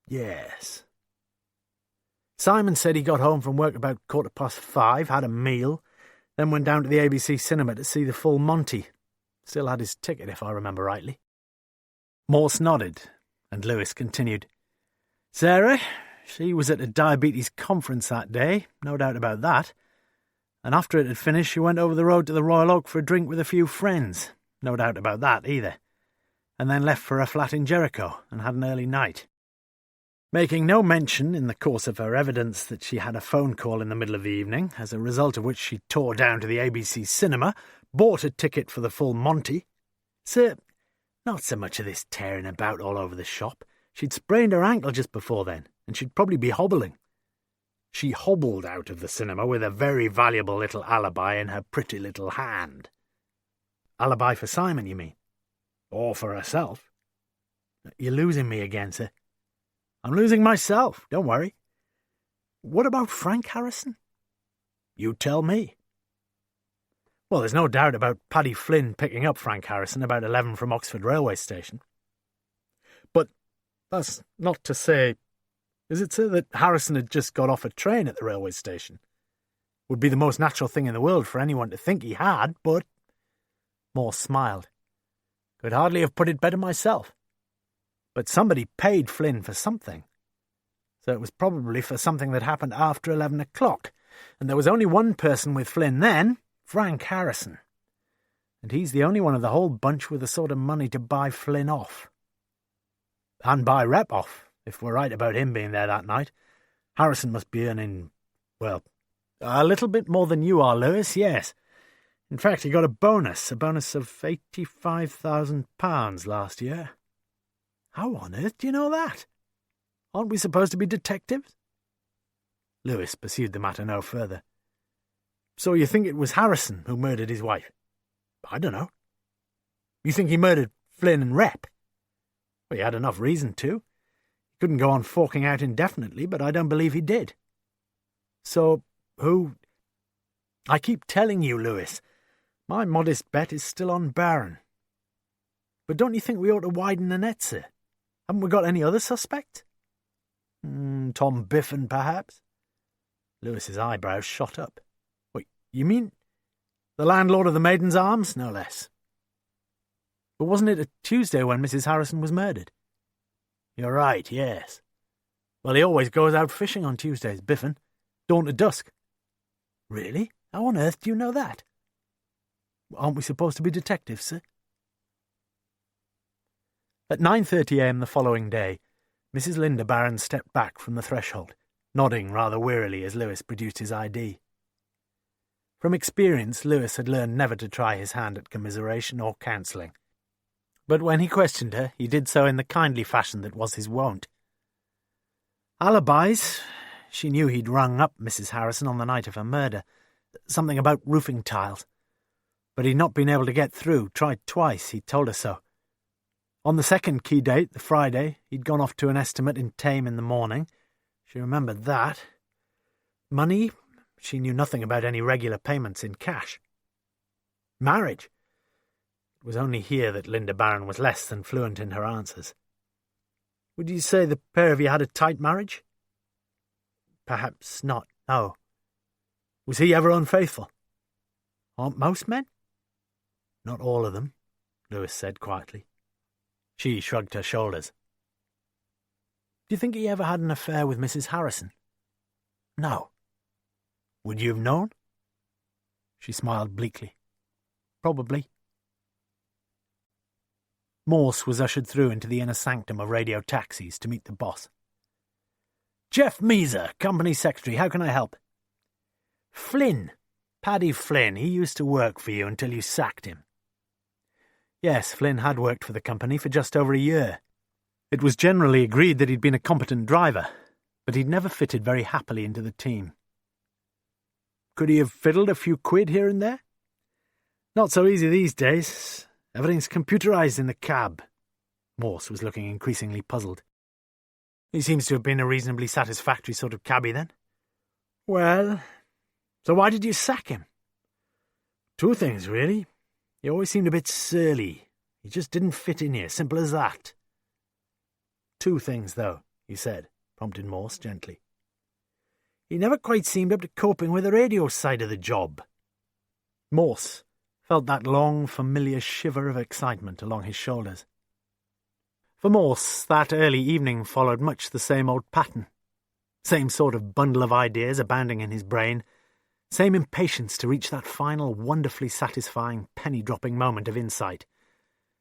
"Yes." "Simon said he got home from work about 5:15, had a meal, then went down to the ABC cinema to see the full Monty. Still had his ticket, if I remember rightly." Morse nodded, and Lewis continued. "Sarah, she was at a diabetes conference that day, no doubt about that. And after it had finished, she went over the road to the Royal Oak for a drink with a few friends, no doubt about that either, and then left for her flat in Jericho and had an early night. Making no mention in the course of her evidence that she had a phone call in the middle of the evening, as a result of which she tore down to the ABC cinema, bought a ticket for the full Monty. Sir, not so much of this tearing about all over the shop. She'd sprained her ankle just before then, and she'd probably be hobbling. She hobbled out of the cinema with a very valuable little alibi in her pretty little hand." "Alibi for Simon, you mean?" "Or for herself." "You're losing me again, sir." "I'm losing myself, don't worry." "What about Frank Harrison?" "You tell me." "Well, there's no doubt about Paddy Flynn picking up Frank Harrison about 11 from Oxford railway station. But that's not to say, is it, sir, that Harrison had just got off a train at the railway station? Would be the most natural thing in the world for anyone to think he had, but—" Morse smiled. "Could hardly have put it better myself. But somebody paid Flynn for something. So it was probably for something that happened after 11 o'clock, and there was only one person with Flynn then, Frank Harrison. And he's the only one of the whole bunch with the sort of money to buy Flynn off. And buy Rep off, if we're right about him being there that night. Harrison must be earning, well, a little bit more than you are, Lewis, yes. In fact, he got a bonus of £85,000 last year." "How on earth do you know that? Aren't we supposed to be detectives?" Lewis pursued the matter no further. "So you think it was Harrison who murdered his wife?" "I don't know." "You think he murdered Flynn and Rep?" "Well, he had enough reason to. He couldn't go on forking out indefinitely, but I don't believe he did." "So who—" "I keep telling you, Lewis, my modest bet is still on Barron. But don't you think we ought to widen the net, sir? Haven't we got any other suspect?" "Tom Biffen, perhaps?" Lewis's eyebrows shot up. "What, you mean the landlord of the Maiden's Arms, no less?" "But wasn't it a Tuesday when Mrs. Harrison was murdered?" "You're right, yes. Well, he always goes out fishing on Tuesdays, Biffen. Dawn to dusk." "Really? How on earth do you know that?" "Aren't we supposed to be detectives, sir?" At 9:30 a.m. the following day, Mrs. Linda Barron stepped back from the threshold, nodding rather wearily as Lewis produced his ID. From experience, Lewis had learned never to try his hand at commiseration or counselling. But when he questioned her, he did so in the kindly fashion that was his wont. Alibis. She knew he'd rung up Mrs. Harrison on the night of her murder. Something about roofing tiles. But he'd not been able to get through, tried twice, he'd told her so. On the second key date, the Friday, he'd gone off to an estimate in Tame in the morning. She remembered that. Money? She knew nothing about any regular payments in cash. Marriage? It was only here that Linda Barron was less than fluent in her answers. Would you say the pair of you had a tight marriage? Perhaps not, no. Was he ever unfaithful? Aren't most men? Not all of them, Lewis said quietly. She shrugged her shoulders. Do you think he ever had an affair with Mrs. Harrison? No. Would you have known? She smiled bleakly. Probably. Morse was ushered through into the inner sanctum of radio taxis to meet the boss. Jeff Measer, company secretary, how can I help? Flynn. Paddy Flynn. He used to work for you until you sacked him. Yes, Flynn had worked for the company for just over a year. It was generally agreed that he'd been a competent driver, but he'd never fitted very happily into the team. Could he have fiddled a few quid here and there? Not so easy these days. Everything's computerised in the cab. Morse was looking increasingly puzzled. He seems to have been a reasonably satisfactory sort of cabbie, then. Well, so why did you sack him? Two things, really. He always seemed a bit surly. He just didn't fit in here, simple as that. Two things, though, he said, prompted Morse gently. He never quite seemed up to coping with the radio side of the job. Morse felt that long, familiar shiver of excitement along his shoulders. For Morse, that early evening followed much the same old pattern. Same sort of bundle of ideas abounding in his brain. Same impatience to reach that final, wonderfully satisfying, penny-dropping moment of insight.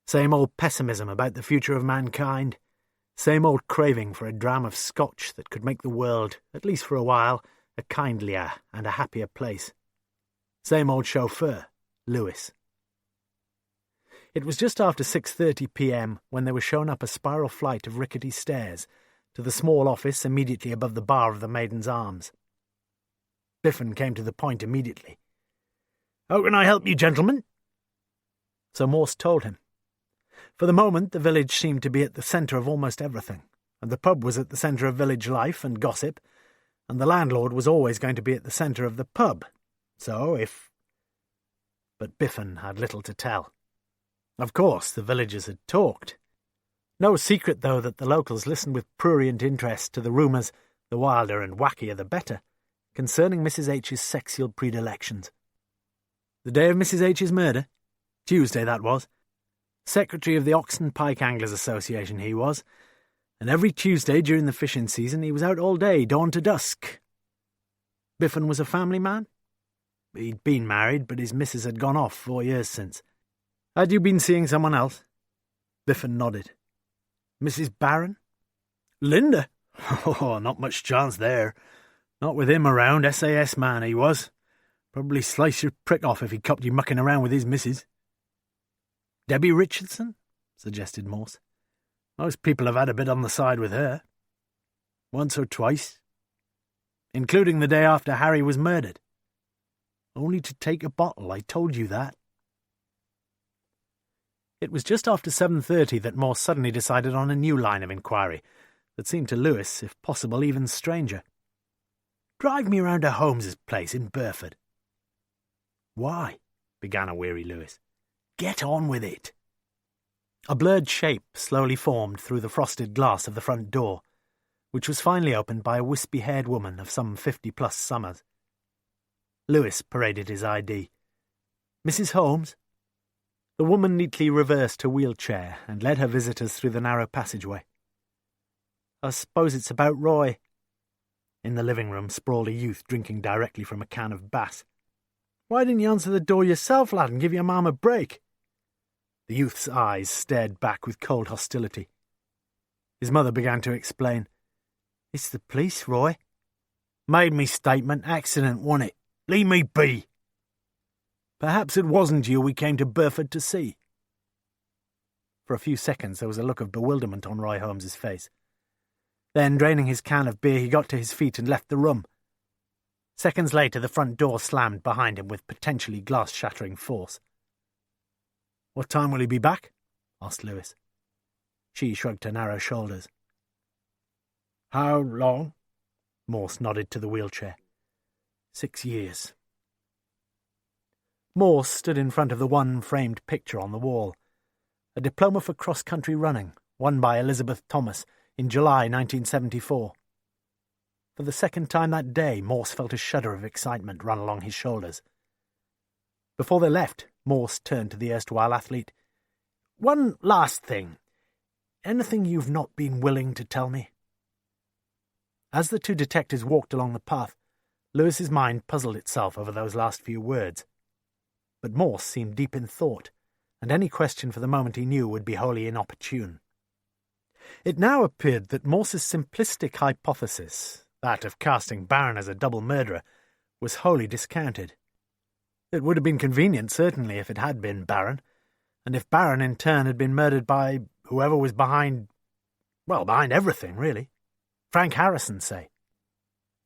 Same old pessimism about the future of mankind. Same old craving for a dram of scotch that could make the world, at least for a while, a kindlier and a happier place. Same old chauffeur, Lewis. It was just after 6:30 p.m. when they were shown up a spiral flight of rickety stairs to the small office immediately above the bar of the Maiden's Arms. Biffen came to the point immediately. "How can I help you, gentlemen?" So Morse told him. For the moment, the village seemed to be at the centre of almost everything, and the pub was at the centre of village life and gossip, and the landlord was always going to be at the centre of the pub. But Biffen had little to tell. Of course, the villagers had talked. No secret, though, that the locals listened with prurient interest to the rumours, the wilder and wackier the better, concerning Mrs. H's sexual predilections. The day of Mrs. H's murder, Tuesday that was, secretary of the Oxon Pike Anglers Association he was, and every Tuesday during the fishing season he was out all day, dawn to dusk. Biffen was a family man. He'd been married, but his missus had gone off 4 years since. Had you been seeing someone else? Biffen nodded. Mrs. Barron? Linda? Oh, not much chance there. Not with him around, SAS man he was. Probably slice your prick off if he copped you mucking around with his missus. Debbie Richardson? Suggested Morse. Most people have had a bit on the side with her. Once or twice. Including the day after Harry was murdered. Only to take a bottle, I told you that. It was just after 7:30 that Morse suddenly decided on a new line of inquiry that seemed to Lewis, if possible, even stranger. Drive me round to Holmes's place in Burford. Why? Began a weary Lewis. Get on with it. A blurred shape slowly formed through the frosted glass of the front door, which was finally opened by a wispy-haired woman of some 50-plus summers. Lewis paraded his ID. Mrs. Holmes? The woman neatly reversed her wheelchair and led her visitors through the narrow passageway. I suppose it's about Roy. In the living room sprawled a youth drinking directly from a can of Bass. Why didn't you answer the door yourself, lad, and give your mum a break? The youth's eyes stared back with cold hostility. His mother began to explain. It's the police, Roy. Made me statement. Accident, wasn't it? Leave me be. Perhaps it wasn't you we came to Burford to see. For a few seconds there was a look of bewilderment on Roy Holmes's face. Then, draining his can of beer, he got to his feet and left the room. Seconds later the front door slammed behind him with potentially glass-shattering force. What time will he be back? Asked Lewis. She shrugged her narrow shoulders. How long? Morse nodded to the wheelchair. 6 years. Morse stood in front of the one framed picture on the wall. A diploma for cross-country running, won by Elizabeth Thomas in July 1974. For the second time that day, Morse felt a shudder of excitement run along his shoulders. Before they left, Morse turned to the erstwhile athlete. One last thing. Anything you've not been willing to tell me? As the two detectives walked along the path, Lewis's mind puzzled itself over those last few words. But Morse seemed deep in thought, and any question for the moment he knew would be wholly inopportune. It now appeared that Morse's simplistic hypothesis, that of casting Barron as a double murderer, was wholly discounted. It would have been convenient, certainly, if it had been Baron, and if Baron in turn had been murdered by whoever was behind everything, really. Frank Harrison, say.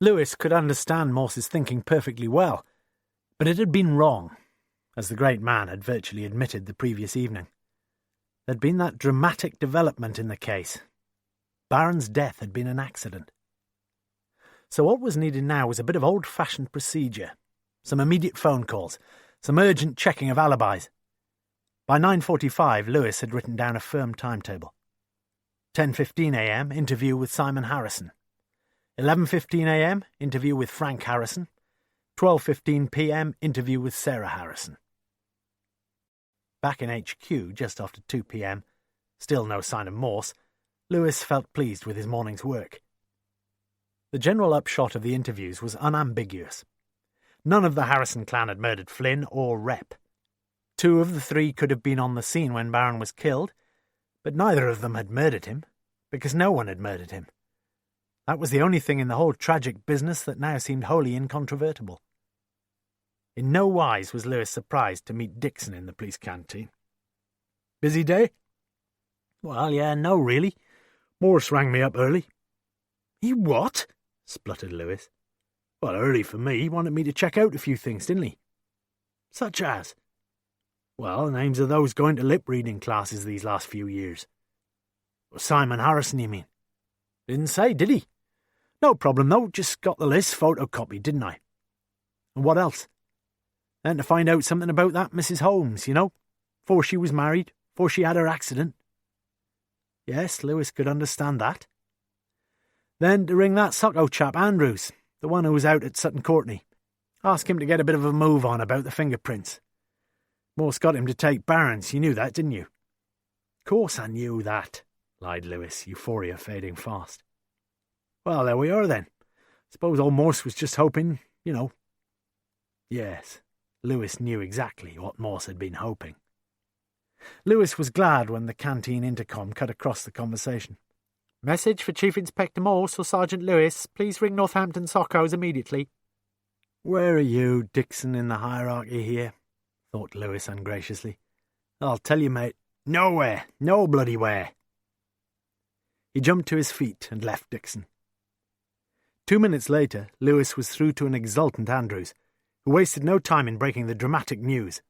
Lewis could understand Morse's thinking perfectly well, but it had been wrong, as the great man had virtually admitted the previous evening. There'd been that dramatic development in the case. Baron's death had been an accident. So what was needed now was a bit of old-fashioned procedure, some immediate phone calls, some urgent checking of alibis. By 9:45, Lewis had written down a firm timetable. 10:15 a.m., interview with Simon Harrison. 11:15 a.m., interview with Frank Harrison. 12:15 p.m., interview with Sarah Harrison. Back in HQ, just after 2 p.m., still no sign of Morse, Lewis felt pleased with his morning's work. The general upshot of the interviews was unambiguous. None of the Harrison clan had murdered Flynn or Rep. 2 of the 3 could have been on the scene when Baron was killed, but neither of them had murdered him, because no one had murdered him. That was the only thing in the whole tragic business that now seemed wholly incontrovertible. In no wise was Lewis surprised to meet Dixon in the police canteen. "Busy day?" "Well, yeah, no, really. Morse rang me up early." "He what?" spluttered Lewis. "Well, early for me. He wanted me to check out a few things, didn't he?" "Such as?" "Well, the names of those going to lip-reading classes these last few years." "Simon Harrison, you mean?" "Didn't say, did he? No problem, though. Just got the list photocopied, didn't I?" "And what else?" "Then to find out something about that Mrs. Holmes, you know, before she was married, before she had her accident." Yes, Lewis could understand that. "Then to ring that Socko chap, Andrews, the one who was out at Sutton Courtenay. Ask him to get a bit of a move on about the fingerprints. Morse got him to take Barron's, you knew that, didn't you?" "Course I knew that," lied Lewis, euphoria fading fast. "Well, there we are then. Suppose old Morse was just hoping, you know." Yes, Lewis knew exactly what Morse had been hoping. Lewis was glad when the canteen intercom cut across the conversation. "Message for Chief Inspector Morse or Sergeant Lewis. Please ring Northampton Soccos immediately." "Where are you, Dixon, in the hierarchy here?" thought Lewis ungraciously. "I'll tell you, mate, nowhere, no bloody where." He jumped to his feet and left Dixon. 2 minutes later, Lewis was through to an exultant Andrews, who wasted no time in breaking the dramatic news.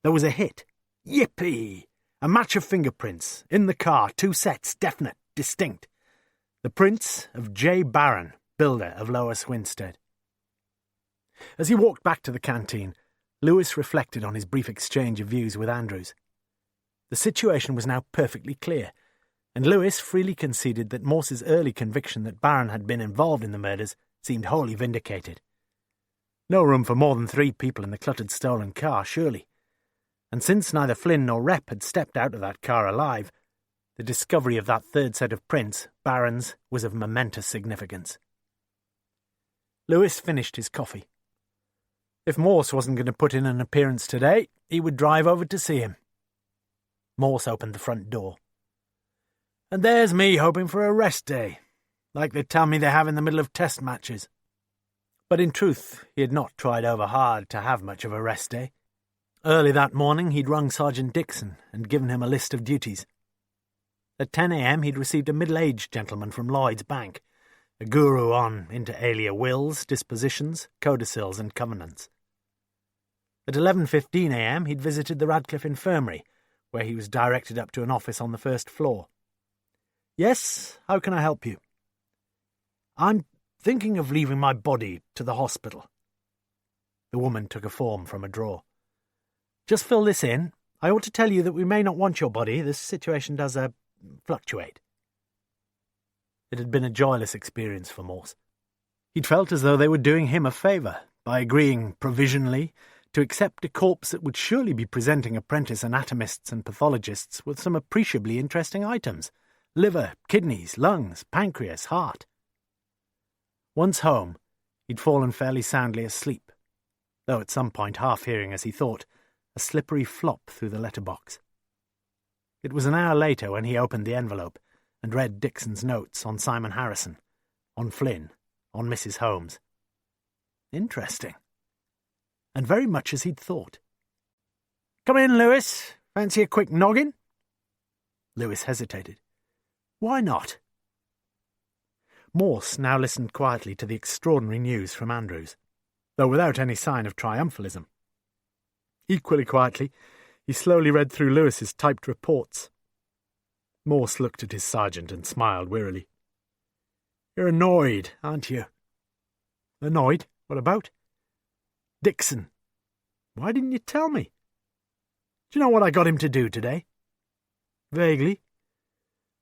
There was a hit. Yippee! A match of fingerprints. In the car, 2 sets, definite, distinct. The prints of J. Barron, builder of Lower Swinstead. As he walked back to the canteen, Lewis reflected on his brief exchange of views with Andrews. The situation was now perfectly clear, and Lewis freely conceded that Morse's early conviction that Barron had been involved in the murders seemed wholly vindicated. No room for more than 3 people in the cluttered stolen car, surely. And since neither Flynn nor Rep had stepped out of that car alive, the discovery of that 3rd set of prints, Barron's, was of momentous significance. Lewis finished his coffee. If Morse wasn't going to put in an appearance today, he would drive over to see him. Morse opened the front door. "And there's me hoping for a rest day, like they tell me they have in the middle of test matches." But in truth, he had not tried over hard to have much of a rest day. Early that morning he'd rung Sergeant Dixon and given him a list of duties. At 10 a.m. he'd received a middle-aged gentleman from Lloyd's Bank, a guru on inter alia wills, dispositions, codicils and covenants. At 11:15 a.m. he'd visited the Radcliffe Infirmary, where he was directed up to an office on the 1st floor. "Yes, how can I help you?" "I'm thinking of leaving my body to the hospital." The woman took a form from a drawer. "Just fill this in. I ought to tell you that we may not want your body. This situation does, fluctuate." It had been a joyless experience for Morse. He'd felt as though they were doing him a favour by agreeing provisionally to accept a corpse that would surely be presenting apprentice anatomists and pathologists with some appreciably interesting items: liver, kidneys, lungs, pancreas, heart. Once home, he'd fallen fairly soundly asleep, though at some point half hearing, as he thought, a slippery flop through the letterbox. It was an hour later when he opened the envelope and read Dixon's notes on Simon Harrison, on Flynn, on Mrs. Holmes. Interesting. And very much as he'd thought. "Come in, Lewis. Fancy a quick noggin?" Lewis hesitated. "Why not?" Morse now listened quietly to the extraordinary news from Andrews, though without any sign of triumphalism. Equally quietly, he slowly read through Lewis's typed reports. Morse looked at his sergeant and smiled wearily. "You're annoyed, aren't you?" "Annoyed? What about?" "Dixon. Why didn't you tell me? Do you know what I got him to do today?" "Vaguely."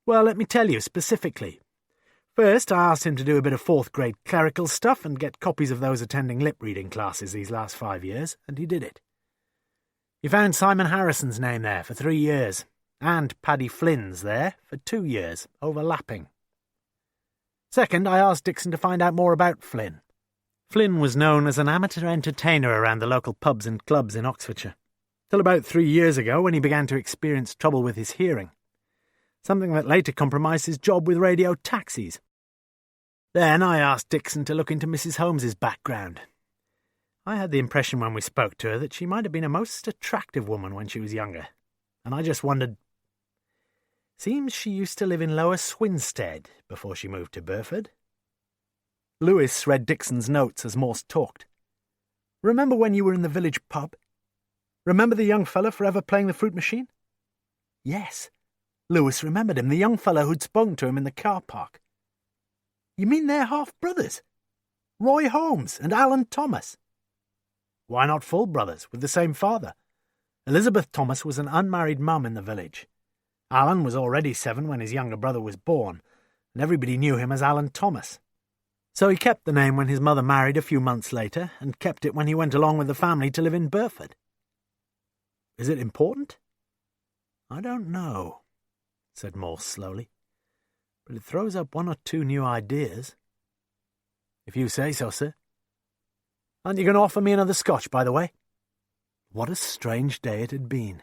"Well, let me tell you specifically. First, I asked him to do a bit of fourth-grade clerical stuff and get copies of those attending lip-reading classes these last 5 years, and he did it. He found Simon Harrison's name there for 3 years, and Paddy Flynn's there for 2 years, overlapping. Second, I asked Dixon to find out more about Flynn. Flynn was known as an amateur entertainer around the local pubs and clubs in Oxfordshire, till about 3 years ago when he began to experience trouble with his hearing, something that later compromised his job with radio taxis. Then I asked Dixon to look into Mrs. Holmes's background. I had the impression when we spoke to her that she might have been a most attractive woman when she was younger, and I just wondered. Seems she used to live in Lower Swinstead before she moved to Burford." Lewis read Dixon's notes as Morse talked. "Remember when you were in the village pub? Remember the young fellow forever playing the fruit machine?" Yes. Lewis remembered him, the young fellow who'd spoken to him in the car park. "You mean they're half-brothers? Roy Holmes and Alan Thomas?" "Why not full brothers, with the same father? Elizabeth Thomas was an unmarried mum in the village. Alan was already 7 when his younger brother was born, and everybody knew him as Alan Thomas. So he kept the name when his mother married a few months later, and kept it when he went along with the family to live in Burford." "Is it important?" "I don't know," said Morse slowly, "but it throws up 1 or 2 new ideas." "If you say so, sir. Aren't you going to offer me another scotch, by the way?" What a strange day it had been.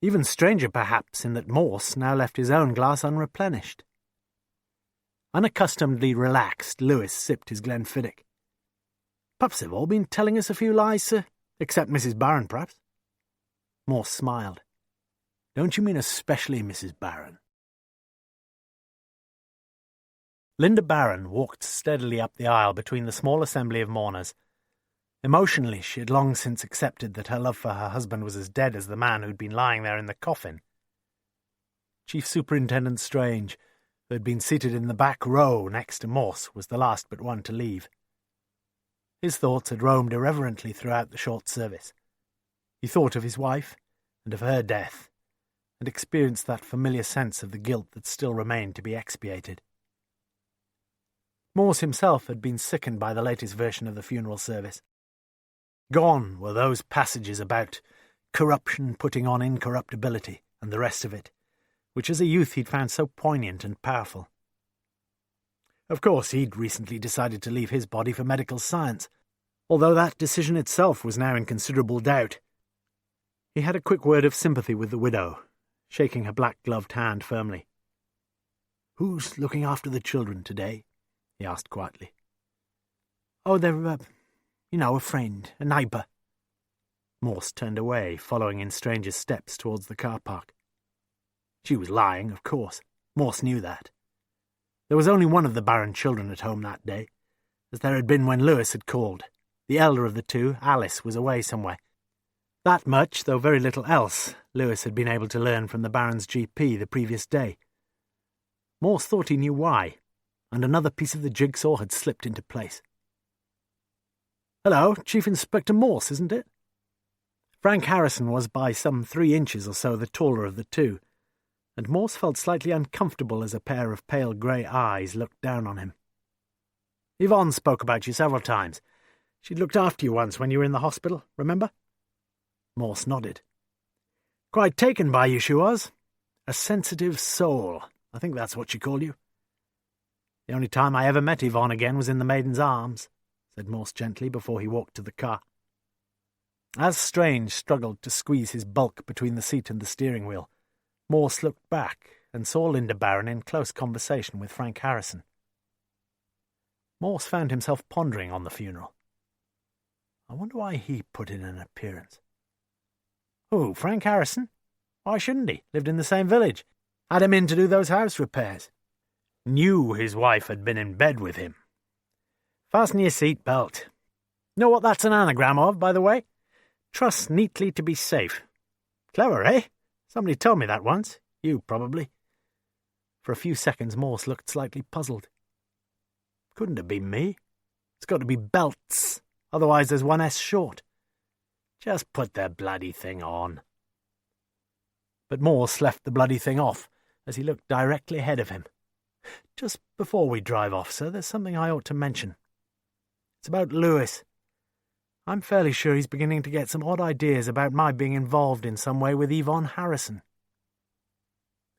Even stranger, perhaps, in that Morse now left his own glass unreplenished. Unaccustomedly relaxed, Lewis sipped his Glenfiddich. "Perhaps they've all been telling us a few lies, sir, except Mrs. Barron, perhaps." Morse smiled. "Don't you mean especially Mrs. Barron?" Linda Barron walked steadily up the aisle between the small assembly of mourners. Emotionally, she had long since accepted that her love for her husband was as dead as the man who'd been lying there in the coffin. Chief Superintendent Strange, who had been seated in the back row next to Morse, was the last but one to leave. His thoughts had roamed irreverently throughout the short service. He thought of his wife and of her death, and experienced that familiar sense of the guilt that still remained to be expiated. Morse himself had been sickened by the latest version of the funeral service. Gone were those passages about corruption putting on incorruptibility and the rest of it, which as a youth he'd found so poignant and powerful. Of course, he'd recently decided to leave his body for medical science, although that decision itself was now in considerable doubt. He had a quick word of sympathy with the widow, shaking her black-gloved hand firmly. "Who's looking after the children today?" he asked quietly. "Oh, they're, a friend, a neighbour." Morse turned away, following in Strange's steps towards the car park. She was lying, of course. Morse knew that. There was only one of the Barron children at home that day, as there had been when Lewis had called. The elder of the two, Alice, was away somewhere. That much, though very little else, Lewis had been able to learn from the Baron's GP the previous day. Morse thought he knew why, and another piece of the jigsaw had slipped into place. "Hello, Chief Inspector Morse, isn't it?" Frank Harrison was by some 3 inches or so the taller of the two, and Morse felt slightly uncomfortable as a pair of pale grey eyes looked down on him. "Yvonne spoke about you several times. She'd looked after you once when you were in the hospital, remember?" Morse nodded. "Quite taken by you, she was. A sensitive soul, I think that's what she called you." "The only time I ever met Yvonne again was in the Maiden's Arms," said Morse gently before he walked to the car. As Strange struggled to squeeze his bulk between the seat and the steering wheel, Morse looked back and saw Linda Barron in close conversation with Frank Harrison. Morse found himself pondering on the funeral. I wonder why he put in an appearance. Who, Frank Harrison? Why shouldn't he? Lived in the same village. Had him in to do those house repairs. Knew his wife had been in bed with him. Fasten your seat belt. Know what that's an anagram of, by the way? Trust neatly to be safe. Clever, eh? Somebody told me that once. You, probably. For a few seconds, Morse looked slightly puzzled. Couldn't it be me? It's got to be belts. Otherwise there's one S short. Just put the bloody thing on. But Morse left the bloody thing off as he looked directly ahead of him. Just before we drive off, sir, there's something I ought to mention. It's about Lewis. I'm fairly sure he's beginning to get some odd ideas about my being involved in some way with Yvonne Harrison.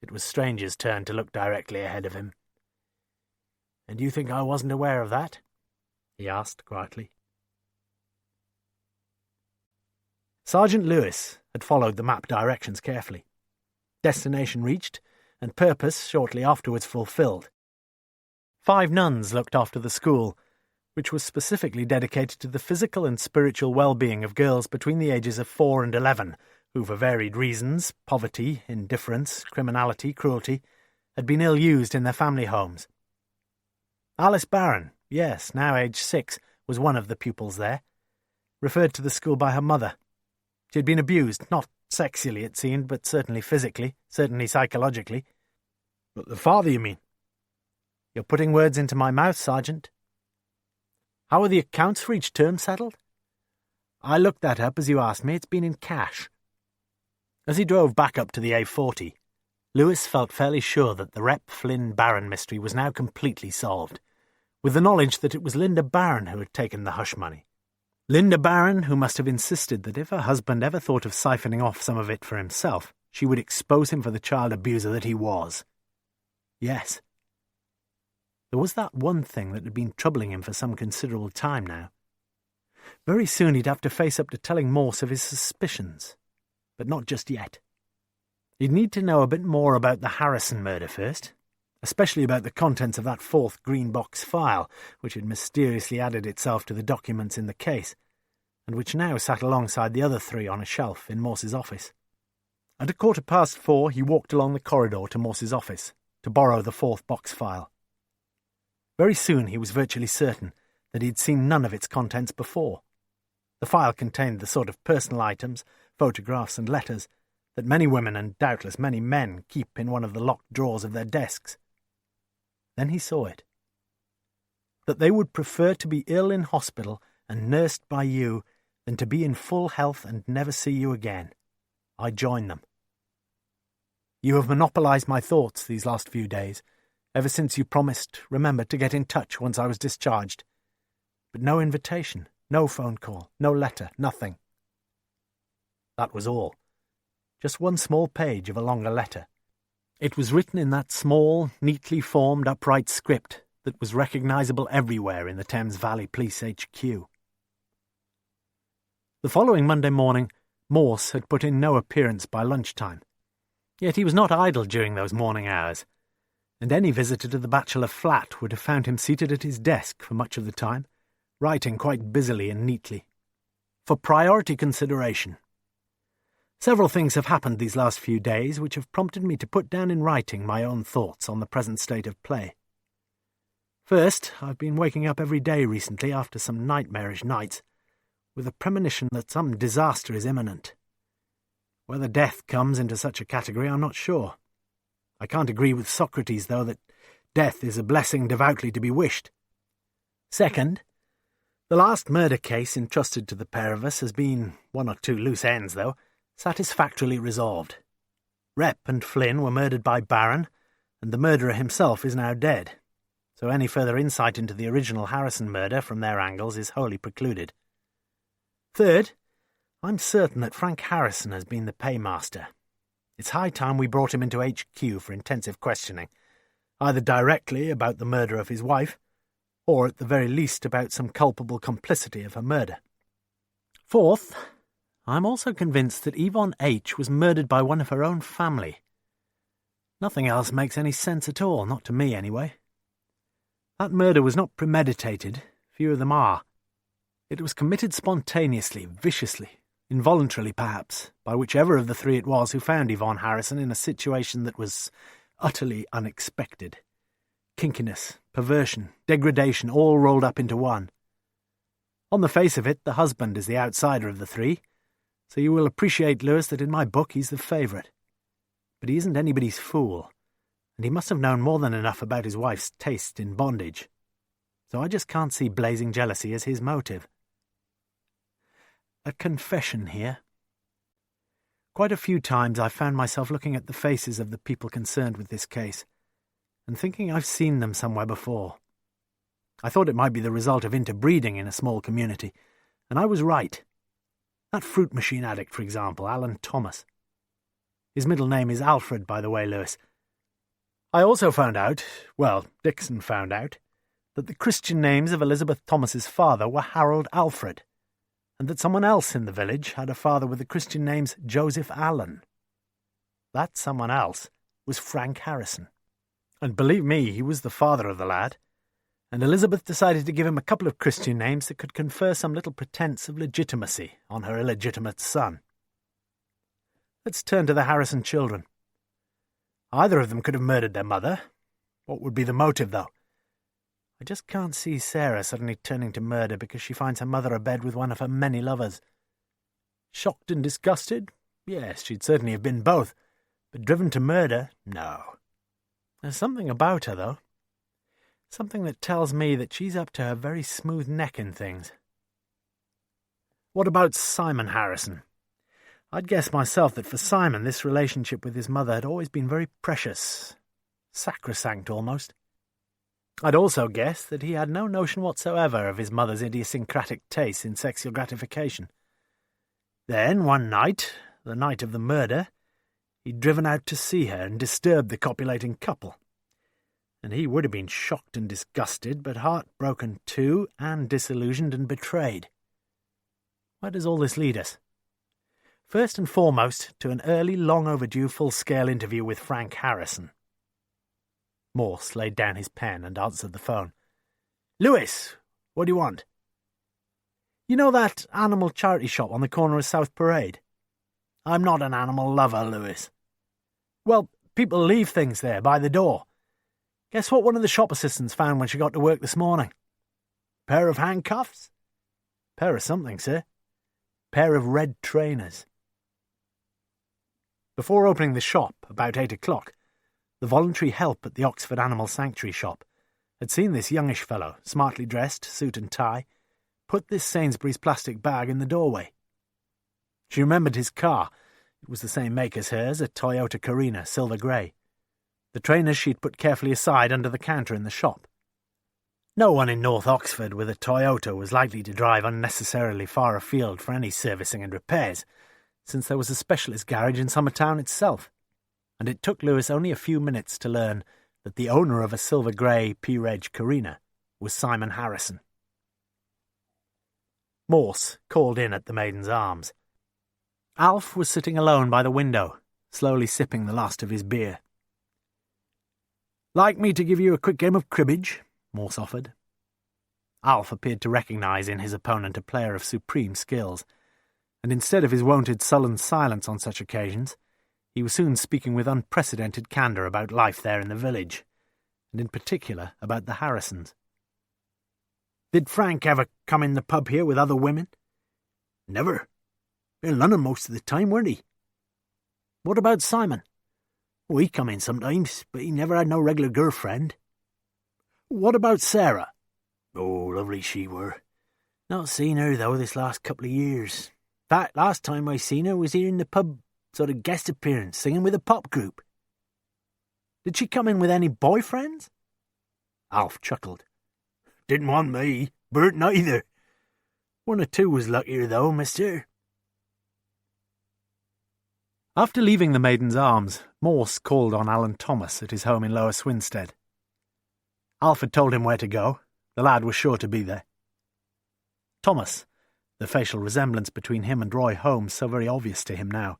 It was Strange's turn to look directly ahead of him. And you think I wasn't aware of that? He asked quietly. Sergeant Lewis had followed the map directions carefully. Destination reached, and purpose shortly afterwards fulfilled. 5 nuns looked after the school, which was specifically dedicated to the physical and spiritual well-being of girls between the ages of 4 and 11, who for varied reasons, poverty, indifference, criminality, cruelty, had been ill-used in their family homes. Alice Barron, yes, now aged 6, was one of the pupils there, referred to the school by her mother. She had been abused, not sexually it seemed, but certainly physically, certainly psychologically. But the father, you mean? You're putting words into my mouth, Sergeant. How are the accounts for each term settled? I looked that up as you asked me. It's been in cash. As he drove back up to the A40, Lewis felt fairly sure that the Rep Flynn Barron mystery was now completely solved, with the knowledge that it was Linda Barron who had taken the hush money. Linda Barron, who must have insisted that if her husband ever thought of siphoning off some of it for himself, she would expose him for the child abuser that he was. Yes. There was that one thing that had been troubling him for some considerable time now. Very soon he'd have to face up to telling Morse of his suspicions, but not just yet. He'd need to know a bit more about the Harrison murder first, especially about the contents of that 4th green box file, which had mysteriously added itself to the documents in the case, and which now sat alongside the other 3 on a shelf in Morse's office. At 4:15 he walked along the corridor to Morse's office to borrow the 4th box file. Very soon he was virtually certain that he had seen none of its contents before. The file contained the sort of personal items, photographs and letters that many women and doubtless many men keep in one of the locked drawers of their desks. Then he saw it. That they would prefer to be ill in hospital and nursed by you than to be in full health and never see you again. I join them. You have monopolized my thoughts these last few days, ever since you promised, remember, to get in touch once I was discharged. But no invitation, no phone call, no letter, nothing. That was all. Just one small page of a longer letter. It was written in that small, neatly formed, upright script that was recognisable everywhere in the Thames Valley Police HQ. The following Monday morning, Morse had put in no appearance by lunchtime. Yet he was not idle during those morning hours, and any visitor to the bachelor flat would have found him seated at his desk for much of the time, writing quite busily and neatly. For priority consideration. Several things have happened these last few days which have prompted me to put down in writing my own thoughts on the present state of play. First, I've been waking up every day recently after some nightmarish nights, with a premonition that some disaster is imminent. Whether death comes into such a category, I'm not sure. I can't agree with Socrates, though, that death is a blessing devoutly to be wished. Second, the last murder case entrusted to the pair of us has been, 1 or 2 loose ends, though, satisfactorily resolved. Rep and Flynn were murdered by Barron, and the murderer himself is now dead, so any further insight into the original Harrison murder from their angles is wholly precluded. Third, I'm certain that Frank Harrison has been the paymaster. It's high time we brought him into HQ for intensive questioning, either directly about the murder of his wife, or at the very least about some culpable complicity of her murder. Fourth, I'm also convinced that Yvonne H. was murdered by one of her own family. Nothing else makes any sense at all, not to me anyway. That murder was not premeditated, few of them are. It was committed spontaneously, viciously, involuntarily perhaps, by whichever of the three it was who found Yvonne Harrison in a situation that was utterly unexpected. Kinkiness, perversion, degradation, all rolled up into one. On the face of it, the husband is the outsider of the three, so you will appreciate, Lewis, that in my book he's the favourite. But he isn't anybody's fool, and he must have known more than enough about his wife's taste in bondage. So I just can't see blazing jealousy as his motive. A confession here. Quite a few times I've found myself looking at the faces of the people concerned with this case, and thinking I've seen them somewhere before. I thought it might be the result of interbreeding in a small community, and I was right. That fruit machine addict, for example, Alan Thomas. His middle name is Alfred, by the way, Lewis. I also found out, well, Dixon found out, that the Christian names of Elizabeth Thomas's father were Harold Alfred, and that someone else in the village had a father with the Christian names Joseph Allen. That someone else was Frank Harrison. And believe me, he was the father of the lad, and Elizabeth decided to give him a couple of Christian names that could confer some little pretence of legitimacy on her illegitimate son. Let's turn to the Harrison children. Either of them could have murdered their mother. What would be the motive, though? I just can't see Sarah suddenly turning to murder because she finds her mother abed with one of her many lovers. Shocked and disgusted? Yes, she'd certainly have been both. But driven to murder? No. There's something about her, though. Something that tells me that she's up to her very smooth neck in things. What about Simon Harrison? I'd guess myself that for Simon this relationship with his mother had always been very precious, sacrosanct almost. I'd also guess that he had no notion whatsoever of his mother's idiosyncratic taste in sexual gratification. Then, one night, the night of the murder, he'd driven out to see her and disturbed the copulating couple. And he would have been shocked and disgusted, but heartbroken too, and disillusioned and betrayed. Where does all this lead us? First and foremost, to an early, long-overdue, full-scale interview with Frank Harrison. Morse laid down his pen and answered the phone. "Lewis, what do you want?" "You know that animal charity shop on the corner of South Parade?" "I'm not an animal lover, Lewis." "Well, people leave things there by the door. Guess what one of the shop assistants found when she got to work this morning? Pair of handcuffs?" "Pair of something, sir." "Pair of red trainers." Before opening the shop, about 8 o'clock, the voluntary help at the Oxford Animal Sanctuary shop had seen this youngish fellow, smartly dressed, suit and tie, put this Sainsbury's plastic bag in the doorway. She remembered his car. It was the same make as hers, a Toyota Carina, silver grey. The trainers she'd put carefully aside under the counter in the shop. No one in North Oxford with a Toyota was likely to drive unnecessarily far afield for any servicing and repairs, since there was a specialist garage in Summertown itself, and it took Lewis only a few minutes to learn that the owner of a silver grey P-Reg Carina was Simon Harrison. Morse called in at the Maiden's Arms. Alf was sitting alone by the window, slowly sipping the last of his beer. "Like me to give you a quick game of cribbage?" Morse offered. Alf appeared to recognise in his opponent a player of supreme skills, and instead of his wonted sullen silence on such occasions, he was soon speaking with unprecedented candour about life there in the village, and in particular about the Harrisons. "Did Frank ever come in the pub here with other women?" "Never. In London most of the time, weren't he?" "What about Simon?" "Oh, he come in sometimes, but he never had no regular girlfriend." "What about Sarah?" "Oh, lovely she were. Not seen her, though, this last couple of years. In fact, last time I seen her was here in the pub, sort of guest appearance, singing with a pop group." "Did she come in with any boyfriends?" Alf chuckled. "Didn't want me, Bert neither. One or two was luckier, though, mister." After leaving the Maiden's Arms, Morse called on Alan Thomas at his home in Lower Swinstead. Alf had told him where to go. The lad was sure to be there. Thomas, the facial resemblance between him and Roy Holmes so very obvious to him now,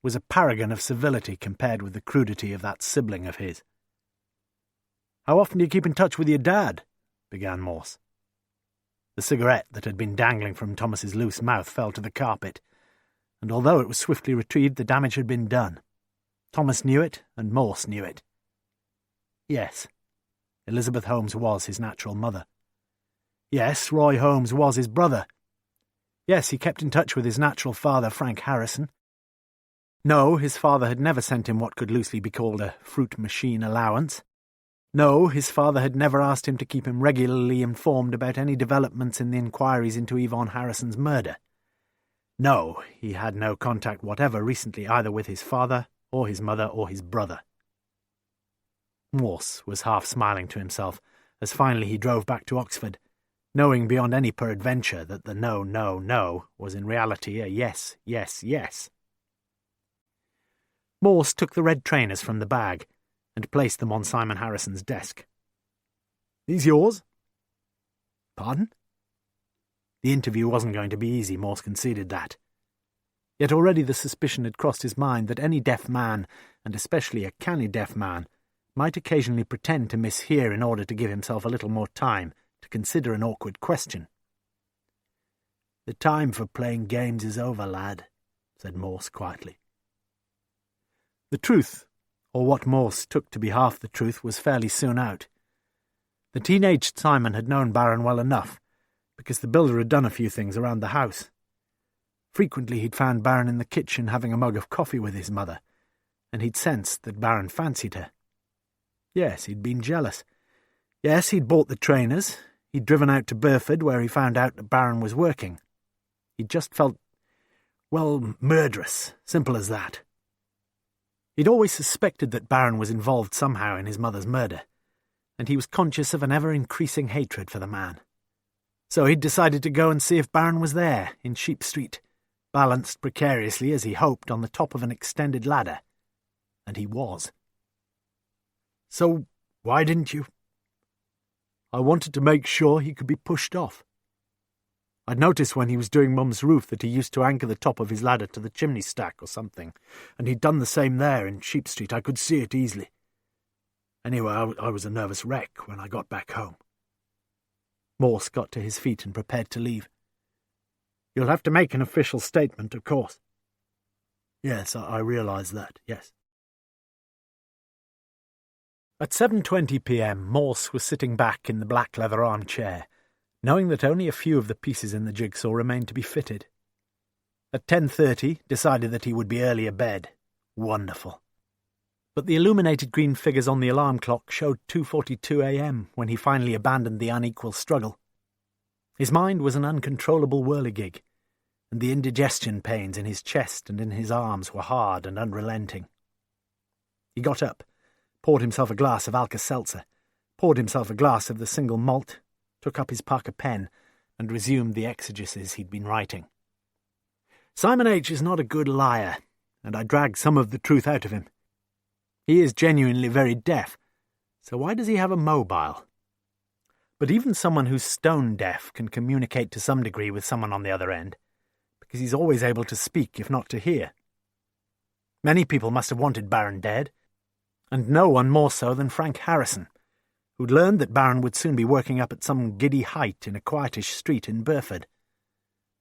was a paragon of civility compared with the crudity of that sibling of his. "How often do you keep in touch with your dad?" began Morse. The cigarette that had been dangling from Thomas's loose mouth fell to the carpet, and although it was swiftly retrieved, the damage had been done. Thomas knew it, and Morse knew it. Yes, Elizabeth Holmes was his natural mother. Yes, Roy Holmes was his brother. Yes, he kept in touch with his natural father, Frank Harrison. No, his father had never sent him what could loosely be called a fruit machine allowance. No, his father had never asked him to keep him regularly informed about any developments in the inquiries into Yvonne Harrison's murder. No, he had no contact whatever recently either with his father or his mother or his brother. Morse was half smiling to himself as finally he drove back to Oxford, knowing beyond any peradventure that the no, no, no was in reality a yes, yes, yes. Morse took the red trainers from the bag and placed them on Simon Harrison's desk. "These yours?" "Pardon?" The interview wasn't going to be easy, Morse conceded that. Yet already the suspicion had crossed his mind that any deaf man, and especially a canny deaf man, might occasionally pretend to mishear in order to give himself a little more time to consider an awkward question. "The time for playing games is over, lad," said Morse quietly. The truth, or what Morse took to be half the truth, was fairly soon out. The teenaged Simon had known Baron well enough, because the builder had done a few things around the house. Frequently he'd found Baron in the kitchen having a mug of coffee with his mother, and he'd sensed that Baron fancied her. Yes, he'd been jealous. Yes, he'd bought the trainers. He'd driven out to Burford, where he found out that Baron was working. He'd just felt, well, murderous, simple as that. He'd always suspected that Baron was involved somehow in his mother's murder, and he was conscious of an ever-increasing hatred for the man. So he'd decided to go and see if Baron was there, in Sheep Street, balanced precariously, as he hoped, on the top of an extended ladder. And he was. "So, why didn't you?" "I wanted to make sure he could be pushed off. I'd noticed when he was doing Mum's roof that he used to anchor the top of his ladder to the chimney stack or something, and he'd done the same there in Sheep Street. I could see it easily. Anyway, I was a nervous wreck when I got back home." Morse got to his feet and prepared to leave. "You'll have to make an official statement, of course." "Yes, I realise that, yes." At 7:20 p.m, Morse was sitting back in the black leather armchair, knowing that only a few of the pieces in the jigsaw remained to be fitted. At 10:30, decided that he would be early abed. Wonderful. But the illuminated green figures on the alarm clock showed 2:42 a.m. when he finally abandoned the unequal struggle. His mind was an uncontrollable whirligig, and the indigestion pains in his chest and in his arms were hard and unrelenting. He got up, poured himself a glass of Alka-Seltzer, poured himself a glass of the single malt, took up his Parker pen, and resumed the exegesis he'd been writing. "Simon H. is not a good liar, and I dragged some of the truth out of him. He is genuinely very deaf, so why does he have a mobile? But even someone who's stone deaf can communicate to some degree with someone on the other end, because he's always able to speak, if not to hear. Many people must have wanted Baron dead, and no one more so than Frank Harrison, who'd learned that Baron would soon be working up at some giddy height in a quietish street in Burford.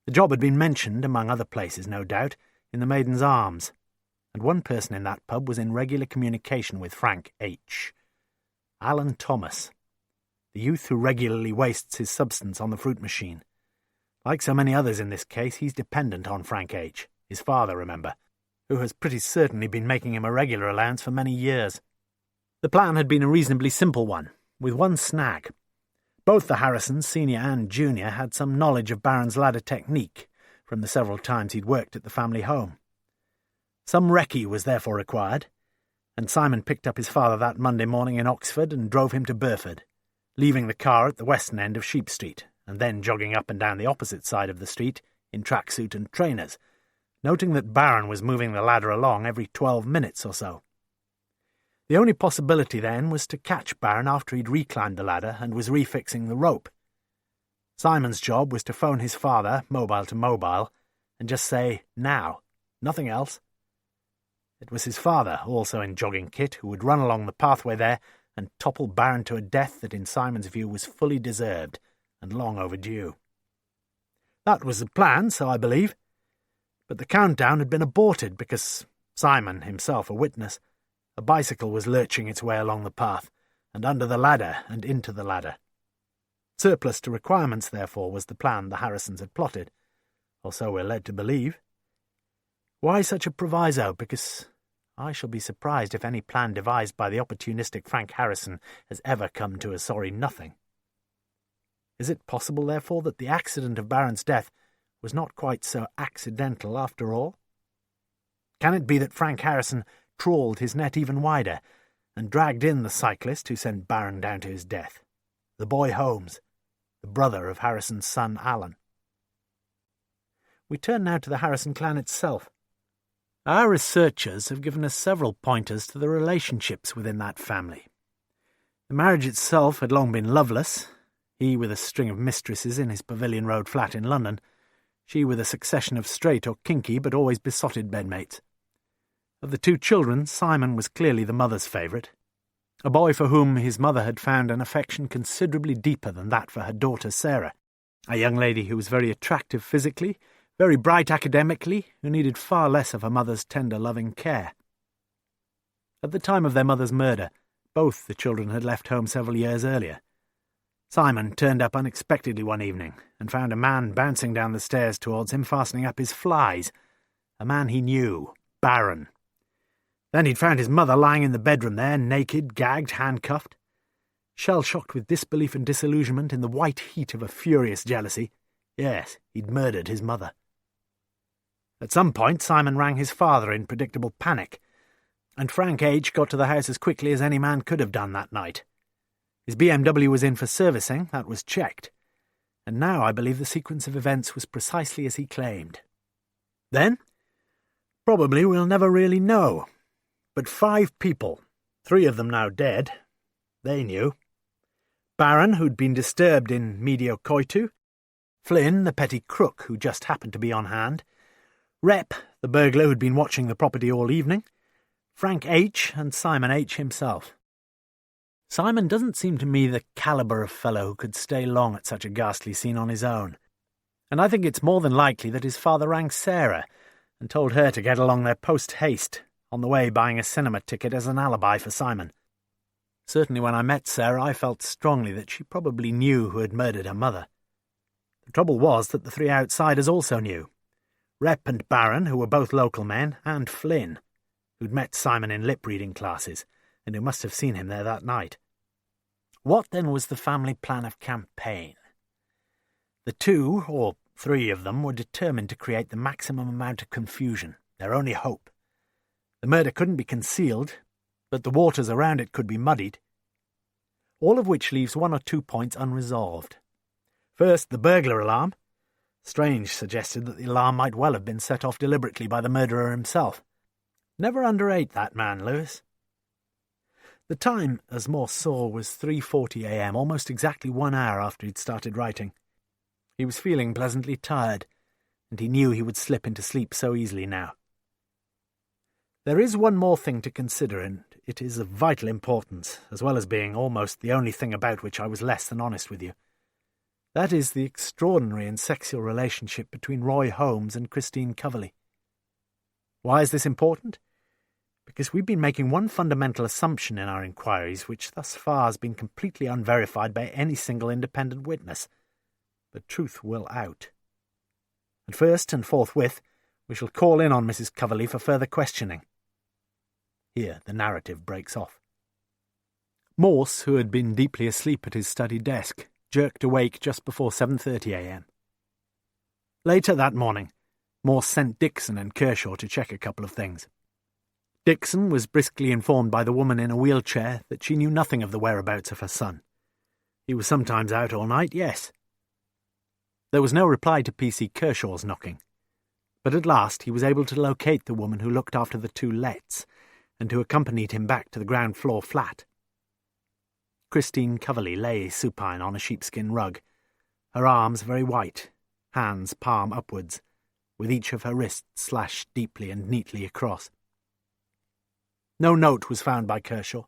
The job had been mentioned, among other places, no doubt, in the Maiden's Arms, and one person in that pub was in regular communication with Frank H. Alan Thomas, the youth who regularly wastes his substance on the fruit machine. Like so many others in this case, he's dependent on Frank H., his father, remember, who has pretty certainly been making him a regular allowance for many years. The plan had been a reasonably simple one, with one snag. Both the Harrisons, senior and junior, had some knowledge of Baron's ladder technique from the several times he'd worked at the family home. Some recce was therefore required, and Simon picked up his father that Monday morning in Oxford and drove him to Burford, leaving the car at the western end of Sheep Street, and then jogging up and down the opposite side of the street in tracksuit and trainers, noting that Baron was moving the ladder along every 12 minutes or so. The only possibility then was to catch Baron after he'd reclimbed the ladder and was refixing the rope. Simon's job was to phone his father, mobile to mobile, and just say, "Now," nothing else. It was his father, also in jogging kit, who would run along the pathway there and topple Baron to a death that in Simon's view was fully deserved and long overdue. That was the plan, so I believe. But the countdown had been aborted because Simon, himself a witness, a bicycle was lurching its way along the path, and under the ladder and into the ladder. Surplus to requirements, therefore, was the plan the Harrisons had plotted, or so we're led to believe. Why such a proviso? Because I shall be surprised if any plan devised by the opportunistic Frank Harrison has ever come to a sorry nothing. Is it possible, therefore, that the accident of Barron's death was not quite so accidental after all? Can it be that Frank Harrison trawled his net even wider and dragged in the cyclist who sent Barron down to his death, the boy Holmes, the brother of Harrison's son Alan? We turn now to the Harrison clan itself. Our researchers have given us several pointers to the relationships within that family. The marriage itself had long been loveless, he with a string of mistresses in his Pavilion Road flat in London, she with a succession of straight or kinky but always besotted bedmates. Of the two children, Simon was clearly the mother's favourite, a boy for whom his mother had found an affection considerably deeper than that for her daughter Sarah, a young lady who was very attractive physically, very bright academically, who needed far less of her mother's tender, loving care. At the time of their mother's murder, both the children had left home several years earlier. Simon turned up unexpectedly one evening and found a man bouncing down the stairs towards him, fastening up his flies. A man he knew, Barron. Then he'd found his mother lying in the bedroom there, naked, gagged, handcuffed. Shell-shocked with disbelief and disillusionment in the white heat of a furious jealousy, yes, he'd murdered his mother. At some point, Simon rang his father in predictable panic, and Frank H. got to the house as quickly as any man could have done that night. His BMW was in for servicing, that was checked, and now I believe the sequence of events was precisely as he claimed. Then, probably we'll never really know, but 5 people, 3 of them now dead, they knew. Barron, who'd been disturbed in medio coitu, Flynn, the petty crook who just happened to be on hand, Rep, the burglar who'd been watching the property all evening, Frank H. and Simon H. himself. Simon doesn't seem to me the calibre of fellow who could stay long at such a ghastly scene on his own, and I think it's more than likely that his father rang Sarah and told her to get along there post-haste, on the way buying a cinema ticket as an alibi for Simon. Certainly when I met Sarah I felt strongly that she probably knew who had murdered her mother. The trouble was that the 3 outsiders also knew. Rep and Barron, who were both local men, and Flynn, who'd met Simon in lip-reading classes, and who must have seen him there that night. What then was the family plan of campaign? The 2, or 3 of them, were determined to create the maximum amount of confusion, their only hope. The murder couldn't be concealed, but the waters around it could be muddied. All of which leaves 1 or 2 points unresolved. First, the burglar alarm. Strange suggested that the alarm might well have been set off deliberately by the murderer himself. Never underrate that man, Lewis. The time, as Morse saw, was 3:40 a.m., almost exactly 1 hour after he'd started writing. He was feeling pleasantly tired, and he knew he would slip into sleep so easily now. There is one more thing to consider, and it is of vital importance, as well as being almost the only thing about which I was less than honest with you. That is the extraordinary and sexual relationship between Roy Holmes and Christine Coverley. Why is this important? Because we've been making one fundamental assumption in our inquiries which thus far has been completely unverified by any single independent witness. But truth will out. And first and forthwith, we shall call in on Mrs. Coverley for further questioning. Here the narrative breaks off. Morse, who had been deeply asleep at his study desk, jerked awake just before 7:30 a.m. Later that morning, Morse sent Dixon and Kershaw to check a couple of things. Dixon was briskly informed by the woman in a wheelchair that she knew nothing of the whereabouts of her son. He was sometimes out all night, yes. There was no reply to P.C. Kershaw's knocking, but at last he was able to locate the woman who looked after the 2 lets and who accompanied him back to the ground-floor flat. Christine Coverley lay supine on a sheepskin rug, her arms very white, hands palm upwards, with each of her wrists slashed deeply and neatly across. No note was found by Kershaw.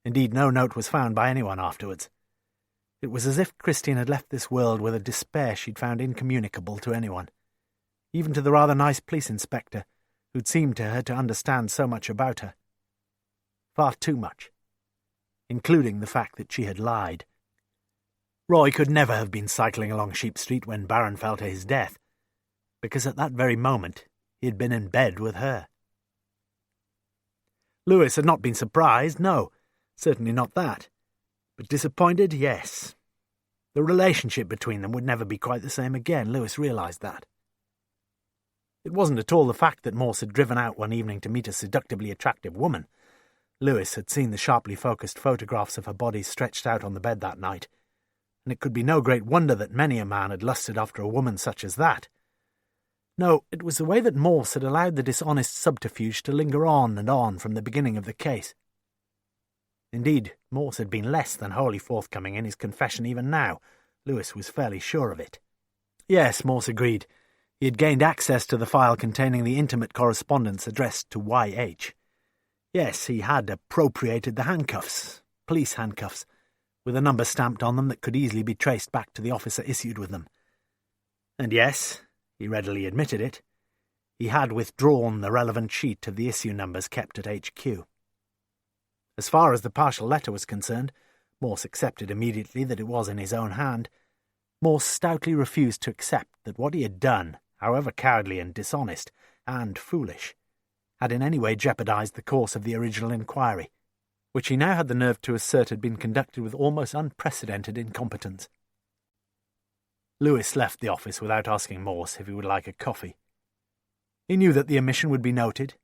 Indeed, no note was found by anyone afterwards. It was as if Christine had left this world with a despair she'd found incommunicable to anyone, even to the rather nice police inspector, who'd seemed to her to understand so much about her. Far too much, including the fact that she had lied. Roy could never have been cycling along Sheep Street when Baron fell to his death, because at that very moment he had been in bed with her. Lewis had not been surprised, no, certainly not that. But disappointed, yes. The relationship between them would never be quite the same again, Lewis realised that. It wasn't at all the fact that Morse had driven out one evening to meet a seductively attractive woman. Lewis had seen the sharply focused photographs of her body stretched out on the bed that night, and it could be no great wonder that many a man had lusted after a woman such as that. No, it was the way that Morse had allowed the dishonest subterfuge to linger on and on from the beginning of the case. Indeed, Morse had been less than wholly forthcoming in his confession even now. Lewis was fairly sure of it. Yes, Morse agreed. He had gained access to the file containing the intimate correspondence addressed to Y.H. Yes, he had appropriated the handcuffs, police handcuffs, with a number stamped on them that could easily be traced back to the officer issued with them. And yes, he readily admitted it, he had withdrawn the relevant sheet of the issue numbers kept at HQ. As far as the partial letter was concerned, Morse accepted immediately that it was in his own hand. Morse stoutly refused to accept that what he had done, however cowardly and dishonest, and foolish, had in any way jeopardized the course of the original inquiry, which he now had the nerve to assert had been conducted with almost unprecedented incompetence. Lewis left the office without asking Morse if he would like a coffee. He knew that the omission would be noted.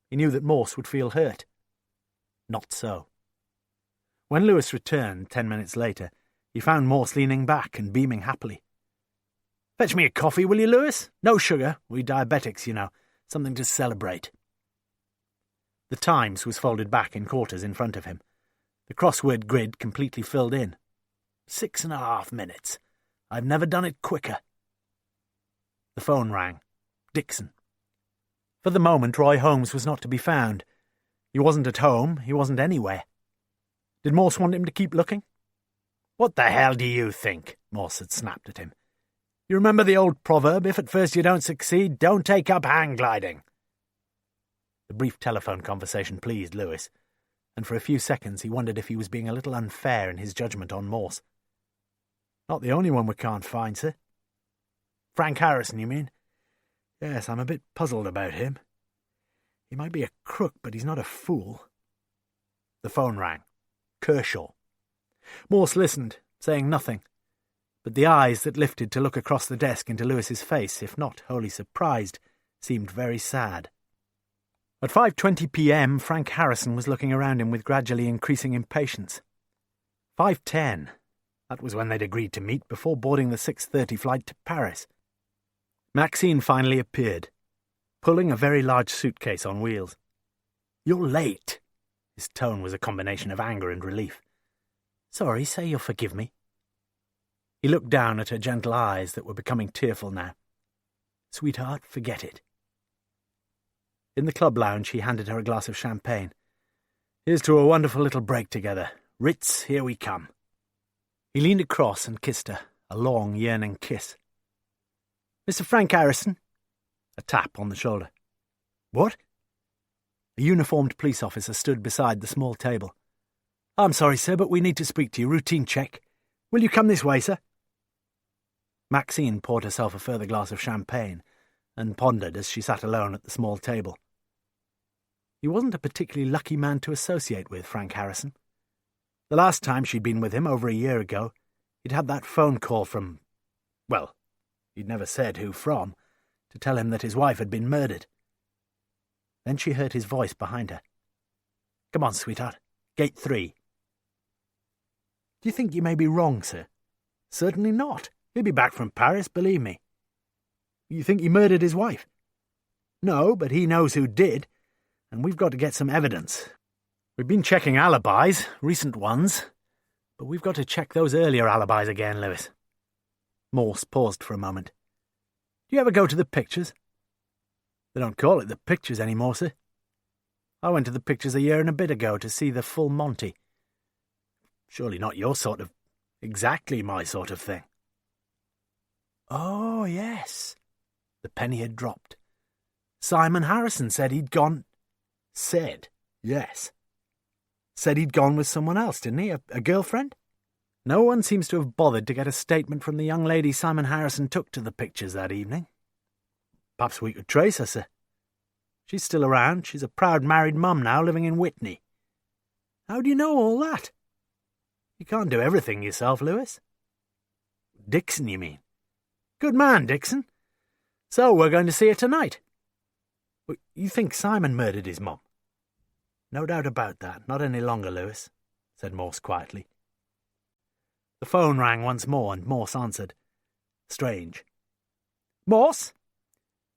He knew that Morse would feel hurt. Not so. When Lewis returned 10 minutes later, he found Morse leaning back and beaming happily. "Fetch me a coffee, will you, Lewis? No sugar. We diabetics, you know. Something to celebrate." The Times was folded back in quarters in front of him, the crossword grid completely filled in. 6.5 minutes. I've never done it quicker. The phone rang. Dixon. For the moment, Roy Holmes was not to be found. He wasn't at home, he wasn't anywhere. Did Morse want him to keep looking? "What the hell do you think?" Morse had snapped at him. "You remember the old proverb, if at first you don't succeed, don't take up hang-gliding." The brief telephone conversation pleased Lewis, and for a few seconds he wondered if he was being a little unfair in his judgment on Morse. "Not the only one we can't find, sir." "Frank Harrison, you mean?" "Yes, I'm a bit puzzled about him. He might be a crook, but he's not a fool." The phone rang. Kershaw. Morse listened, saying nothing, but the eyes that lifted to look across the desk into Lewis's face, if not wholly surprised, seemed very sad. At 5:20 p.m, Frank Harrison was looking around him with gradually increasing impatience. 5:10. That was when they'd agreed to meet before boarding the 6:30 flight to Paris. Maxine finally appeared, pulling a very large suitcase on wheels. "You're late." His tone was a combination of anger and relief. "Sorry, say you'll forgive me." He looked down at her gentle eyes that were becoming tearful now. "Sweetheart, forget it." In the club lounge he handed her a glass of champagne. "Here's to a wonderful little break together. Ritz, here we come." He leaned across and kissed her, a long, yearning kiss. "Mr. Frank Harrison?" A tap on the shoulder. "What?" A uniformed police officer stood beside the small table. "I'm sorry, sir, but we need to speak to you. Routine check. Will you come this way, sir?" Maxine poured herself a further glass of champagne and pondered as she sat alone at the small table. He wasn't a particularly lucky man to associate with, Frank Harrison. The last time she'd been with him, over a year ago, he'd had that phone call from, well, he'd never said who from, to tell him that his wife had been murdered. Then she heard his voice behind her. "Come on, sweetheart. Gate 3. "Do you think you may be wrong, sir?" "Certainly not. He'll be back from Paris, believe me." "You think he murdered his wife?" "No, but he knows who did, and we've got to get some evidence. We've been checking alibis, recent ones, but we've got to check those earlier alibis again, Lewis." Morse paused for a moment. "Do you ever go to the pictures?" "They don't call it the pictures anymore, sir." "I went to the pictures a year and a bit ago to see the full Monty." "Surely not your sort of—" Exactly my sort of thing. Oh, yes. The penny had dropped. Simon Harrison said he'd gone... Said, yes. Said he'd gone with someone else, didn't he? A girlfriend? No one seems to have bothered to get a statement from the young lady Simon Harrison took to the pictures that evening. Perhaps we could trace her, sir. She's still around. She's a proud married mum now, living in Whitney. How do you know all that? You can't do everything yourself, Lewis. Dixon, you mean? Good man, Dixon. So we're going to see her tonight. You think Simon murdered his mum? No doubt about that. Not any longer, Lewis, said Morse quietly. The phone rang once more, and Morse answered. Strange. Morse?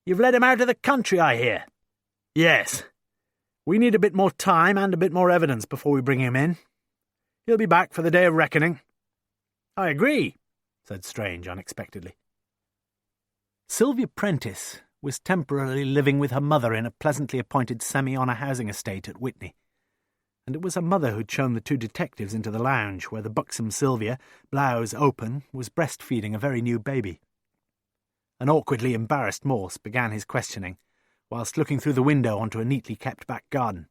You've let him out of the country, I hear. Yes. We need a bit more time and a bit more evidence before we bring him in. He'll be back for the day of reckoning. I agree, said Strange unexpectedly. Sylvia Prentice was temporarily living with her mother in a pleasantly appointed semi-honour housing estate at Whitney, and it was her mother who'd shown the two detectives into the lounge where the buxom Sylvia, blouse open, was breastfeeding a very new baby. An awkwardly embarrassed Morse began his questioning, whilst looking through the window onto a neatly kept back garden.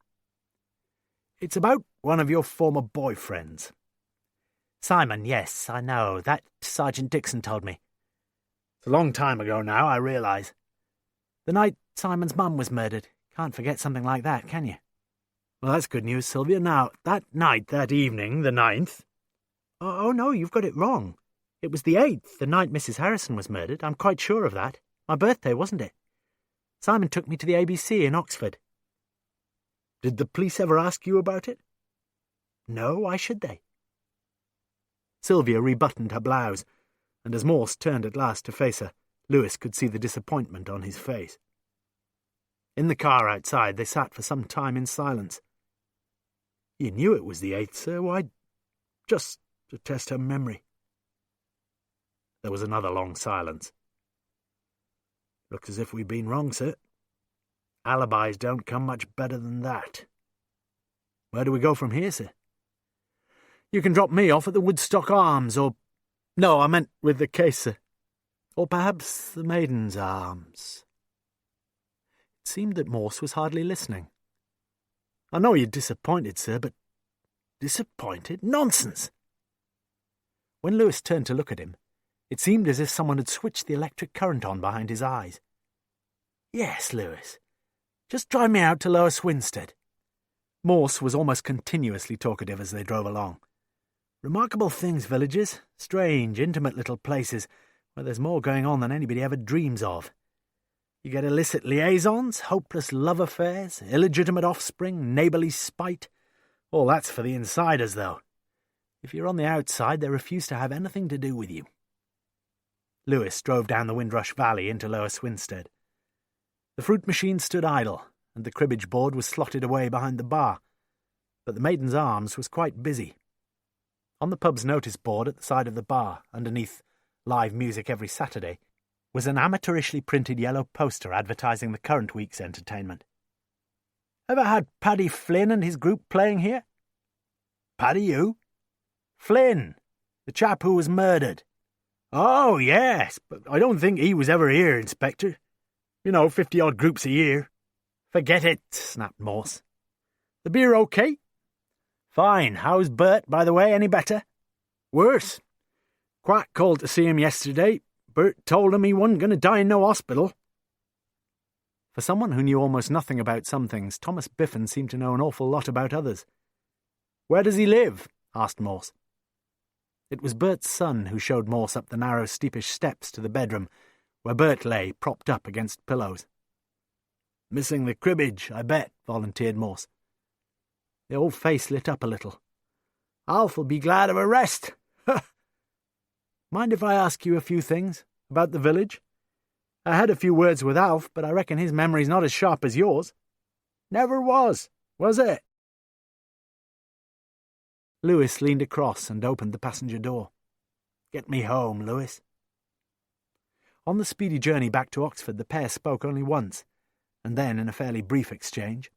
It's about one of your former boyfriends. Simon, yes, I know. That Sergeant Dixon told me. It's a long time ago now, I realise. The night Simon's mum was murdered. Can't forget something like that, can you? Well, that's good news, Sylvia. Now, that night, that evening, the 9th... Oh, no, you've got it wrong. It was the 8th, the night Mrs. Harrison was murdered. I'm quite sure of that. My birthday, wasn't it? Simon took me to the ABC in Oxford. Did the police ever ask you about it? No, why should they? Sylvia rebuttoned her blouse, and as Morse turned at last to face her, Lewis could see the disappointment on his face. In the car outside, they sat for some time in silence. You knew it was the 8th, sir. Why? Just to test her memory. There was another long silence. Looks as if we've been wrong, sir. Alibis don't come much better than that. Where do we go from here, sir? You can drop me off at the Woodstock Arms, or... No, I meant with the case, sir. Or perhaps the Maiden's Arms. It seemed that Morse was hardly listening. I know you're disappointed, sir, but... Disappointed? Nonsense! When Lewis turned to look at him, it seemed as if someone had switched the electric current on behind his eyes. Yes, Lewis. Just drive me out to Lower Swinstead. Morse was almost continuously talkative as they drove along. Remarkable things, villages. Strange, intimate little places where there's more going on than anybody ever dreams of. You get illicit liaisons, hopeless love affairs, illegitimate offspring, neighbourly spite. All that's for the insiders, though. If you're on the outside, they refuse to have anything to do with you. Lewis drove down the Windrush Valley into Lower Swinstead. The fruit machine stood idle, and the cribbage board was slotted away behind the bar, but the Maiden's Arms was quite busy. On the pub's notice board at the side of the bar, underneath live music every Saturday, was an amateurishly printed yellow poster advertising the current week's entertainment. Ever had Paddy Flynn and his group playing here? Paddy who? Flynn, the chap who was murdered. Oh, yes, but I don't think he was ever here, Inspector. 50-odd groups a year. Forget it, snapped Morse. The beer okay? Fine. How's Bert, by the way? Any better? Worse. Quack called to see him yesterday. Bert told him he wasn't going to die in no hospital. For someone who knew almost nothing about some things, Thomas Biffen seemed to know an awful lot about others. Where does he live? Asked Morse. It was Bert's son who showed Morse up the narrow, steepish steps to the bedroom, where Bert lay, propped up against pillows. Missing the cribbage, I bet, volunteered Morse. The old face lit up a little. Alf'll be glad of a rest. Mind if I ask you a few things about the village? I had a few words with Alf, but I reckon his memory's not as sharp as yours. Never was it? Lewis leaned across and opened the passenger door. Get me home, Lewis. On the speedy journey back to Oxford, the pair spoke only once, and then in a fairly brief exchange.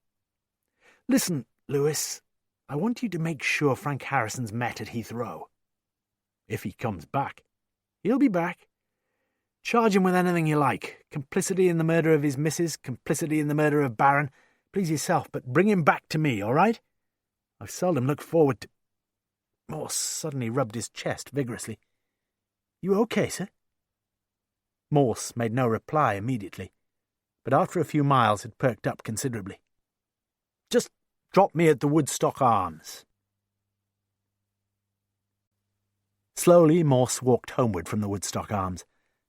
Listen, Lewis, I want you to make sure Frank Harrison's met at Heathrow. If he comes back. He'll be back. Charge him with anything you like. Complicity in the murder of his missus, complicity in the murder of Baron. Please yourself, but bring him back to me, all right? I've seldom looked forward to... Morse suddenly rubbed his chest vigorously. You okay, sir? Morse made no reply immediately, but after a few miles had perked up considerably. Just drop me at the Woodstock Arms. Slowly Morse walked homeward from the Woodstock Arms,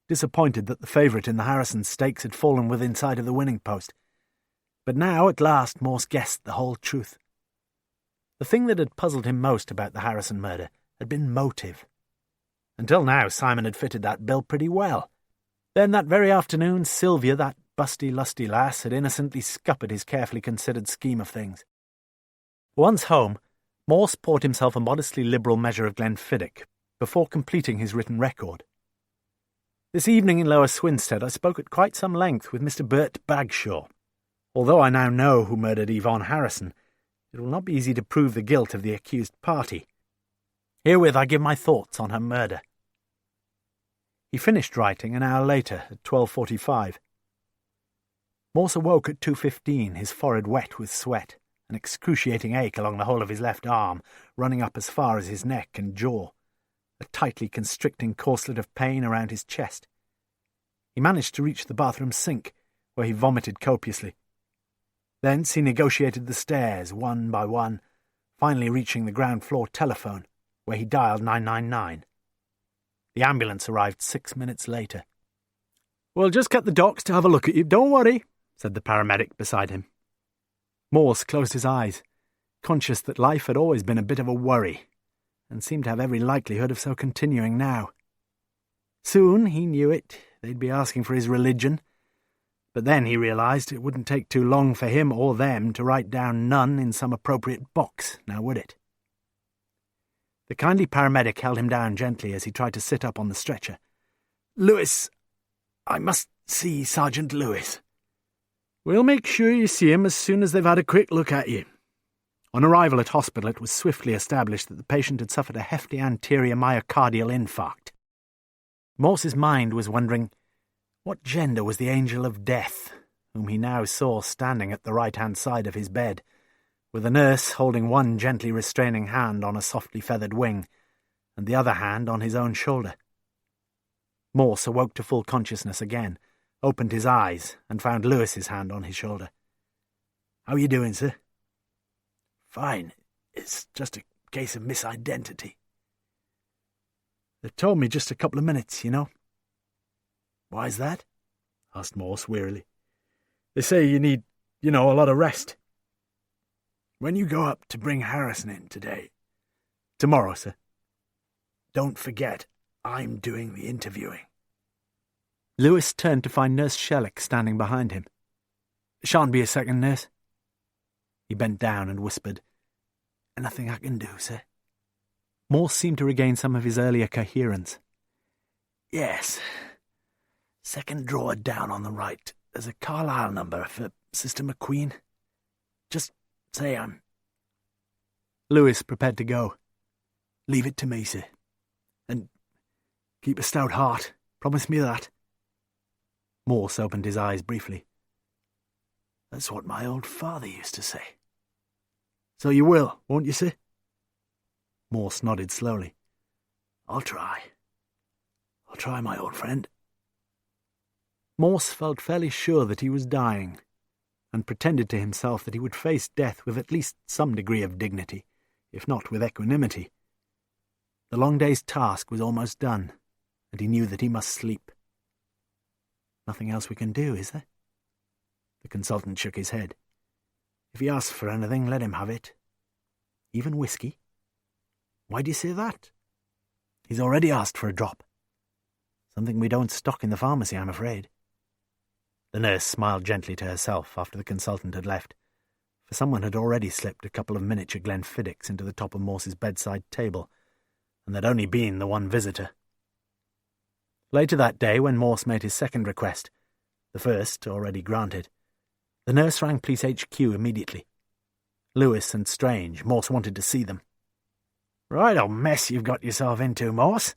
disappointed that the favourite in the Harrison Stakes had fallen within sight of the winning post. But now, at last, Morse guessed the whole truth. The thing that had puzzled him most about the Harrison murder had been motive. Until now, Simon had fitted that bill pretty well. Then that very afternoon, Sylvia, that busty, lusty lass, had innocently scuppered his carefully considered scheme of things. Once home, Morse poured himself a modestly liberal measure of Glenfiddich before completing his written record. This evening in Lower Swinstead I spoke at quite some length with Mr. Bert Bagshaw. Although I now know who murdered Yvonne Harrison, it will not be easy to prove the guilt of the accused party. Herewith I give my thoughts on her murder. He finished writing an hour later, at 12:45. Morse awoke at 2:15, his forehead wet with sweat, an excruciating ache along the whole of his left arm, running up as far as his neck and jaw, a tightly constricting corselet of pain around his chest. He managed to reach the bathroom sink, where he vomited copiously. Thence he negotiated the stairs, one by one, finally reaching the ground-floor telephone, where he dialed 999. The ambulance arrived 6 minutes later. "We'll just get the docs to have a look at you, don't worry," said the paramedic beside him. Morse closed his eyes, conscious that life had always been a bit of a worry, and seemed to have every likelihood of so continuing now. Soon, he knew it, they'd be asking for his religion, but then he realised it wouldn't take too long for him or them to write down none in some appropriate box, now would it? The kindly paramedic held him down gently as he tried to sit up on the stretcher. "Lewis, I must see Sergeant Lewis." "We'll make sure you see him as soon as they've had a quick look at you." On arrival at hospital, it was swiftly established that the patient had suffered a hefty anterior myocardial infarct. Morse's mind was wondering, what gender was the angel of death, whom he now saw standing at the right-hand side of his bed, with a nurse holding one gently restraining hand on a softly feathered wing, and the other hand on his own shoulder. Morse awoke to full consciousness again, opened his eyes, and found Lewis's hand on his shoulder. "How are you doing, sir?" "Fine. It's just a case of misidentity." "They told me just a couple of minutes, you know." "Why's that?" asked Morse wearily. "They say you need, a lot of rest." "When you go up to bring Harrison in today..." "Tomorrow, sir." "Don't forget, I'm doing the interviewing." Lewis turned to find Nurse Shellick standing behind him. "Shan't be a second, nurse." He bent down and whispered, "Anything I can do, sir?" Morse seemed to regain some of his earlier coherence. "Yes. Second drawer down on the right. There's a Carlisle number for Sister McQueen. Just say I'm..." Lewis prepared to go. "Leave it to me, sir. And keep a stout heart. Promise me that." Morse opened his eyes briefly. "That's what my old father used to say." "So you will, won't you, sir?" Morse nodded slowly. I'll try, my old friend." Morse felt fairly sure that he was dying, and pretended to himself that he would face death with at least some degree of dignity, if not with equanimity. The long day's task was almost done, and he knew that he must sleep. "Nothing else we can do, is there?" The consultant shook his head. "If he asks for anything, let him have it. Even whiskey?" "Why do you say that?" "He's already asked for a drop. Something we don't stock in the pharmacy, I'm afraid." The nurse smiled gently to herself after the consultant had left, for someone had already slipped a couple of miniature Glenfiddichs into the top of Morse's bedside table, and there'd only been the one visitor. Later that day, when Morse made his second request, the first already granted, the nurse rang Police HQ immediately. Lewis and Strange, Morse wanted to see them. Right old mess you've got yourself into, Morse.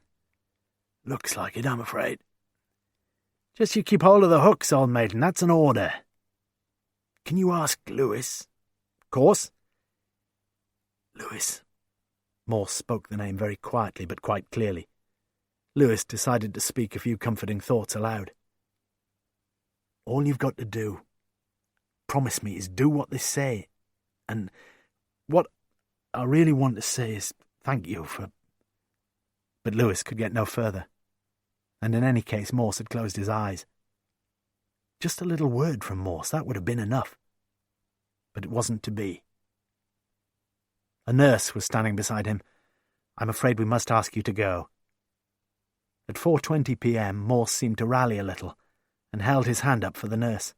Looks like it, I'm afraid. Just you keep hold of the hooks, old mate, and that's an order. Can you ask Lewis? Of course. Lewis. Morse spoke the name very quietly but quite clearly. Lewis decided to speak a few comforting thoughts aloud. All you've got to do, promise me, is do what they say. And what I really want to say is thank you for... But Lewis could get no further. And in any case, Morse had closed his eyes. Just a little word from Morse, that would have been enough. But it wasn't to be. A nurse was standing beside him. I'm afraid we must ask you to go. At 4:20 p.m, Morse seemed to rally a little, and held his hand up for the nurse.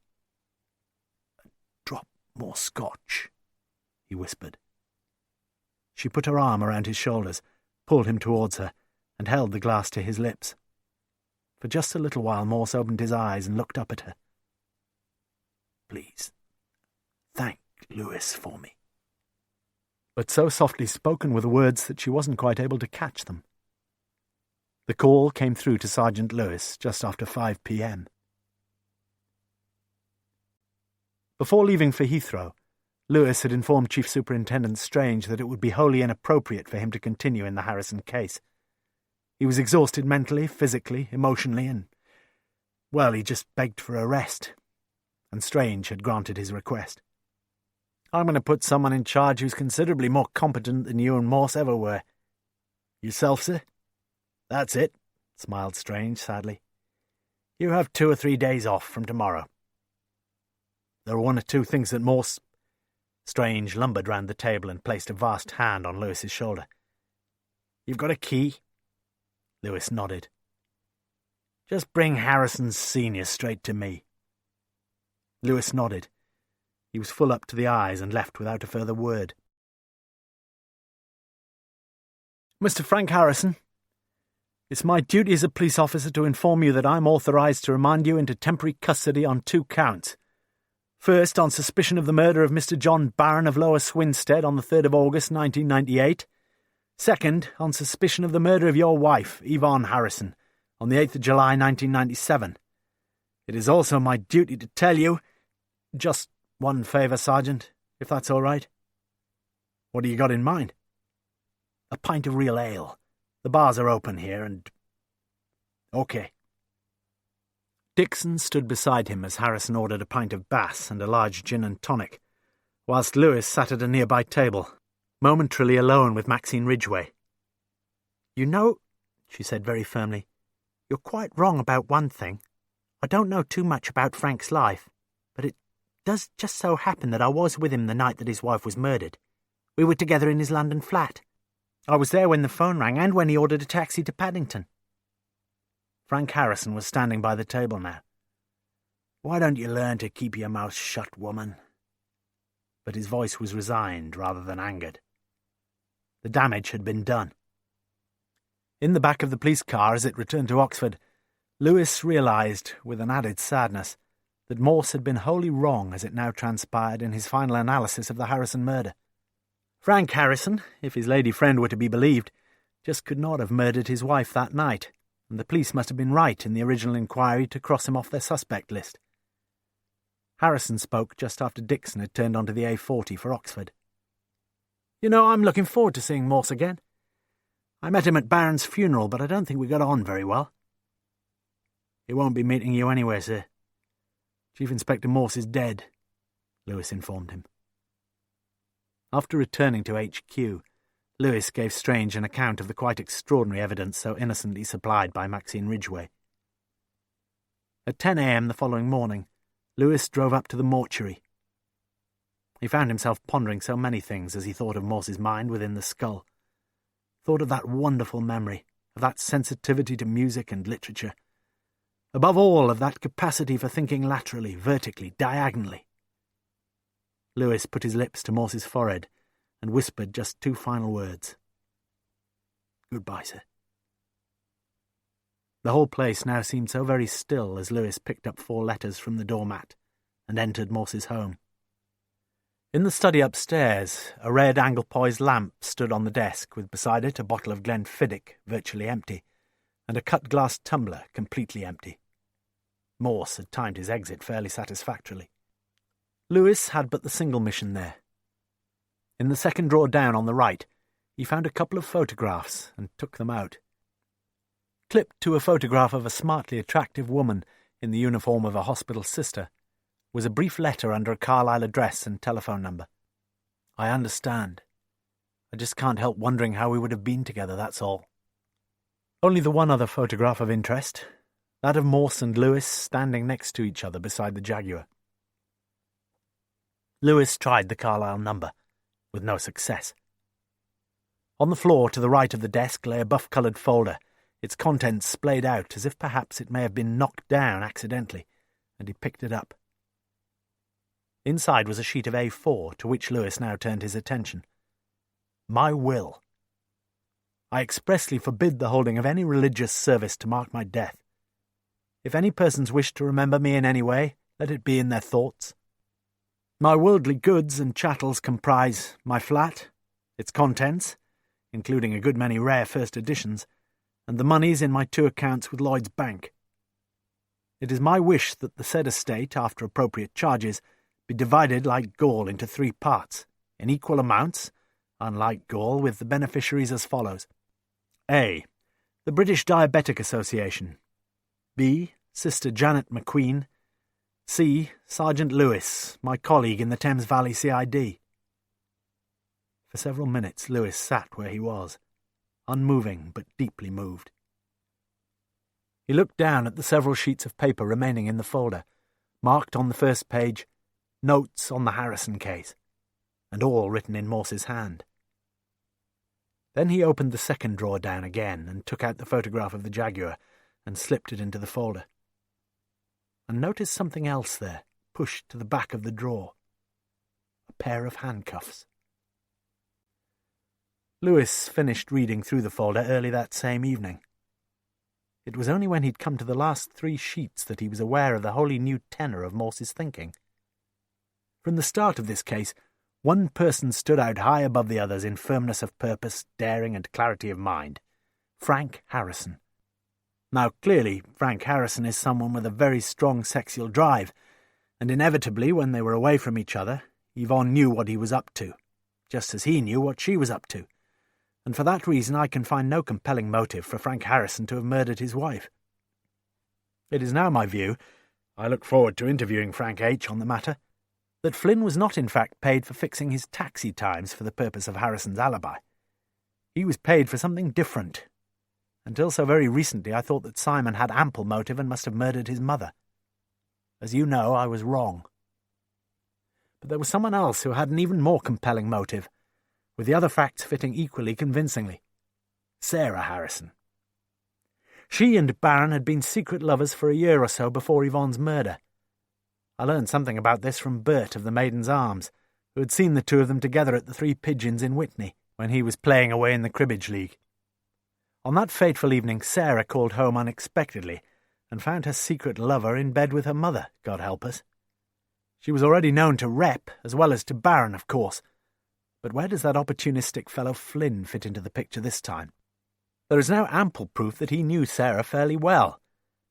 Drop more scotch, he whispered. She put her arm around his shoulders, pulled him towards her, and held the glass to his lips. For just a little while Morse opened his eyes and looked up at her. Please, thank Lewis for me. But so softly spoken were the words that she wasn't quite able to catch them. The call came through to Sergeant Lewis just after 5 p.m. Before leaving for Heathrow, Lewis had informed Chief Superintendent Strange that it would be wholly inappropriate for him to continue in the Harrison case. He was exhausted mentally, physically, emotionally, and, well, he just begged for a rest. And Strange had granted his request. I'm going to put someone in charge who's considerably more competent than you and Morse ever were. Yourself, sir? That's it, smiled Strange sadly. You have 2 or 3 days off from tomorrow. There are 1 or 2 things that Morse... Strange lumbered round the table and placed a vast hand on Lewis's shoulder. You've got a key? Lewis nodded. Just bring Harrison's senior straight to me. Lewis nodded. He was full up to the eyes and left without a further word. Mr. Frank Harrison, it's my duty as a police officer to inform you that I'm authorised to remand you into temporary custody on 2 counts. First, on suspicion of the murder of Mr. John Barron of Lower Swinstead on the 3rd of August 1998. Second, on suspicion of the murder of your wife, Yvonne Harrison, on the 8th of July 1997. It is also my duty to tell you... Just one favour, Sergeant, if that's all right. What have you got in mind? A pint of real ale. The bars are open here and... OK. Dixon stood beside him as Harrison ordered a pint of Bass and a large gin and tonic, whilst Lewis sat at a nearby table, momentarily alone with Maxine Ridgway. You know, she said very firmly, you're quite wrong about one thing. I don't know too much about Frank's life, but it does just so happen that I was with him the night that his wife was murdered. We were together in his London flat. I was there when the phone rang and when he ordered a taxi to Paddington. Frank Harrison was standing by the table now. Why don't you learn to keep your mouth shut, woman? But his voice was resigned rather than angered. The damage had been done. In the back of the police car as it returned to Oxford, Lewis realised, with an added sadness, that Morse had been wholly wrong as it now transpired in his final analysis of the Harrison murder. Frank Harrison, if his lady friend were to be believed, just could not have murdered his wife that night, and the police must have been right in the original inquiry to cross him off their suspect list. Harrison spoke just after Dixon had turned onto the A40 for Oxford. You know, I'm looking forward to seeing Morse again. I met him at Barron's funeral, but I don't think we got on very well. He won't be meeting you anywhere, sir. Chief Inspector Morse is dead, Lewis informed him. After returning to HQ, Lewis gave Strange an account of the quite extraordinary evidence so innocently supplied by Maxine Ridgway. At 10 a.m. the following morning, Lewis drove up to the mortuary. He found himself pondering so many things as he thought of Morse's mind within the skull. Thought of that wonderful memory, of that sensitivity to music and literature. Above all, of that capacity for thinking laterally, vertically, diagonally. Lewis put his lips to Morse's forehead and whispered just 2 final words. Goodbye, sir. The whole place now seemed so very still as Lewis picked up 4 letters from the doormat and entered Morse's home. In the study upstairs, a red angle-poised lamp stood on the desk, with beside it a bottle of Glenfiddich, virtually empty, and a cut-glass tumbler, completely empty. Morse had timed his exit fairly satisfactorily. Lewis had but the single mission there. In the second drawer down on the right, he found a couple of photographs and took them out. Clipped to a photograph of a smartly attractive woman in the uniform of a hospital sister was a brief letter under a Carlisle address and telephone number. "I understand. I just can't help wondering how we would have been together, that's all." Only the one other photograph of interest, that of Morse and Lewis standing next to each other beside the Jaguar. Lewis tried the Carlisle number, with no success. On the floor to the right of the desk lay a buff-coloured folder, its contents splayed out as if perhaps it may have been knocked down accidentally, and he picked it up. Inside was a sheet of A4 to which Lewis now turned his attention. "My will. I expressly forbid the holding of any religious service to mark my death. If any persons wish to remember me in any way, let it be in their thoughts. My worldly goods and chattels comprise my flat, its contents, including a good many rare first editions, and the monies in my 2 accounts with Lloyd's Bank. It is my wish that the said estate, after appropriate charges, be divided like gall into 3 parts, in equal amounts, unlike gall, with the beneficiaries as follows. A. The British Diabetic Association. B. Sister Janet McQueen. C. Sergeant Lewis, my colleague in the Thames Valley CID. For several minutes Lewis sat where he was, unmoving but deeply moved. He looked down at the several sheets of paper remaining in the folder, marked on the first page, "Notes on the Harrison case," and all written in Morse's hand. Then he opened the second drawer down again and took out the photograph of the Jaguar and slipped it into the folder. And noticed something else there, pushed to the back of the drawer. A pair of handcuffs. Lewis finished reading through the folder early that same evening. It was only when he'd come to the last 3 sheets that he was aware of the wholly new tenor of Morse's thinking. From the start of this case, one person stood out high above the others in firmness of purpose, daring and clarity of mind. Frank Harrison. Now, clearly, Frank Harrison is someone with a very strong sexual drive, and inevitably, when they were away from each other, Yvonne knew what he was up to, just as he knew what she was up to, and for that reason I can find no compelling motive for Frank Harrison to have murdered his wife. It is now my view, I look forward to interviewing Frank H. on the matter, that Flynn was not in fact paid for fixing his taxi times for the purpose of Harrison's alibi. He was paid for something different. Until so very recently I thought that Simon had ample motive and must have murdered his mother. As you know, I was wrong. But there was someone else who had an even more compelling motive, with the other facts fitting equally convincingly. Sarah Harrison. She and Baron had been secret lovers for a year or so before Yvonne's murder. I learned something about this from Bert of the Maiden's Arms, who had seen the two of them together at the 3 Pigeons in Witney, when he was playing away in the Cribbage League. On that fateful evening Sarah called home unexpectedly, and found her secret lover in bed with her mother, God help us. She was already known to Rep, as well as to Baron, of course, but where does that opportunistic fellow Flynn fit into the picture this time? There is now ample proof that he knew Sarah fairly well,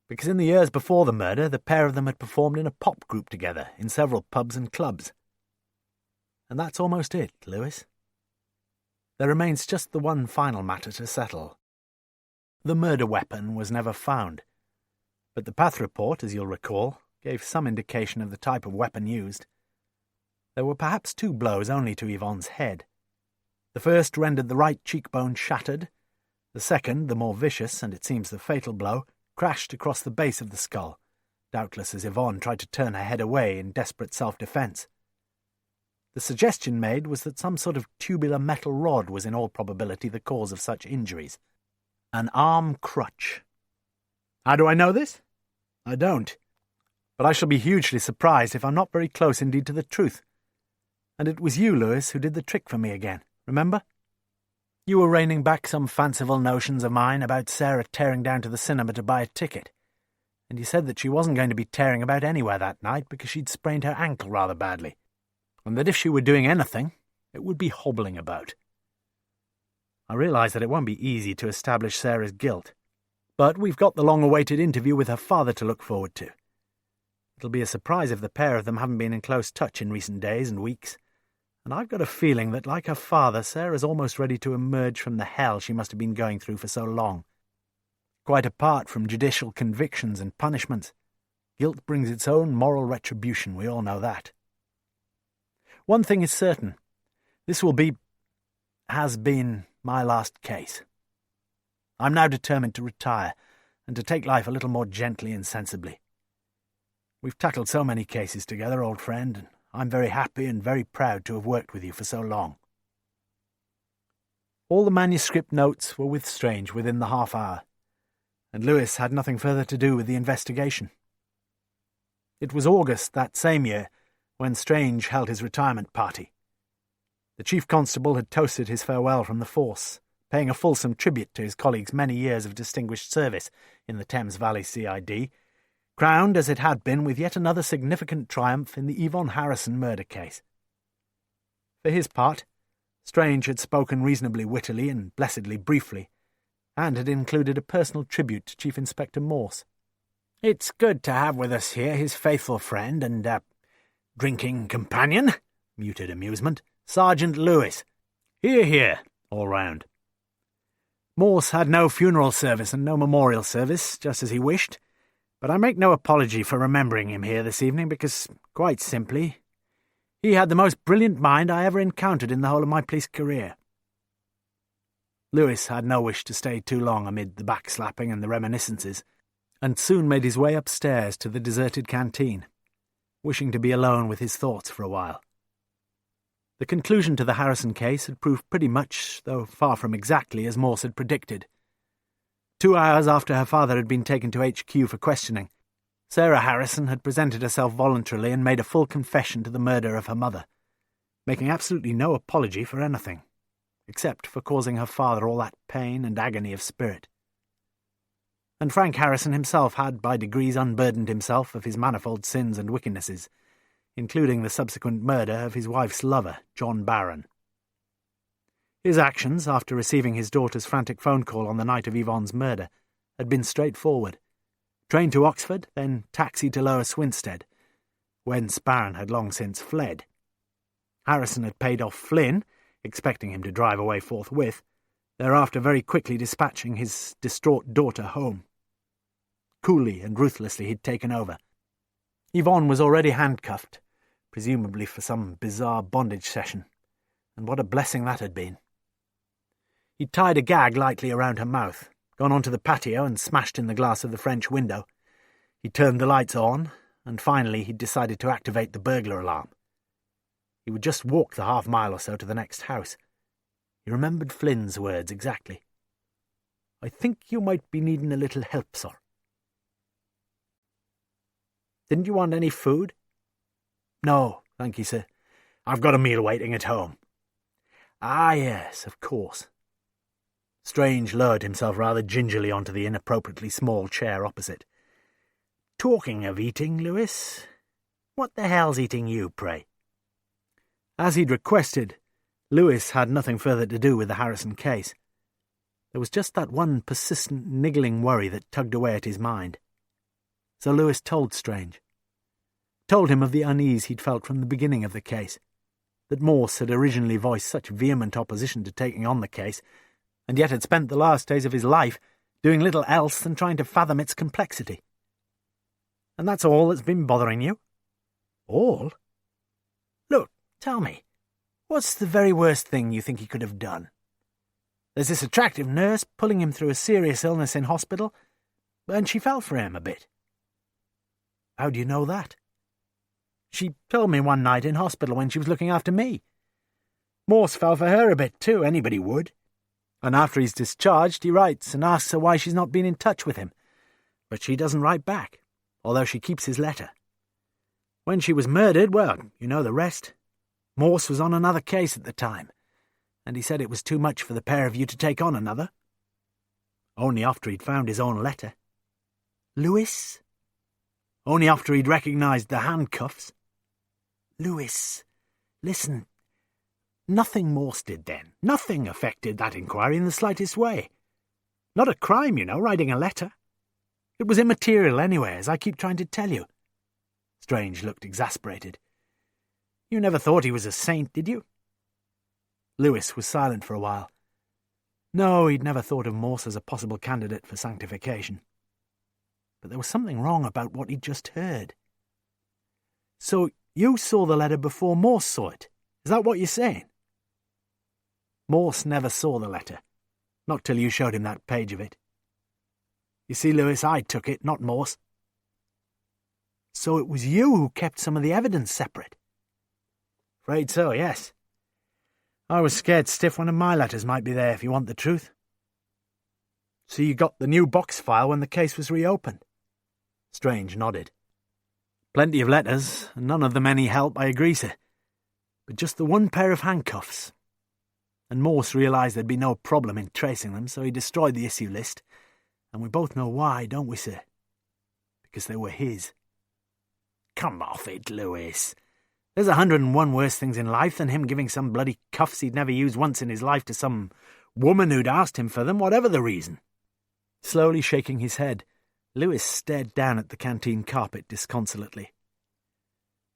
because in the years before the murder the pair of them had performed in a pop group together in several pubs and clubs. And that's almost it, Lewis. There remains just the one final matter to settle. The murder weapon was never found, but the path report, as you'll recall, gave some indication of the type of weapon used. There were perhaps 2 blows only to Yvonne's head. The first rendered the right cheekbone shattered. The second, the more vicious, and it seems the fatal blow, crashed across the base of the skull, doubtless as Yvonne tried to turn her head away in desperate self-defence. The suggestion made was that some sort of tubular metal rod was in all probability the cause of such injuries. An arm crutch. How do I know this? I don't. But I shall be hugely surprised if I'm not very close indeed to the truth. And it was you, Lewis, who did the trick for me again, remember? You were reining back some fanciful notions of mine about Sarah tearing down to the cinema to buy a ticket, and you said that she wasn't going to be tearing about anywhere that night because she'd sprained her ankle rather badly. and that if she were doing anything, it would be hobbling about. I realise that it won't be easy to establish Sarah's guilt, but we've got the long-awaited interview with her father to look forward to. It'll be a surprise if the pair of them haven't been in close touch in recent days and weeks, and I've got a feeling that, like her father, Sarah's almost ready to emerge from the hell she must have been going through for so long. Quite apart from judicial convictions and punishments, guilt brings its own moral retribution, we all know that. One thing is certain, this has been my last case. I'm now determined to retire, and to take life a little more gently and sensibly. We've tackled so many cases together, old friend, and I'm very happy and very proud to have worked with you for so long. All the manuscript notes were with Strange within the half hour, and Lewis had nothing further to do with the investigation. It was August that same year when Strange held his retirement party. The Chief Constable had toasted his farewell from the force, paying a fulsome tribute to his colleague's many years of distinguished service in the Thames Valley CID, crowned as it had been with yet another significant triumph in the Yvonne Harrison murder case. For his part, Strange had spoken reasonably wittily and blessedly briefly, and had included a personal tribute to Chief Inspector Morse. "It's good to have with us here his faithful friend and, drinking companion," muted amusement, "Sergeant Lewis. Hear, hear, all round." Morse had no funeral service and no memorial service, just as he wished, but I make no apology for remembering him here this evening because, quite simply, he had the most brilliant mind I ever encountered in the whole of my police career. Lewis had no wish to stay too long amid the backslapping and the reminiscences, and soon made his way upstairs to the deserted canteen, wishing to be alone with his thoughts for a while. The conclusion to the Harrison case had proved pretty much, though far from exactly, as Morse had predicted. 2 hours after her father had been taken to HQ for questioning, Sarah Harrison had presented herself voluntarily and made a full confession to the murder of her mother, making absolutely no apology for anything, except for causing her father all that pain and agony of spirit. And Frank Harrison himself had by degrees unburdened himself of his manifold sins and wickednesses, including the subsequent murder of his wife's lover, John Barron. His actions, after receiving his daughter's frantic phone call on the night of Yvonne's murder, had been straightforward. Train to Oxford, then taxi to Lower Swinstead, whence Barron had long since fled. Harrison had paid off Flynn, expecting him to drive away forthwith, thereafter very quickly dispatching his distraught daughter home. Coolly and ruthlessly he'd taken over. Yvonne was already handcuffed, presumably for some bizarre bondage session, and what a blessing that had been. He'd tied a gag lightly around her mouth, gone onto the patio and smashed in the glass of the French window. He turned the lights on, and finally he'd decided to activate the burglar alarm. He would just walk the half-mile or so to the next house. He remembered Flynn's words exactly. "I think you might be needing a little help, sir." "Didn't you want any food?" "No, thank you, sir. I've got a meal waiting at home." "Ah, yes, of course." Strange lowered himself rather gingerly onto the inappropriately small chair opposite. "Talking of eating, Lewis, what the hell's eating you, pray?" As he'd requested, Lewis had nothing further to do with the Harrison case. There was just that one persistent, niggling worry that tugged away at his mind. So Lewis told Strange. Told him of the unease he'd felt from the beginning of the case, that Morse had originally voiced such vehement opposition to taking on the case, and yet had spent the last days of his life doing little else than trying to fathom its complexity. "And that's all that's been bothering you?" "All? Look, tell me, what's the very worst thing you think he could have done? There's this attractive nurse pulling him through a serious illness in hospital, and she fell for him a bit." "How do you know that?" "She told me one night in hospital when she was looking after me. Morse fell for her a bit too, anybody would. And after he's discharged, he writes and asks her why she's not been in touch with him. But she doesn't write back, although she keeps his letter. When she was murdered, well, you know the rest. Morse was on another case at the time, and he said it was too much for the pair of you to take on another. Only after he'd found his own letter." "Lewis?" "Only after he'd recognised the handcuffs." "Lewis, Listen, nothing Morse did then. Nothing affected that inquiry in the slightest way. Not a crime, you know, writing a letter. It was immaterial anyway, as I keep trying to tell you. Strange looked exasperated. You never thought he was a saint, did you? Lewis was silent for a while. No, he'd never thought of Morse as a possible candidate for sanctification. But there was something wrong about what he'd just heard. So you saw the letter before Morse saw it? Is that what you're saying? Morse never saw the letter. Not till you showed him that page of it. You see, Lewis, I took it, not Morse. So it was you who kept some of the evidence separate? Afraid so, yes. I was scared stiff one of my letters might be there, if you want the truth. So you got the new box file when the case was reopened? Strange nodded. Plenty of letters, and none of them any help, I agree, sir. But just the one pair of handcuffs. And Morse realised there'd be no problem in tracing them, so he destroyed the issue list. And we both know why, don't we, sir? Because they were his. Come off it, Lewis. There's 101 worse things in life than him giving some bloody cuffs he'd never used once in his life to some woman who'd asked him for them, whatever the reason. Slowly shaking his head, Lewis stared down at the canteen carpet disconsolately.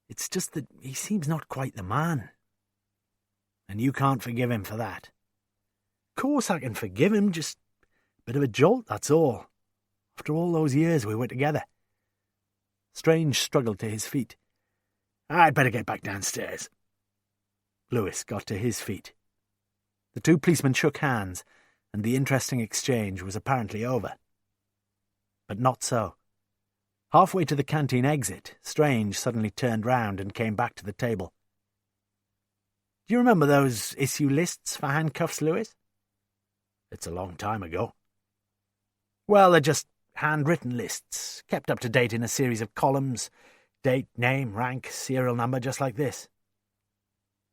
It's just that he seems not quite the man. And you can't forgive him for that. Of course I can forgive him, just a bit of a jolt, that's all. After all those years we were together. Strange struggled to his feet. I'd better get back downstairs. Lewis got to his feet. The two policemen shook hands, and the interesting exchange was apparently over. But not so. Halfway to the canteen exit, Strange suddenly turned round and came back to the table. Do you remember those issue lists for handcuffs, Lewis? It's a long time ago. Well, they're just handwritten lists, kept up to date in a series of columns. Date, name, rank, serial number, just like this.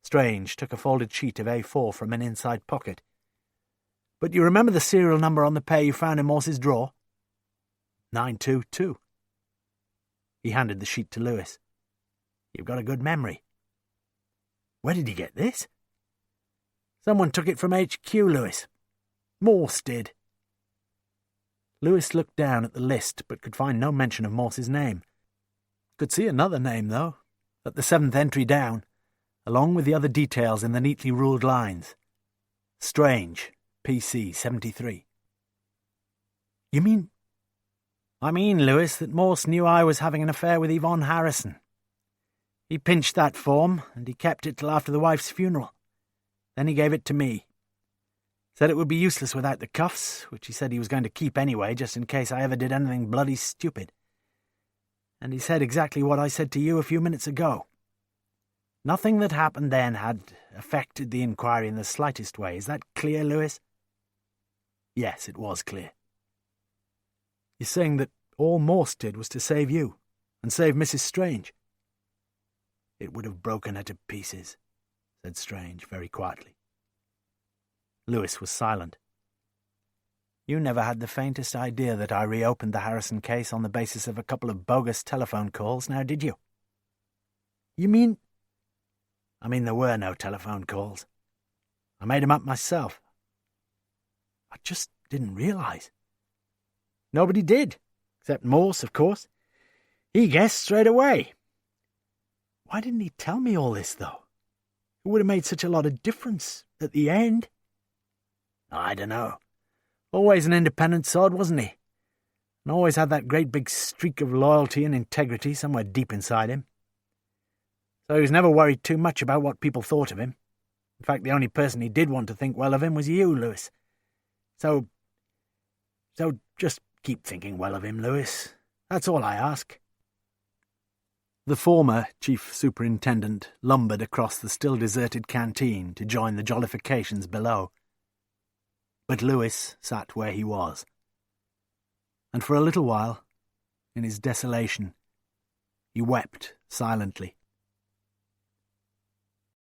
Strange took a folded sheet of A4 from an inside pocket. But you remember the serial number on the pair you found in Morse's drawer? 922. He handed the sheet to Lewis. You've got a good memory. Where did you get this? Someone took it from HQ, Lewis. Morse did. Lewis looked down at the list, but could find no mention of Morse's name. Could see another name, though, at the 7th entry down, along with the other details in the neatly ruled lines. Strange, PC 73. You mean? I mean, Lewis, that Morse knew I was having an affair with Yvonne Harrison. He pinched that form, and he kept it till after the wife's funeral. Then he gave it to me. Said it would be useless without the cuffs, which he said he was going to keep anyway, just in case I ever did anything bloody stupid. And he said exactly what I said to you a few minutes ago. Nothing that happened then had affected the inquiry in the slightest way. Is that clear, Lewis? Yes, it was clear. You're saying that all Morse did was to save you, and save Mrs. Strange? It would have broken her to pieces, said Strange very quietly. Lewis was silent. You never had the faintest idea that I reopened the Harrison case on the basis of a couple of bogus telephone calls, now did you? You mean? I mean there were no telephone calls. I made 'em up myself. I just didn't realise. Nobody did, except Morse, of course. He guessed straight away. Why didn't he tell me all this, though? It would have made such a lot of difference at the end. I dunno. Always an independent sod, wasn't he? And always had that great big streak of loyalty and integrity somewhere deep inside him. So he was never worried too much about what people thought of him. In fact, the only person he did want to think well of him was you, Lewis. So just keep thinking well of him, Lewis. That's all I ask. The former chief superintendent lumbered across the still-deserted canteen to join the jollifications below. But Lewis sat where he was. And for a little while, in his desolation, he wept silently.